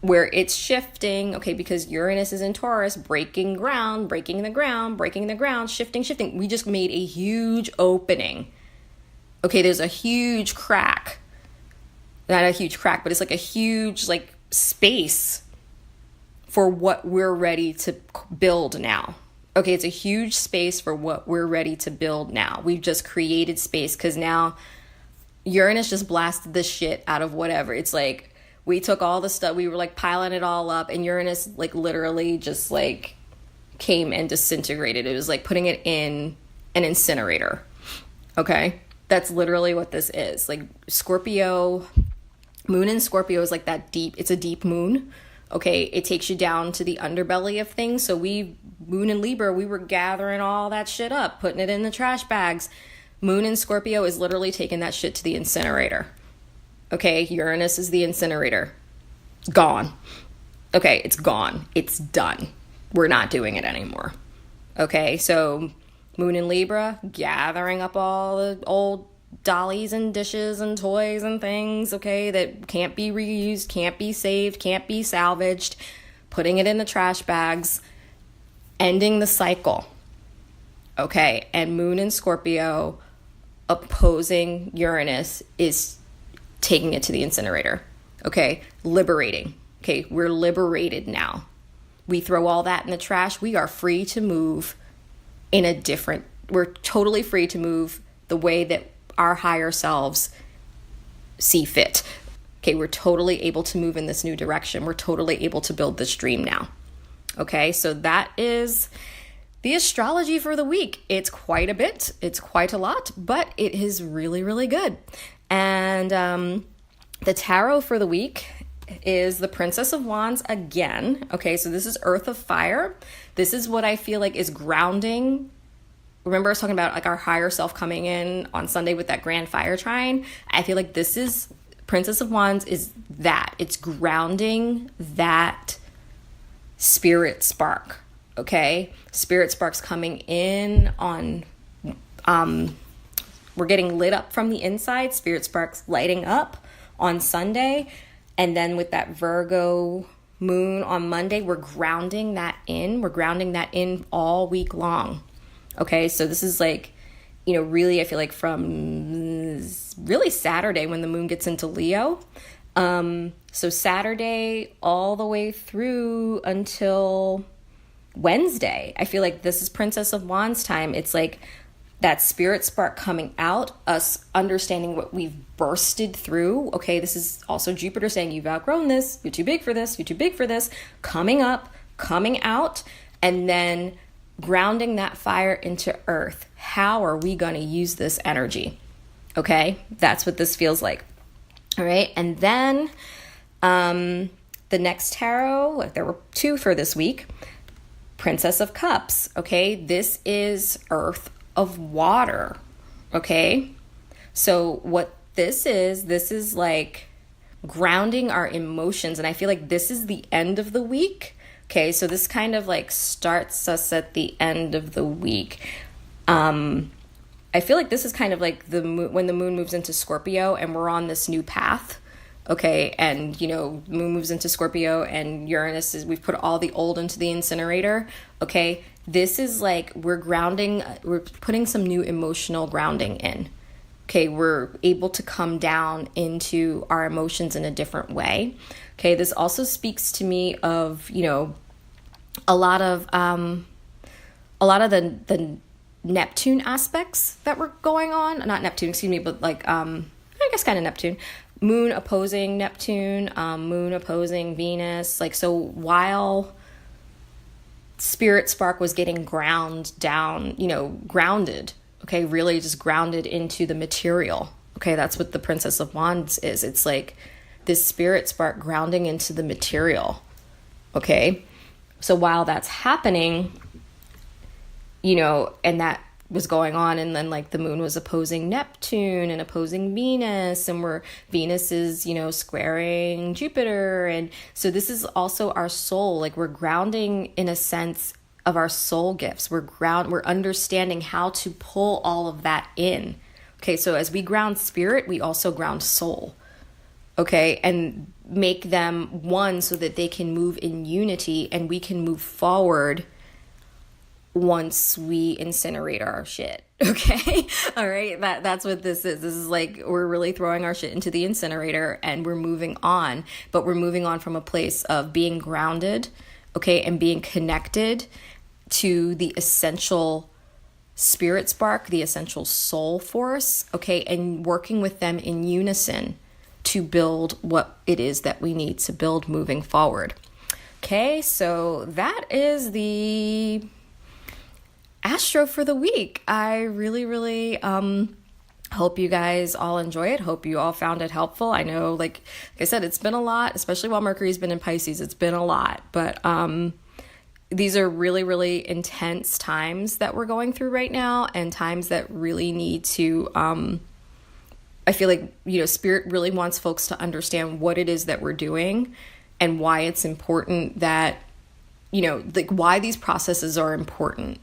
where it's shifting, okay, because Uranus is in Taurus, breaking ground, breaking the ground, shifting. We just made a huge opening. Okay, there's a huge crack. Not a huge crack, but it's like a huge, like, space for what we're ready to build now. Okay, it's a huge space for what we're ready to build now. We've just created space because now Uranus just blasted the shit out of whatever. It's like, we took all the stuff, we were like piling it all up, and Uranus like literally just like came and disintegrated. It was like putting it in an incinerator. Okay? That's literally what this is. Like Scorpio, moon in Scorpio is like that deep, it's a deep moon. Okay? It takes you down to the underbelly of things. So moon in Libra, we were gathering all that shit up, putting it in the trash bags. Moon in Scorpio is literally taking that shit to the incinerator. Okay, Uranus is the incinerator. Gone. Okay, it's gone. It's done. We're not doing it anymore. Okay, so moon in Libra, gathering up all the old dollies and dishes and toys and things, okay, that can't be reused, can't be saved, can't be salvaged, putting it in the trash bags, ending the cycle. Okay, and moon in Scorpio opposing Uranus is taking it to the incinerator. Okay, liberating. Okay, we're liberated now. We throw all that in the trash. We are free to move we're totally free to move the way that our higher selves see fit. Okay, we're totally able to move in this new direction. We're totally able to build this dream now. Okay, so that is the astrology for the week. It's quite a bit. It's quite a lot, but it is really, really good. And the tarot for the week is the Princess of Wands again. Okay, so this is Earth of Fire. This is what I feel like is grounding. Remember I was talking about like our higher self coming in on Sunday with that grand fire trine? I feel like this is, Princess of Wands is that. It's grounding that spirit spark. Okay, spirit sparks coming in on, we're getting lit up from the inside, spirit sparks lighting up on Sunday, and then with that Virgo moon on Monday, we're grounding that in all week long. Okay, so this is like, you know, really I feel like from really Saturday when the moon gets into Leo, so Saturday all the way through until Wednesday, I feel like this is Princess of Wands time. It's like that spirit spark coming out, us understanding what we've bursted through. Okay, this is also Jupiter saying you've outgrown this, you're too big for this, you're too big for this, coming up, coming out, and then grounding that fire into earth. How are we going to use this energy? Okay, that's what this feels like. All right, and then the next tarot, there were two for this week. Princess of Cups, okay? This is Earth of Water, okay? So what this is like grounding our emotions, and I feel like this is the end of the week, okay? So this kind of like starts us at the end of the week. I feel like this is kind of like when the moon moves into Scorpio and we're on this new path. Okay, and you know, moon moves into Scorpio and Uranus we've put all the old into the incinerator. Okay, this is like we're putting some new emotional grounding in. Okay, we're able to come down into our emotions in a different way. Okay, this also speaks to me of, you know, a lot of the Neptune aspects that were going on. Not Neptune, excuse me, but like I guess kind of Neptune. Moon opposing Neptune, moon opposing Venus. Like, so while spirit spark was getting grounded, okay, really just grounded into the material. Okay, that's what the Princess of Wands is. It's like this spirit spark grounding into the material. Okay, so while that's happening, you know, and that was going on, and then like the moon was opposing Neptune and opposing Venus, and Venus is, you know, squaring Jupiter, and so this is also our soul, like we're grounding in a sense of our soul gifts. We're understanding how to pull all of that in. Okay, so as we ground spirit, we also ground soul. Okay, and make them one so that they can move in unity and we can move forward once we incinerate our shit. Okay. All right. That's what this is. This is like, we're really throwing our shit into the incinerator and we're moving on, but we're moving on from a place of being grounded. Okay. And being connected to the essential spirit spark, the essential soul force. Okay. And working with them in unison to build what it is that we need to build moving forward. Okay. So that is the Astro for the week. I really hope you guys all enjoy it. Hope you all found it helpful. I know, like I said, it's been a lot, especially while Mercury's been in Pisces. It's been a lot, but these are really intense times that we're going through right now, and times that really need to I feel like, Spirit really wants folks to understand what it is that we're doing and why it's important that, like why these processes are important.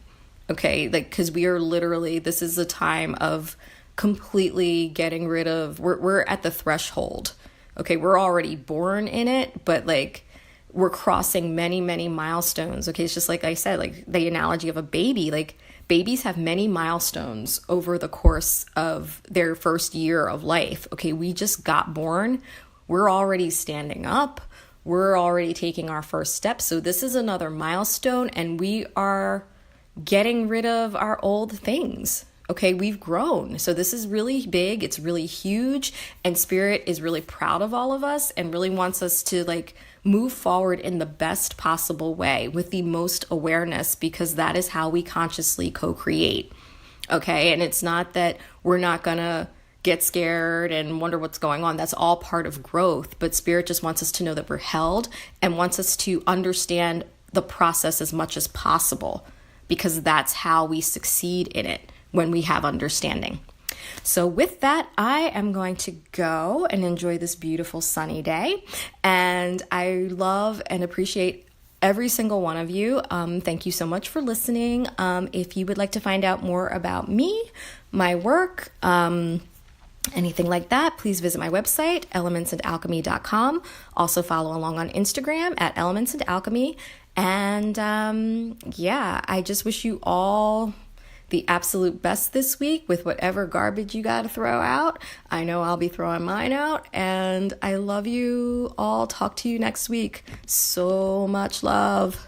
Okay, like, because we are literally, this is a time of completely getting rid of, we're at the threshold. Okay, we're already born in it, but like we're crossing many milestones. Okay, it's just like I said, like the analogy of a baby, like babies have many milestones over the course of their first year of life. Okay, we just got born. We're already standing up. We're already taking our first steps. So this is another milestone, and we are getting rid of our old things. Okay, we've grown. So this is really big. It's really huge. And Spirit is really proud of all of us and really wants us to like move forward in the best possible way with the most awareness, because that is how we consciously co-create. Okay, and it's not that we're not gonna get scared and wonder what's going on. That's all part of growth. But Spirit just wants us to know that we're held and wants us to understand the process as much as possible, because that's how we succeed in it, when we have understanding. So with that, I am going to go and enjoy this beautiful sunny day. And I love and appreciate every single one of you. Thank you so much for listening. If you would like to find out more about me, my work, anything like that, please visit my website, elementsandalchemy.com. Also follow along on Instagram at elementsandalchemy. And I just wish you all the absolute best this week with whatever garbage you got to throw out. I know I'll be throwing mine out, and I love you all. Talk to you next week. So much love.